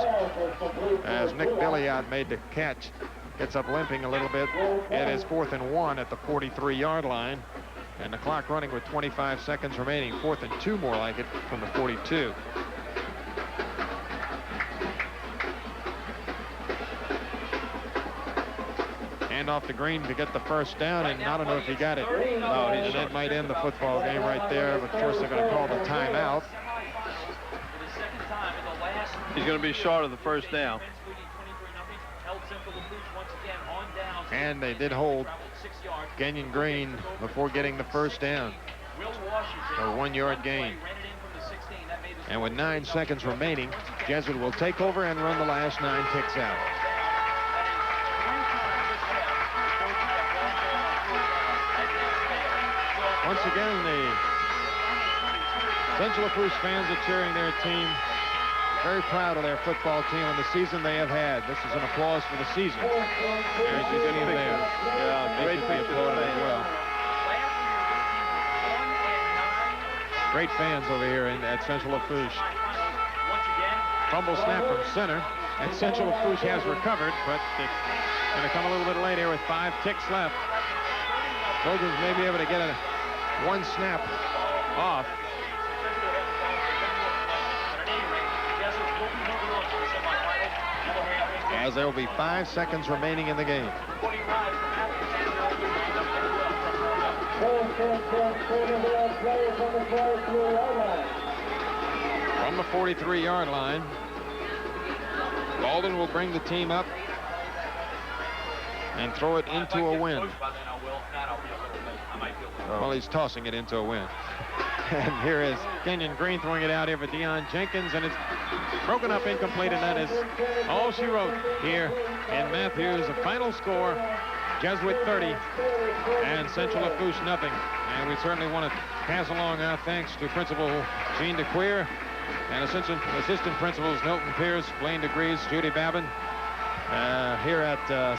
[SPEAKER 1] As Nick Billiard made the catch. Gets up limping a little bit. It is 4th and 1 at the 43-yard line. And the clock running with 25 seconds remaining. 4th and 2 more like it from the 42. Hand off to Green to get the first down, and I don't know if he got it. No, and that might end the football game right there. But of course, they're going to call the timeout.
[SPEAKER 2] He's going to be short of the first down.
[SPEAKER 1] And they did hold Kenyon Green before getting the first down. A 1-yard gain. And with 9 seconds remaining, Jesuit will take over and run the last 9 ticks out. Once again, the Central Lafourche fans are cheering their team. Very proud of their football team and the season they have had. This is an applause for the season. There's your team there.
[SPEAKER 2] Yeah, great picture as well.
[SPEAKER 1] Great fans over here at Central Lafourche. Fumble snap from center. And Central Lafourche has recovered, but it's going to come a little bit late here with 5 ticks left. Trojans may be able to get one snap off. As there will be 5 seconds remaining in the game. From the 43-yard line, Baldwin will bring the team up and throw it into a wind. Well, he's tossing it into a wind. And here is Kenyon Green throwing it out here for Deion Jenkins, and it's broken up, incomplete, and that is all she wrote here in Matthews. The final score, Jesuit 30 and Central Lafourche nothing. And we certainly want to pass along our thanks to Principal Gene DeQueer and assistant principals Milton Pierce, Blaine Degrees, Judy Babin here at